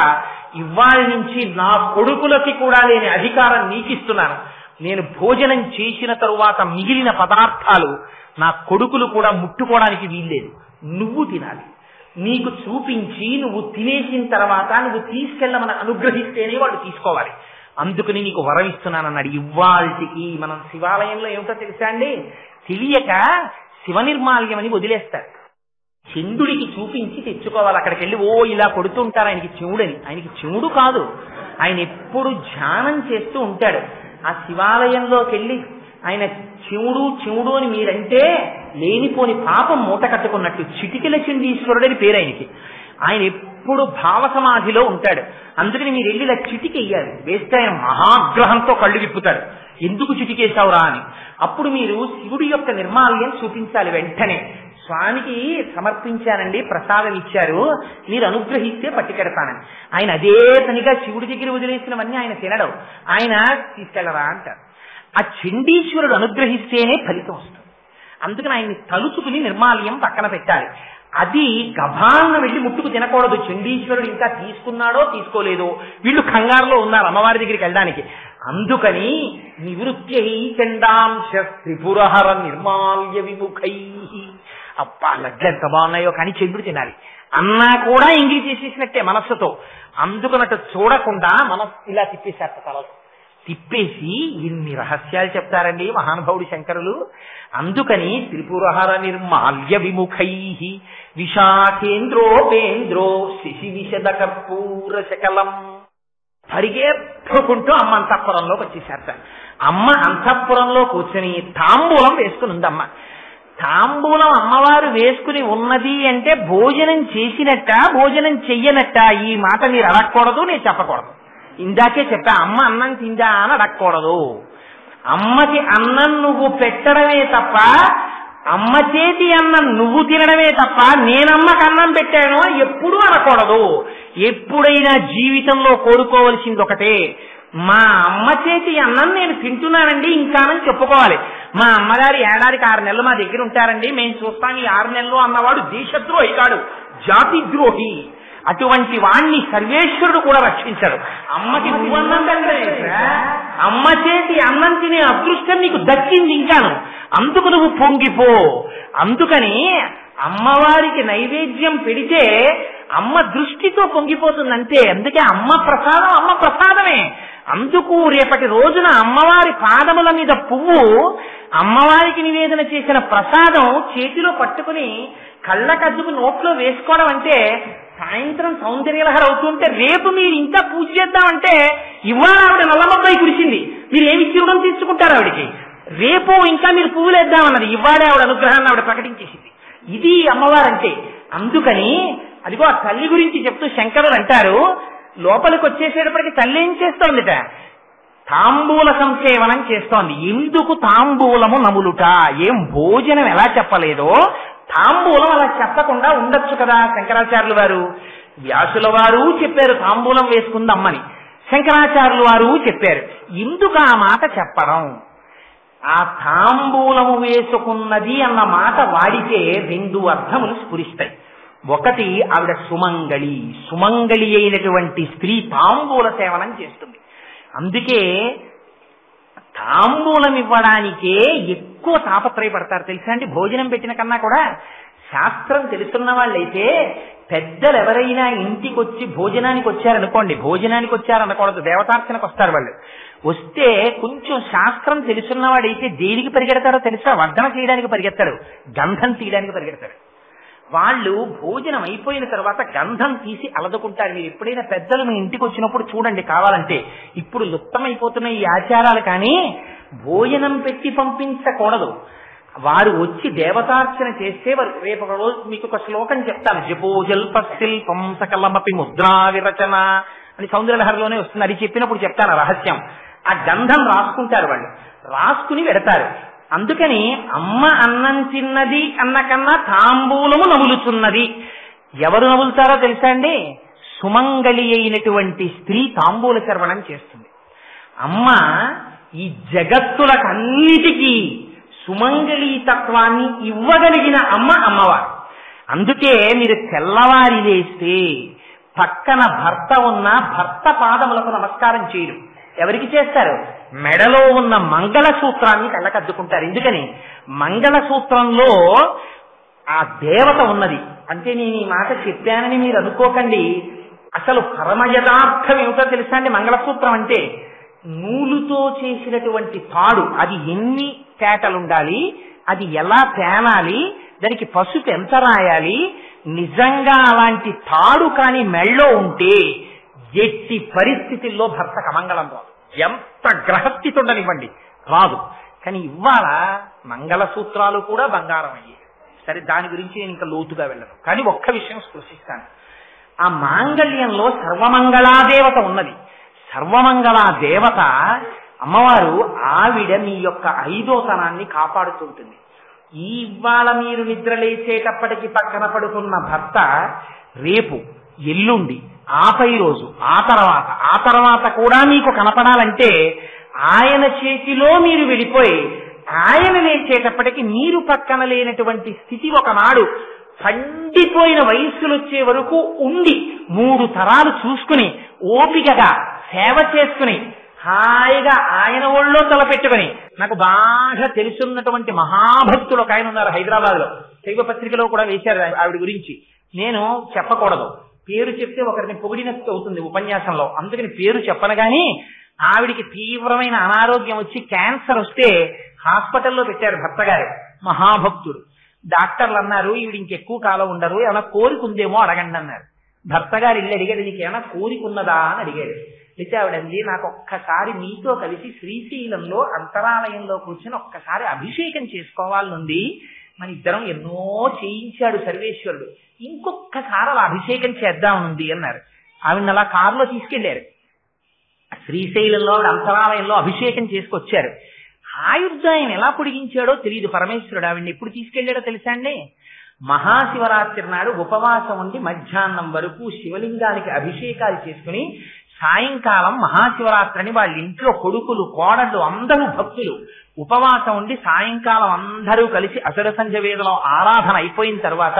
ఇవాళ నుంచి నా కొడుకులకి కూడా లేని అధికారం నీకిస్తున్నాను. నేను భోజనం చేసిన తరువాత మిగిలిన పదార్థాలు నా కొడుకులు కూడా ముట్టుకోవడానికి వీల్లేదు, నువ్వు తినాలి. నీకు చూపించి నువ్వు తినేసిన తర్వాత నువ్వు తీసుకెళ్ళమని అనుగ్రహిస్తేనే వాడు తీసుకోవాలి. అందుకని నీకు వరం ఇస్తున్నానన్నాడు. ఇవాళకి మనం శివాలయంలో ఏమిటో తెలుసా అండి, తెలియక శివ నిర్మాల్యం అని వదిలేస్తారు. చంద్రుడికి చూపించి తెచ్చుకోవాలి. అక్కడికి వెళ్ళి ఓ ఇలా కొడుతుంటారు ఆయనకి చెవుడని. ఆయనకి చెవుడు కాదు, ఆయన ఎప్పుడు ధ్యానం చేస్తూ ఉంటాడు. ఆ శివాలయంలోకి వెళ్ళి ఆయన చెవుడు చెవుడు అని మీరంటే లేనిపోని పాపం మూట కట్టుకున్నట్టు. చిటికెల చండీశ్వరుడని పేరు ఆయనకి. ఆయన ఎప్పుడు భావ సమాధిలో ఉంటాడు. అందుకని మీరు వెళ్ళి ఇలా చిటికెయ్యాలి. వేస్తే ఆయన మహాగ్రహంతో కళ్ళు విప్పుతాడు. ఎందుకు చిటికేశావురా అని. అప్పుడు మీరు శివుడి యొక్క నిర్మాల్యం చూపించాలి. వెంటనే స్వామికి సమర్పించానండి, ప్రసాదం ఇచ్చారు, మీరు అనుగ్రహిస్తే పట్టుకెడతానని. ఆయన అదే పనిగా శివుడి దగ్గర వదిలేసినవన్నీ ఆయన తినడం. ఆయన తీసుకెళ్లరా అంటారు. ఆ చండీశ్వరుడు అనుగ్రహిస్తేనే ఫలితం వస్తుంది. అందుకని ఆయన్ని తలుచుకుని నిర్మాల్యం పక్కన పెట్టాలి. అది గభాలను వెళ్ళి ముట్టుకు తినకూడదు. చండీశ్వరుడు ఇంకా తీసుకున్నాడో తీసుకోలేదో, వీళ్ళు కంగారులో ఉన్నారు అమ్మవారి దగ్గరికి వెళ్ళడానికి. అందుకని నివృత్యై చండాంశ త్రిపురహర నిర్మాల్య విముఖై. అబ్బా లడ్లు ఎంత బాగున్నాయో కానీ చంద్రుడు తినాలి అన్నా కూడా ఎంగిలి చేసేసినట్టే మనస్సుతో. అందుకన్నట్టు చూడకుండా మనస్సు ఇలా తిప్పేశారు. తలలో తిప్పేసి ఇన్ని రహస్యాలు చెప్తారండి మహానుభావుడు శంకరులు. అందుకని త్రిపురహర నిర్మాల్య విముఖై విశాఖేంద్రోపేంద్రో శశి విశద కర్పూర శకలం. పరిగెత్తుకుంటూ అమ్మ అంతఃపురంలోకి వచ్చేసారట. అమ్మ అంతఃపురంలో కూర్చొని తాంబూలం వేసుకుని ఉందమ్మ. తాంబూలం అమ్మవారు వేసుకుని ఉన్నది అంటే భోజనం చేసినట్ట భోజనం చెయ్యనట్ట ఈ మాట మీరు అడగకూడదు, నేను చెప్పకూడదు. ఇందాకే చెప్పా, అమ్మ అన్నం తిందా అని అడగకూడదు. అమ్మకి అన్నం నువ్వు పెట్టడమే తప్ప, అమ్మ చేతి అన్నం నువ్వు తినడమే తప్ప నేనమ్మకి అన్నం పెట్టాను ఎప్పుడూ అనకూడదు. ఎప్పుడైనా జీవితంలో కోరుకోవలసింది ఒకటే, మా అమ్మ చేతి అన్నం నేను తింటున్నానండి ఇంకానని చెప్పుకోవాలి. మా అమ్మగారు ఏడాదికి 6 నెలలు మా దగ్గర ఉంటారండి, మేము చూస్తాం ఈ 6 నెలలు అన్నవాడు దేశద్రోహి కాడు, జాతిద్రోహి. అటువంటి వాణ్ణి సర్వేశ్వరుడు కూడా రక్షించాడు. అమ్మకి నువ్వు అన్నం పెట్టలేదా, అమ్మ చేతి అన్నం తినే అదృష్టం నీకు దక్కింది ఇంకాను, అందుకు నువ్వు పొంగిపో. అందుకని అమ్మవారికి నైవేద్యం పెడితే అమ్మ దృష్టితో పొంగిపోతుందంటే. అందుకే అమ్మ ప్రసాదం అమ్మ ప్రసాదమే. అందుకు రేపటి రోజున అమ్మవారి పాదముల మీద పువ్వు, అమ్మవారికి నివేదన చేసిన ప్రసాదం చేతిలో పట్టుకుని కళ్ళకద్దుకు నోట్లో వేసుకోవడం అంటే సాయంత్రం సౌందర్యలహర అవుతుంటే రేపు మీరు ఇంకా పూజ చేద్దామంటే ఇవాళ ఆవిడ నల్లమబ్బాయి కురిసింది, మీరు ఏమి ఇవ్వడం తీసుకుంటారు ఆవిడికి. రేపు ఇంకా మీరు పువ్వులు వేద్దామన్నది, ఇవాళ ఆవిడ అనుగ్రహాన్ని ఆవిడ ప్రకటించేసింది. ఇది అమ్మవారంటే. అందుకని అదిగో ఆ తల్లి గురించి చెప్తూ శంకరులు అంటారు, లోపలికి వచ్చేసేటప్పటికి తల్లి ఏం చేస్తోందిట, తాంబూల సంసేవనం చేస్తోంది. ఎందుకు తాంబూలము నములుట, ఏం భోజనం ఎలా చెప్పలేదో తాంబూలం అలా చెప్పకుండా ఉండొచ్చు కదా. శంకరాచార్యులు వారు, వ్యాసుల వారు చెప్పారు తాంబూలం వేసుకుంది అమ్మని, శంకరాచార్యులు వారు చెప్పారు. ఎందుకు ఆ మాట చెప్పడం, ఆ తాంబూలము వేసుకున్నది అన్న మాట వాడితే 2 అర్థములు స్ఫురిస్తాయి. ఒకటి, ఆవిడ సుమంగళి, సుమంగళి అయినటువంటి స్త్రీ తాంబూల సేవనం చేస్తుంది. అందుకే తాంబూలం ఇవ్వడానికే ఎక్కువ తాపత్రయపడతారు తెలుసా అండి. భోజనం పెట్టిన కన్నా కూడా శాస్త్రం తెలుసున్న వాళ్ళైతే పెద్దలు ఎవరైనా ఇంటికి వచ్చి భోజనానికి వచ్చారనుకోండి, భోజనానికి వచ్చారనకూడదు, దేవతార్చనకు వస్తారు వాళ్ళు. వస్తే కొంచెం శాస్త్రం తెలుసున్నవాడైతే దేనికి పరిగెడతారో తెలుసా, వడ్డన చేయడానికి పరిగెత్తాడు, గంధం తీయడానికి పరిగెడతాడు. వాళ్ళు భోజనం అయిపోయిన తర్వాత గంధం తీసి అలదుకుంటారు. మీరు ఎప్పుడైనా పెద్దలు మీ ఇంటికి వచ్చినప్పుడు చూడండి కావాలంటే. ఇప్పుడు లుప్తమైపోతున్న ఈ ఆచారాలు కానీ భోజనం పెట్టి పంపించకూడదు. వారు వచ్చి దేవతార్చన చేస్తే వారు రేపు ఒక రోజు మీకు ఒక శ్లోకం చెప్తాను. జపోజల్ప శిల్పం సకలమపి ముద్రా విరచన అని సౌందర్యలహరిలోనే వస్తుంది. అది చెప్పినప్పుడు చెప్తాను రహస్యం. ఆ గంధం రాసుకుంటారు వాళ్ళు, రాసుకుని పెడతారు. అందుకని అమ్మ అన్నం తిన్నది అన్న కన్నా తాంబూలము నములుచున్నది. ఎవరు నములుతారో తెలుసా అండి? సుమంగళి అయినటువంటి స్త్రీ తాంబూల చర్వణం చేస్తుంది. అమ్మ ఈ జగత్తులకన్నిటికీ సుమంగళీ తత్వాన్ని ఇవ్వగలిగిన అమ్మ అమ్మవారు. అందుకే మీరు తెల్లవారి లేస్తే పక్కన భర్త ఉన్న భర్త పాదములకు నమస్కారం చేయరు. ఎవరికి చేస్తారు? మెడలో ఉన్న మంగళసూత్రాన్ని కళ్ళకద్దుకుంటారు. ఎందుకని? మంగళసూత్రంలో ఆ దేవత ఉన్నది. అంటే నేను ఈ మాట చెప్పానని మీరు అనుకోకండి. అసలు పరమ యథార్థం ఏమిటో తెలుసా అండి? మంగళసూత్రం అంటే నూలుతో చేసినటువంటి తాడు. అది ఎన్ని తేటలుండాలి, అది ఎలా తేనాలి, దానికి పసుపు ఎంత రాయాలి. నిజంగా అలాంటి తాడు కాని మెళ్ళో ఉంటే ఎట్టి పరిస్థితుల్లో భర్తకు అమంగళం రాదు. ఎంత గ్రహస్థితి ఉండనివ్వండి రాదు. కానీ ఇవాళ మంగళసూత్రాలు కూడా బంగారం అయ్యాయి. సరే, దాని గురించి నేను ఇంకా లోతుగా వెళ్ళను. కానీ ఒక్క విషయం స్పృశిస్తాను. ఆ మాంగళ్యంలో సర్వమంగళాదేవత ఉన్నది. సర్వమంగళా దేవత అమ్మవారు ఆవిడ మీ యొక్క ఐదోతనాన్ని కాపాడుతుంటుంది. ఇవాళ మీరు నిద్ర లేచేటప్పటికి పక్కన పడుకున్న భర్త రేపు, ఎల్లుండి, ఆపై రోజు, ఆ తర్వాత కూడా మీకు కనపడాలంటే ఆయన చేతిలో మీరు వెళ్ళిపోయి ఆయన లేచేటప్పటికి మీరు పక్కన లేనటువంటి స్థితి ఒకనాడు పండిపోయిన వయస్సులు వచ్చే వరకు ఉండి 3 తరాలు చూసుకుని ఓపికగా సేవ చేసుకుని హాయిగా ఆయన ఒళ్ళో తలపెట్టుకుని, నాకు బాగా తెలుసున్నటువంటి మహాభక్తులు ఒక ఆయన ఉన్నారు హైదరాబాద్ లో, శైవ పత్రికలో కూడా వేశారు ఆవిడ గురించి. నేను చెప్పకూడదు, పేరు చెప్తే ఒకరిని పొగిడినట్టు అవుతుంది ఉపన్యాసంలో, అందుకని పేరు చెప్పను. కానీ ఆవిడికి తీవ్రమైన అనారోగ్యం వచ్చి క్యాన్సర్ వస్తే హాస్పిటల్లో పెట్టారు భర్త గారు. మహాభక్తుడు. డాక్టర్లు అన్నారు ఈవిడ ఇంకెక్కువ కాలం ఉండరు, ఏమైనా కోరిక ఉందేమో అడగండి అన్నారు. భర్త గారు ఇల్లు అడిగాడు, నీకు ఏమైనా కోరిక ఉన్నదా అని అడిగాడు. అయితే ఆవిడంది, నాకు ఒక్కసారి మీతో కలిసి శ్రీశైలంలో అంతరాలయంలో కూర్చొని ఒక్కసారి అభిషేకం చేసుకోవాలనుంది. మన ఇద్దరం ఎన్నో చేయించాడు సర్వేశ్వరుడు, ఇంకొక్కసారి అలా అభిషేకం చేద్దామనుంది అన్నారు. ఆవిడ అలా కారులో తీసుకెళ్లారు. శ్రీశైలంలో అంతరాలయంలో అభిషేకం చేసుకొచ్చారు. ఆయుర్దాయం ఎలా పొడిగించాడో తెలియదు పరమేశ్వరుడు. ఆవిడ్ని ఎప్పుడు తీసుకెళ్లాడో తెలుసా అండి? మహాశివరాత్రి నాడు ఉపవాసం ఉండి మధ్యాహ్నం వరకు శివలింగానికి అభిషేకాలు చేసుకుని సాయంకాలం మహాశివరాత్రిని వాళ్ళ ఇంట్లో కొడుకులు, కోడళ్ళు అందరూ భక్తులు ఉపవాసం ఉండి సాయంకాలం అందరూ కలిసి అసుర సంధ్య వేదలో ఆరాధన అయిపోయిన తర్వాత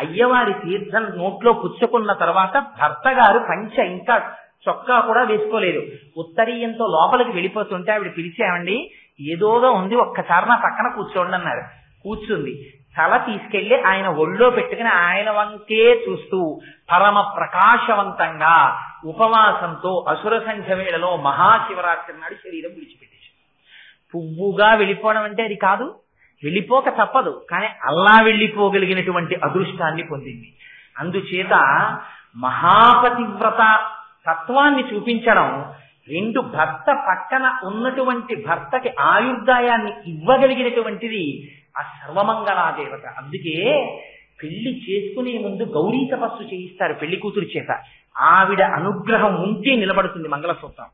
అయ్యవారి తీర్థం నోట్లో పుచ్చుకున్న తర్వాత భర్త గారు పంచ ఇంకా చొక్కా కూడా వేసుకోలేదు, ఉత్తరీయంతో లోపలికి వెళ్ళిపోతుంటే ఆవిడ పిలిచామండి, ఏదోదో ఉంది, ఒక్కసారి నా పక్కన కూర్చోండి అన్నారు. కూర్చుంది. తల తీసుకెళ్లి ఆయన ఒళ్ళో పెట్టుకుని ఆయన వంకే చూస్తూ పరమ ప్రకాశవంతంగా ఉపవాసంతో అసుర సంఖ్య వేళలో మహాశివరాత్రి నాడు శరీరం విడిచిపెట్టేసి పువ్వుగా వెళ్ళిపోవడం అంటే అది కాదు, వెళ్ళిపోక తప్పదు. కానీ అలా వెళ్ళిపోగలిగినటువంటి అదృష్టాన్ని పొందింది. అందుచేత మహాపతివ్రత తత్వాన్ని చూపించడం, 2 భర్త పక్కన ఉన్నటువంటి భర్తకి ఆయుర్దాయాన్ని ఇవ్వగలిగినటువంటిది ఆ సర్వమంగళాదేవత. అందుకే పెళ్లి చేసుకునే ముందు గౌరీ తపస్సు చేయిస్తారు పెళ్లి కూతురు చేత. ఆవిడ అనుగ్రహం ఉంటే నిలబడుతుంది మంగళసూత్రం.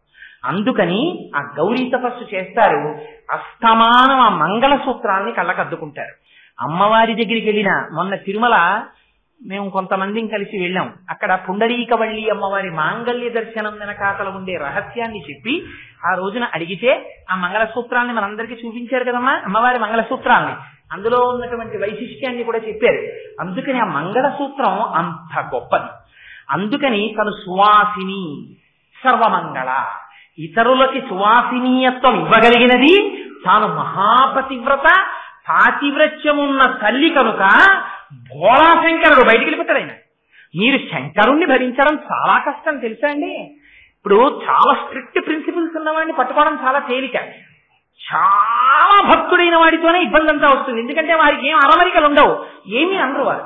అందుకని ఆ గౌరీ తపస్సు చేస్తారు. అస్తమానం ఆ మంగళసూత్రాన్ని కళ్ళకద్దుకుంటారు. అమ్మవారి దగ్గరికి వెళ్ళిన మొన్న తిరుమల మేము కొంతమందిని కలిసి వెళ్ళాం. అక్కడ పుండరీకవల్లి అమ్మవారి మాంగళ్య దర్శనం వెనకాతల ఉండే రహస్యాన్ని చెప్పి ఆ రోజున అడిగితే ఆ మంగళసూత్రాన్ని మనందరికీ చూపించారు కదమ్మా, అమ్మవారి మంగళసూత్రాన్ని, అందులో ఉన్నటువంటి వైశిష్ట్యాన్ని కూడా చెప్పారు. అందుకని ఆ మంగళసూత్రం అంత గొప్పది. అందుకని తను సువాసిని, సర్వమంగళ, ఇతరులకి సువాసినీయత్వం ఇవ్వగలిగినది, తాను మహాపతివ్రత, పాతివ్రత్యమున్న తల్లి కనుక భోళాశంకరుడు బయటికి వెళ్ళిపోతాడు. ఆయన మీరు శంకరుణ్ణి భరించడం చాలా కష్టం తెలుసా అండి. ఇప్పుడు చాలా స్ట్రిక్ట్ ప్రిన్సిపల్స్ ఉన్నవాడిని పట్టుకోవడం చాలా తేలిక. చాలా భక్తుడైన వాడితోనే ఇబ్బంది అంతా వస్తుంది. ఎందుకంటే వారికి ఏం అరమరికలు ఉండవు, ఏమీ అనరు వారు.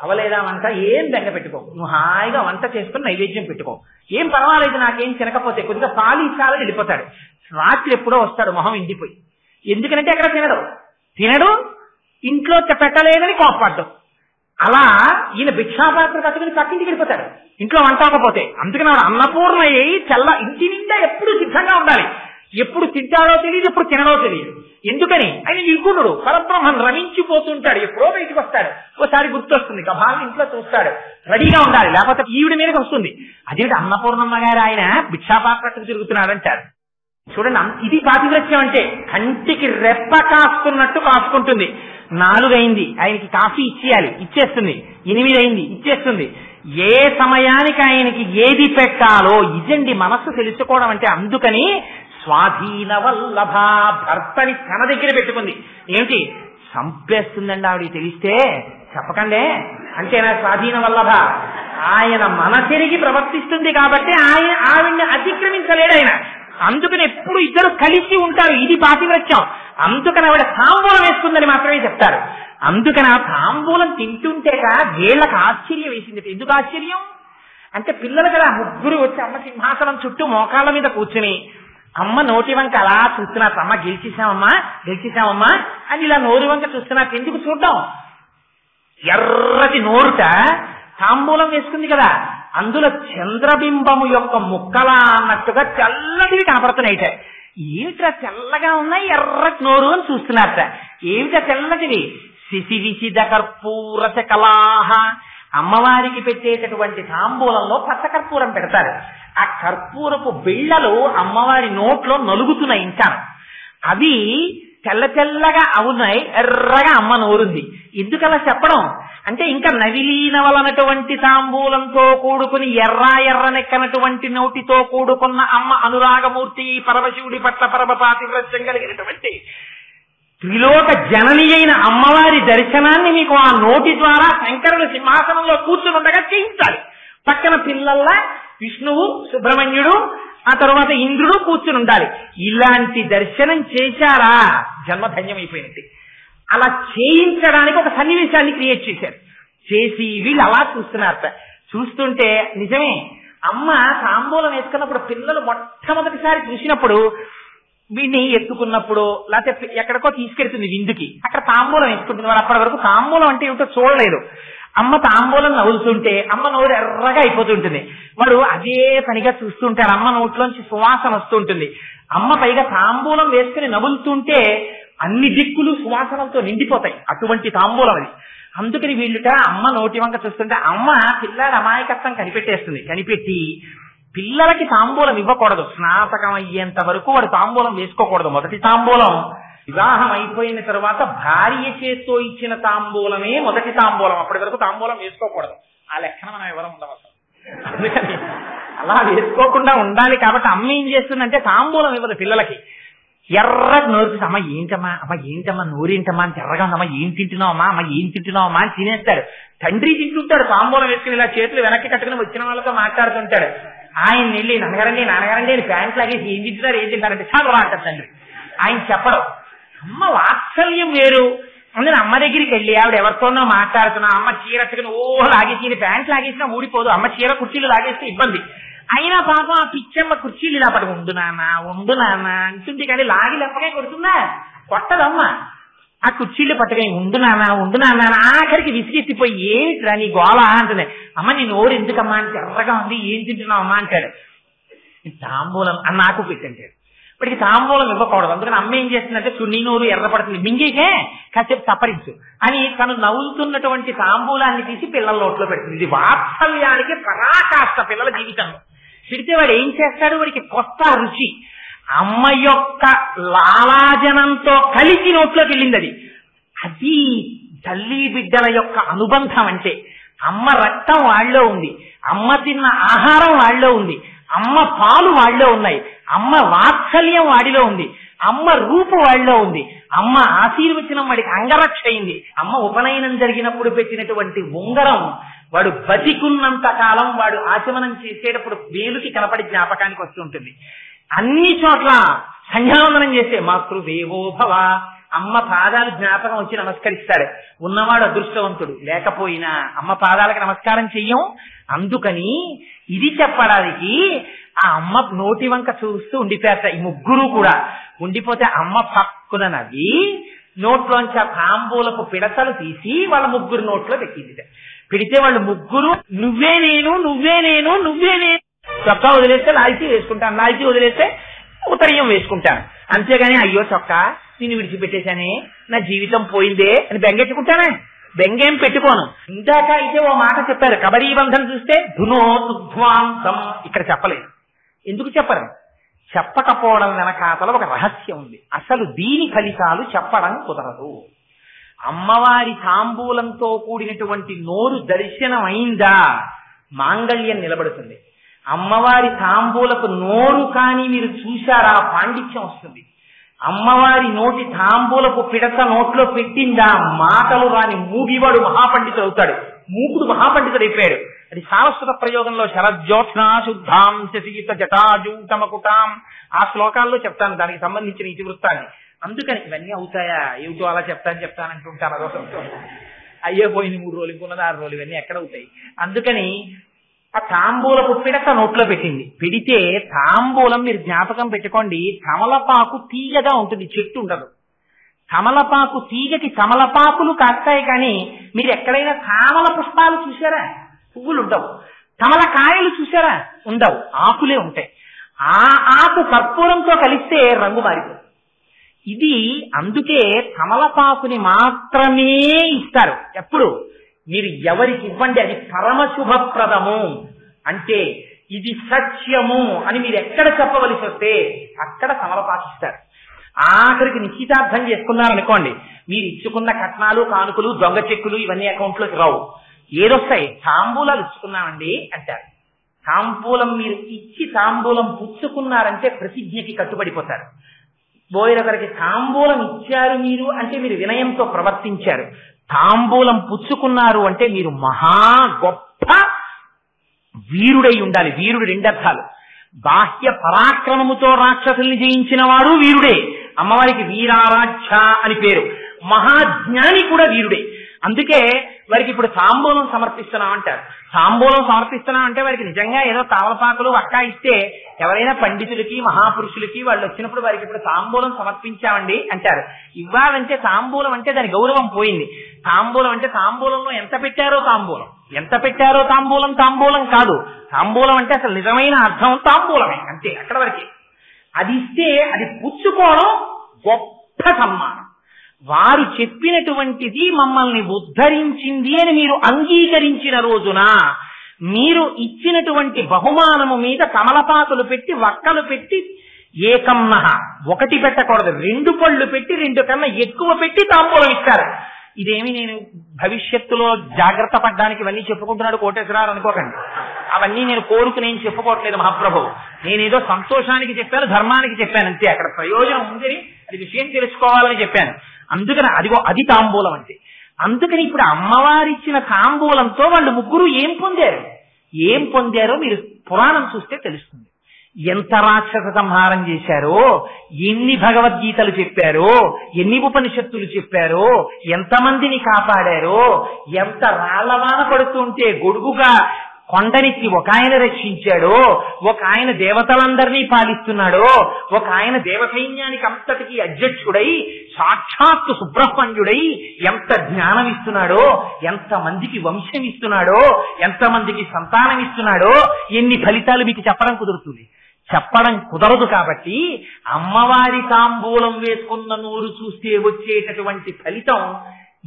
అవలేదా వంట, ఏం బెంగ పెట్టుకో, నువ్వు హాయిగా వంట చేసుకుని నైవేద్యం పెట్టుకో, ఏం పర్వాలేదు, నాకేం తినకపోతే కొద్దిగా పాలు ఇచ్చాలని వెళ్ళిపోతాడు. రాత్రి ఎప్పుడో వస్తాడు మొహం ఇండిపోయి. ఎందుకంటే అక్కడ తినడు, ఇంట్లో పెట్టలేదని కోపపడ్డం. అలా ఈయన భిక్షాపాత్ర పట్టుకుని పక్కింటికి వెళ్ళిపోతాడు ఇంట్లో వంట అవ్వకపోతే. అందుకని ఆవిడ అన్నపూర్ణ అయ్యి ఇంటి నిండా ఎప్పుడు సిద్ధంగా ఉండాలి. ఎప్పుడు తింటాడో తెలియదు, ఎప్పుడు తినడో తెలియదు. ఎందుకని ఆయన నిర్గుణుడు, పరబ్రహ్మం రమించిపోతుంటాడు. ఎప్పుడో బయటకు వస్తాడు, ఓసారి గుర్తొస్తుంది, భావం ఇంట్లో చూస్తాడు, రెడీగా ఉండాలి, లేకపోతే ఈవిడ మీదకి వస్తుంది. అదేమిటి అన్నపూర్ణమ్మ గారు ఆయన భిక్షాపాత్రకు తిరుగుతున్నాడంటారు. చూడండి, ఇది పాతివ్రత్యం అంటే. కంటికి రెప్ప కాసుకున్నట్టు కాసుకుంటుంది. 4 అయింది, ఆయనకి కాఫీ ఇచ్చేయాలి, ఇచ్చేస్తుంది. 8 అయింది, ఇచ్చేస్తుంది. ఏ సమయానికి ఆయనకి ఏది పెట్టాలో ఇదండి మనస్సు తెలుసుకోవడం అంటే. అందుకని స్వాధీన వల్లభ, భర్తని తన దగ్గర పెట్టుకుంది. ఏమిటి చంపేస్తుందండి ఆవిడ తెలిస్తే, చెప్పకండే అంటేనా స్వాధీన వల్లభ. ఆయన మనసెరిగి ప్రవర్తిస్తుంది కాబట్టి ఆవిడ్ని అతిక్రమించలేడు ఆయన. అందుకని ఎప్పుడు ఇద్దరు కలిసి ఉంటారు. ఇది పాతివ్రత్యం. అందుకని ఆవిడ తాంబూలం వేసుకుందని మాత్రమే చెప్తారు. అందుకని ఆ తాంబూలం తింటుంటేగా వీళ్ళకి ఆశ్చర్యం వేసింది. ఎందుకు ఆశ్చర్యం అంటే, పిల్లలు కదా ముగ్గురు వచ్చి అమ్మ సింహాసనం చుట్టూ మోకాళ్ళ మీద కూర్చుని అమ్మ నోటి వంక అలా చూస్తున్నారు. అమ్మ గెలిచేశామమ్మా అని ఇలా నోరు వంక చూస్తున్నారు. ఎందుకు చూద్దాం, ఎర్రటి నోరుట తాంబూలం వేసుకుంది కదా, అందులో చంద్రబింబము యొక్క ముక్కలా అన్నట్టుగా తెల్లటివి కనపడుతున్నాయిట. ఏమిట్రా తెల్లగా ఉన్నాయి, ఎర్రటి నోరు అని చూస్తున్నారట. ఏమిటా తెల్లటివి? శిశివిశిద కర్పూర కలాహ. అమ్మవారికి పెట్టేటటువంటి తాంబూలంలో పచ్చకర్పూరం పెడతారు. ఆ కర్పూరపు బిళ్ళలు అమ్మవారి నోట్లో నలుగుతున్నాయి. ఇంకా అవి తెల్ల తెల్లగా అవునాయి, ఎర్రగా అమ్మ నోరుంది. ఎందుకలా చెప్పడం అంటే, ఇంకా నవిలీనవలనటువంటి తాంబూలంతో కూడుకుని ఎర్రనెక్కనటువంటి నోటితో కూడుకున్న అమ్మ అనురాగమూర్తి, పరమశివుడి పట్ల పరమ పాతివ్రత్యం కలిగినటువంటి త్రిలోక జనని అయిన అమ్మవారి దర్శనాన్ని మీకు ఆ నోటి ద్వారా శంకరుడు సింహాసనంలో కూర్చుని ఉండగా చేయించాలి. పక్కన పిల్లల్లా విష్ణువు, సుబ్రహ్మణ్యుడు, ఆ తర్వాత ఇంద్రుడు కూర్చుని ఉండాలి. ఇలాంటి దర్శనం చేశారా జన్మధన్యమైపోయినట్టు. అలా చేయించడానికి ఒక సన్నివేశాన్ని క్రియేట్ చేశారు. చేసి వీళ్ళు అలా చూస్తున్నారట. చూస్తుంటే నిజమే, అమ్మ తాంబూలం వేసుకున్నప్పుడు పిల్లలు మొట్టమొదటిసారి చూసినప్పుడు వీడిని ఎత్తుకున్నప్పుడు లేకపోతే ఎక్కడికో తీసుకెళ్తుంది విందుకి, అక్కడ తాంబూలం వేసుకుంటుంది. వాడు అప్పటి వరకు తాంబూలం అంటే ఏమిటో చూడలేదు. అమ్మ తాంబూలం నవ్వుతుంటే అమ్మ నోరు ఎర్రగా అయిపోతుంటుంది. వాడు అదే పనిగా చూస్తుంటాడు. అమ్మ నోట్లోంచి సువాసన వస్తుంటుంది. అమ్మ పైగా తాంబూలం వేసుకుని నవ్వులుతుంటే అన్ని దిక్కులు సువాసనలతో నిండిపోతాయి. అటువంటి తాంబూలం అది. అందుకని వీళ్ళుట అమ్మ నోటి వంక చూస్తుంటే అమ్మ పిల్లాడి అమాయకత్వం కనిపెట్టేస్తుంది. కనిపెట్టి పిల్లలకి తాంబూలం ఇవ్వకూడదు. స్నాతకం అయ్యేంత వరకు వాడు తాంబూలం వేసుకోకూడదు. మొదటి తాంబూలం వివాహం అయిపోయిన తర్వాత భార్య చేత్తో ఇచ్చిన తాంబూలమే మొదటి తాంబూలం. అప్పటి వరకు తాంబూలం వేసుకోకూడదు. ఆ లెక్కన మనం ఎవరం ఉండవచ్చు. అందుకని అలా వేసుకోకుండా ఉండాలి. కాబట్టి అమ్మ ఏం చేస్తుందంటే తాంబూలం ఇవ్వదు పిల్లలకి. ఎర్రగా నోరు, అమ్మ ఏంటమ్మా నోరేంటమ్మా అని ఎర్రగా ఉందమ్మా, ఏం తింటున్నావమ్మా అని తినేస్తాడు. తండ్రి తింటుంటాడు తాంబూలం వేసుకుని ఇలా చేతులు వెనక్కి కట్టుకుని వచ్చిన వాళ్ళతో మాట్లాడుతుంటాడు. ఆయన వెళ్ళి నాన్నగారండి ప్యాంట్ లాగేసి ఏం తింటారంటే చాలా రా అంటారు తండ్రి. ఆయన చెప్పడం. అమ్మ వాత్సల్యం వేరు. అందుకని అమ్మ దగ్గరికి వెళ్ళి ఆవిడ ఎవరితోనో మాట్లాడుతున్నా, అమ్మ చీరట్టుకుని లాగేసి ప్యాంట్ లాగేసినా ఊడిపోదు, అమ్మ చీర కుర్చీలు లాగేస్తే ఇబ్బంది. అయినా పాపం ఆ పిచ్చమ్మ కుర్చీలు ఇలా పట్టుకు ఉండు నాన్న అంటుంది. కానీ లాగి లెప్పగా కొడుతుందా? కొట్టదమ్మ. ఆ కుర్చీళ్ళు పట్టుకొని ఉండు నాన్న ఆఖరికి విసిగెత్తిపోయి ఏమిట్రా నీ గోళ అంటుంది. అమ్మ నీ నోరు ఎందుకమ్మా అంటే ఎర్రగా ఉంది, ఏం తింటున్నావు అమ్మా అంటాడు. తాంబూలం అని నాకు పెట్టంటాడు. ఇప్పటికి తాంబూలం ఇవ్వకూడదు. అందుకని అమ్మ ఏం చేస్తుందంటే నీ నోరు ఎర్రపడుతుంది, మింగికే కాసేపు సపరించు అని తను నవ్వుతున్నటువంటి తాంబూలాన్ని తీసి పిల్లల నోట్లో పెడుతుంది. ఇది వాత్సల్యానికి పరాకాష్ట పిల్లల జీవితంలో. పెడితే వాడు ఏం చేస్తాడు, వాడికి కొత్త రుచి. అమ్మ యొక్క లాలాజనంతో కలిసి నోట్లోకి వెళ్ళింది. అది తల్లి బిడ్డల యొక్క అనుబంధం. అంటే అమ్మ రక్తం వాళ్ళలో ఉంది, అమ్మ తిన్న ఆహారం వాళ్ళలో ఉంది, అమ్మ పాలు వాళ్ళలో ఉన్నాయి, అమ్మ వాత్సల్యం వాడిలో ఉంది, అమ్మ రూపు వాళ్ళలో ఉంది, అమ్మ ఆశీర్వచనం వాడికి అంగరక్ష అయింది. అమ్మ ఉపనయనం జరిగినప్పుడు పెట్టినటువంటి ఉంగరం వాడు బతికున్నంత కాలం వాడు ఆచమనం చేసేటప్పుడు వేలుకి కనపడి జ్ఞాపకానికి వస్తుంటుంది. అన్ని చోట్ల సంధ్యావందనం చేస్తే మాతృదేవో భవ అమ్మ పాదాలు జ్ఞాపకం వచ్చి నమస్కరిస్తాడు. ఉన్నవాడు అదృష్టవంతుడు, లేకపోయినా అమ్మ పాదాలకు నమస్కారం చెయ్యం. అందుకని ఇది చెప్పడానికి ఆ అమ్మ నోటి వంక చూస్తూ ఉండిపోయారట ఈ ముగ్గురు కూడా. ఉండిపోతే అమ్మ పక్కున నవ్వి నోట్లోంచి ఆ తాంబూలపు పిడతలు తీసి వాళ్ళ ముగ్గురు నోట్లో పెట్టింది. పెడితే వాళ్ళు ముగ్గురు నువ్వే నేను నువ్వే నేను నువ్వే నేను, చొక్కా వదిలేస్తే లాల్చీ వేసుకుంటాను, లాల్చీ వదిలేస్తే ఉత్తరీయం వేసుకుంటాను, అంతేగాని అయ్యో చొక్కా నేను విడిచిపెట్టేశానే నా జీవితం పోయిందే అని బెంగెట్టుకుంటానే. బెంగేం పెట్టుకోను. ఇందాక అయితే ఓ మాట చెప్పారు, కబరీ బంధం చూస్తే ధునోతుధ్వాంతం, ఇక్కడ చెప్పలేదు. ఎందుకు చెప్పరు? చెప్పకపోవడం వెనకాతల ఒక రహస్యం ఉంది. అసలు దీని ఫలితాలు చెప్పడం కుదరదు. అమ్మవారి తాంబూలంతో కూడినటువంటి నోరు దర్శనం అయిందా మాంగళ్యం నిలబడుతుంది. అమ్మవారి తాంబూలకు నోరు కానీ మీరు చూశారా పాండిత్యం వస్తుంది. అమ్మవారి నోటి తాంబూలపు పిడత నోట్లో పెట్టిందా మాటలు రాని మూగివాడు మహాపండితుడు అవుతాడు, మూకుడు మహాపండితుడు అయిపోయాడు. అది సారస్వత ప్రయోగంలో శరజ్యోత్స్నా శుద్ధాం శశీత జటాజూటమకుటాం ఆ శ్లోకాల్లో చెప్తాను దానికి సంబంధించిన ఇతివృత్తాన్ని. అందుకని ఇవన్నీ అవుతాయా ఏమిటో అలా చెప్తానంటుంటాను. అదొక అయ్యే పోయింది 3 రోజులు, ఇంకున్నది 6 రోజులు, ఇవన్నీ ఎక్కడ అవుతాయి? అందుకని ఆ తాంబూలపు పిడక నోట్లో పెట్టింది. పెడితే తాంబూలం మీరు జ్ఞాపకం పెట్టుకోండి, తమలపాకు తీగగా ఉంటుంది, చెట్టు ఉండదు. తమలపాకు తీగకి తమలపాకులు కాస్తాయి, కానీ మీరు ఎక్కడైనా తామల పుష్పాలు చూసారా? పువ్వులు ఉండవు. తమలకాయలు చూసారా? ఉండవు, ఆకులే ఉంటాయి. ఆ ఆకు కర్పూరంతో కలిస్తే రంగు మారిపోతుంది. ఇది అందుకే తమలపాకుని మాత్రమే ఇస్తారు. ఎప్పుడు మీరు ఎవరికి ఇవ్వండి అది పరమశుభప్రదము, అంటే ఇది సత్యము అని మీరు ఎక్కడ చెప్పవలసి వస్తే అక్కడ తమలపాకు ఇస్తారు. ఆఖరికి నిశ్చితార్థం చేసుకున్నారనుకోండి, మీరు ఇచ్చుకున్న కట్నాలు కానుకలు దొంగ చెక్కులు ఇవన్నీ అకౌంట్లోకి రావు. ఏదొస్తాయి? తాంబూలాలు ఇచ్చుకున్నామండి అంటారు. తాంబూలం మీరు ఇచ్చి తాంబూలం పుచ్చుకున్నారంటే ప్రతిజ్ఞకి కట్టుబడిపోతారు. బోయరొకరికి తాంబూలం ఇచ్చారు మీరు అంటే మీరు వినయంతో ప్రవర్తించారు. తాంబూలం పుచ్చుకున్నారు అంటే మీరు మహా గొప్ప వీరుడై ఉండాలి. వీరుడు 2 అర్థాలు. బాహ్య పరాక్రమముతో రాక్షసుల్ని జయించిన వాడు వీరుడే. అమ్మవారికి వీరారాధ్య అని పేరు. మహాజ్ఞాని కూడా వీరుడే. అందుకే వారికి ఇప్పుడు తాంబూలం సమర్పిస్తున్నాం అంటారు. తాంబూలం సమర్పిస్తున్నాం అంటే వారికి నిజంగా ఏదో తామలపాకులు వక్కా ఇస్తే ఎవరైనా పండితులకి మహాపురుషులకి వాళ్ళు వచ్చినప్పుడు వారికి ఇప్పుడు తాంబూలం సమర్పించామండి అంటారు. ఇవ్వాలంటే తాంబూలం అంటే దాని గౌరవం పోయింది. తాంబూలం అంటే తాంబూలంలో ఎంత పెట్టారో తాంబూలం, ఎంత పెట్టారో తాంబూలం, తాంబూలం కాదు. తాంబూలం అంటే అసలు నిజమైన అర్థం తాంబూలమే, అంతే, అక్కడ వరకే. అది ఇస్తే అది పుచ్చుకోవడం గొప్ప సన్మానం. వారు చెప్పినటువంటిది మమ్మల్ని ఉద్ధరించింది అని మీరు అంగీకరించిన రోజున మీరు ఇచ్చినటువంటి బహుమానము మీద తమలపాకులు పెట్టి వక్కలు పెట్టి ఏకమ్నహ, 1 పెట్టకూడదు, 2 పళ్ళు పెట్టి 2 కన్నా ఎక్కువ పెట్టి తాంబూలం ఇస్తారు. ఇదేమి నేను భవిష్యత్తులో జాగ్రత్త పడ్డానికి ఇవన్నీ చెప్పుకుంటున్నాడు కోటేశ్వరరావు అనుకోకండి. అవన్నీ నేను కోరుకుని ఏం చెప్పుకోవట్లేదు మహాప్రభు. నేనేదో సంతోషానికి చెప్పాను, ధర్మానికి చెప్పాను అంతే. అక్కడ ప్రయోజనం ఉందని అది విషయం తెలుసుకోవాలని చెప్పాను. అందుకని అది తాంబూలం అంటే. అందుకని ఇప్పుడు అమ్మవారిచ్చిన తాంబూలంతో వాళ్ళు ముగ్గురు ఏం పొందారో మీరు పురాణం చూస్తే తెలుస్తుంది. ఎంత రాక్షస సంహారం చేశారో, ఎన్ని భగవద్గీతలు చెప్పారో, ఎన్ని ఉపనిషత్తులు చెప్పారో, ఎంతమందిని కాపాడారో, ఎంత రాళ్లవాన పడుతుంటే గొడుగుగా కొండనికి ఒక ఆయన రక్షించాడో, ఒక ఆయన దేవతలందరినీ పాలిస్తున్నాడో, ఒక ఆయన దేవసైన్యానికి అంతటికి అధ్యక్షుడై సాక్షాత్తు సుబ్రహ్మణ్యుడై ఎంత జ్ఞానం ఇస్తున్నాడో, ఎంతమందికి వంశం ఇస్తున్నాడో, ఎంతమందికి సంతానం ఇస్తున్నాడో, ఎన్ని ఫలితాలు మీకు చెప్పడం కుదురుతుంది? చెప్పడం కుదరదు. కాబట్టి అమ్మవారి తాంబూలం వేసుకున్న నోరు చూస్తే వచ్చేటటువంటి ఫలితం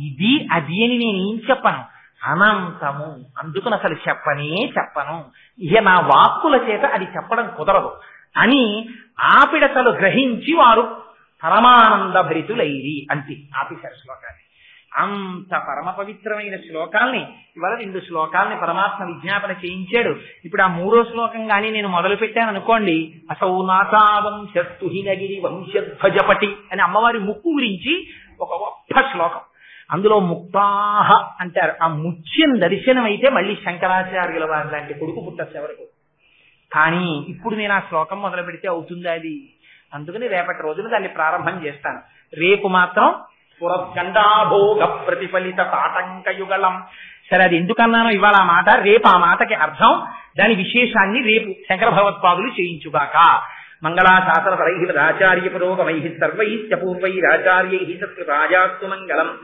ఇది అది అని నేనేం చెప్పను, అనంతము. అందుకని అసలు చెప్పను, ఇక నా వాక్కుల చేత అది చెప్పడం కుదరదు అని ఆ పిడతలు గ్రహించి వారు పరమానంద భరితులైరి అంతే. ఆపేశారు శ్లోకాన్ని. అంత పరమ పవిత్రమైన శ్లోకాల్ని ఇవాళ 2 శ్లోకాలని పరమాత్మ విజ్ఞాపన చేయించాడు. ఇప్పుడు ఆ 3వ శ్లోకం కానీ నేను మొదలు పెట్టాను అనుకోండి, అసౌ నాసావంశస్తుహినగిరి వంశధ్వజపటి అని అమ్మవారి ముక్కు గురించి ఒక గొప్ప శ్లోకం. అందులో ముక్తాహ అంటారు. ఆ ముత్యం దర్శనం అయితే మళ్ళీ శంకరాచార్యుల వారి లాంటి కొడుకు పుట్టచ్చు ఎవరికి. కానీ ఇప్పుడు నేను ఆ శ్లోకం మొదలు పెడితే అవుతుందా అది? అందుకని రేపటి రోజున దాన్ని ప్రారంభం చేస్తాను. రేపు మాత్రం పురస్కండాభోగ ప్రతిఫలిత తాటంకయుగళం. సరే, అది ఎందుకన్నానో ఇవాళ ఆ మాట, రేపు ఆ మాటకి అర్థం, దాని విశేషాన్ని రేపు శంకర భగవత్పాదులు చేయించుగాక. మంగళాశాసనపరైః ఆచార్య పురోగమైః సర్వైశ్చ పూర్వైరాచార్యైః సత్కృతాయాస్తు మంగళం.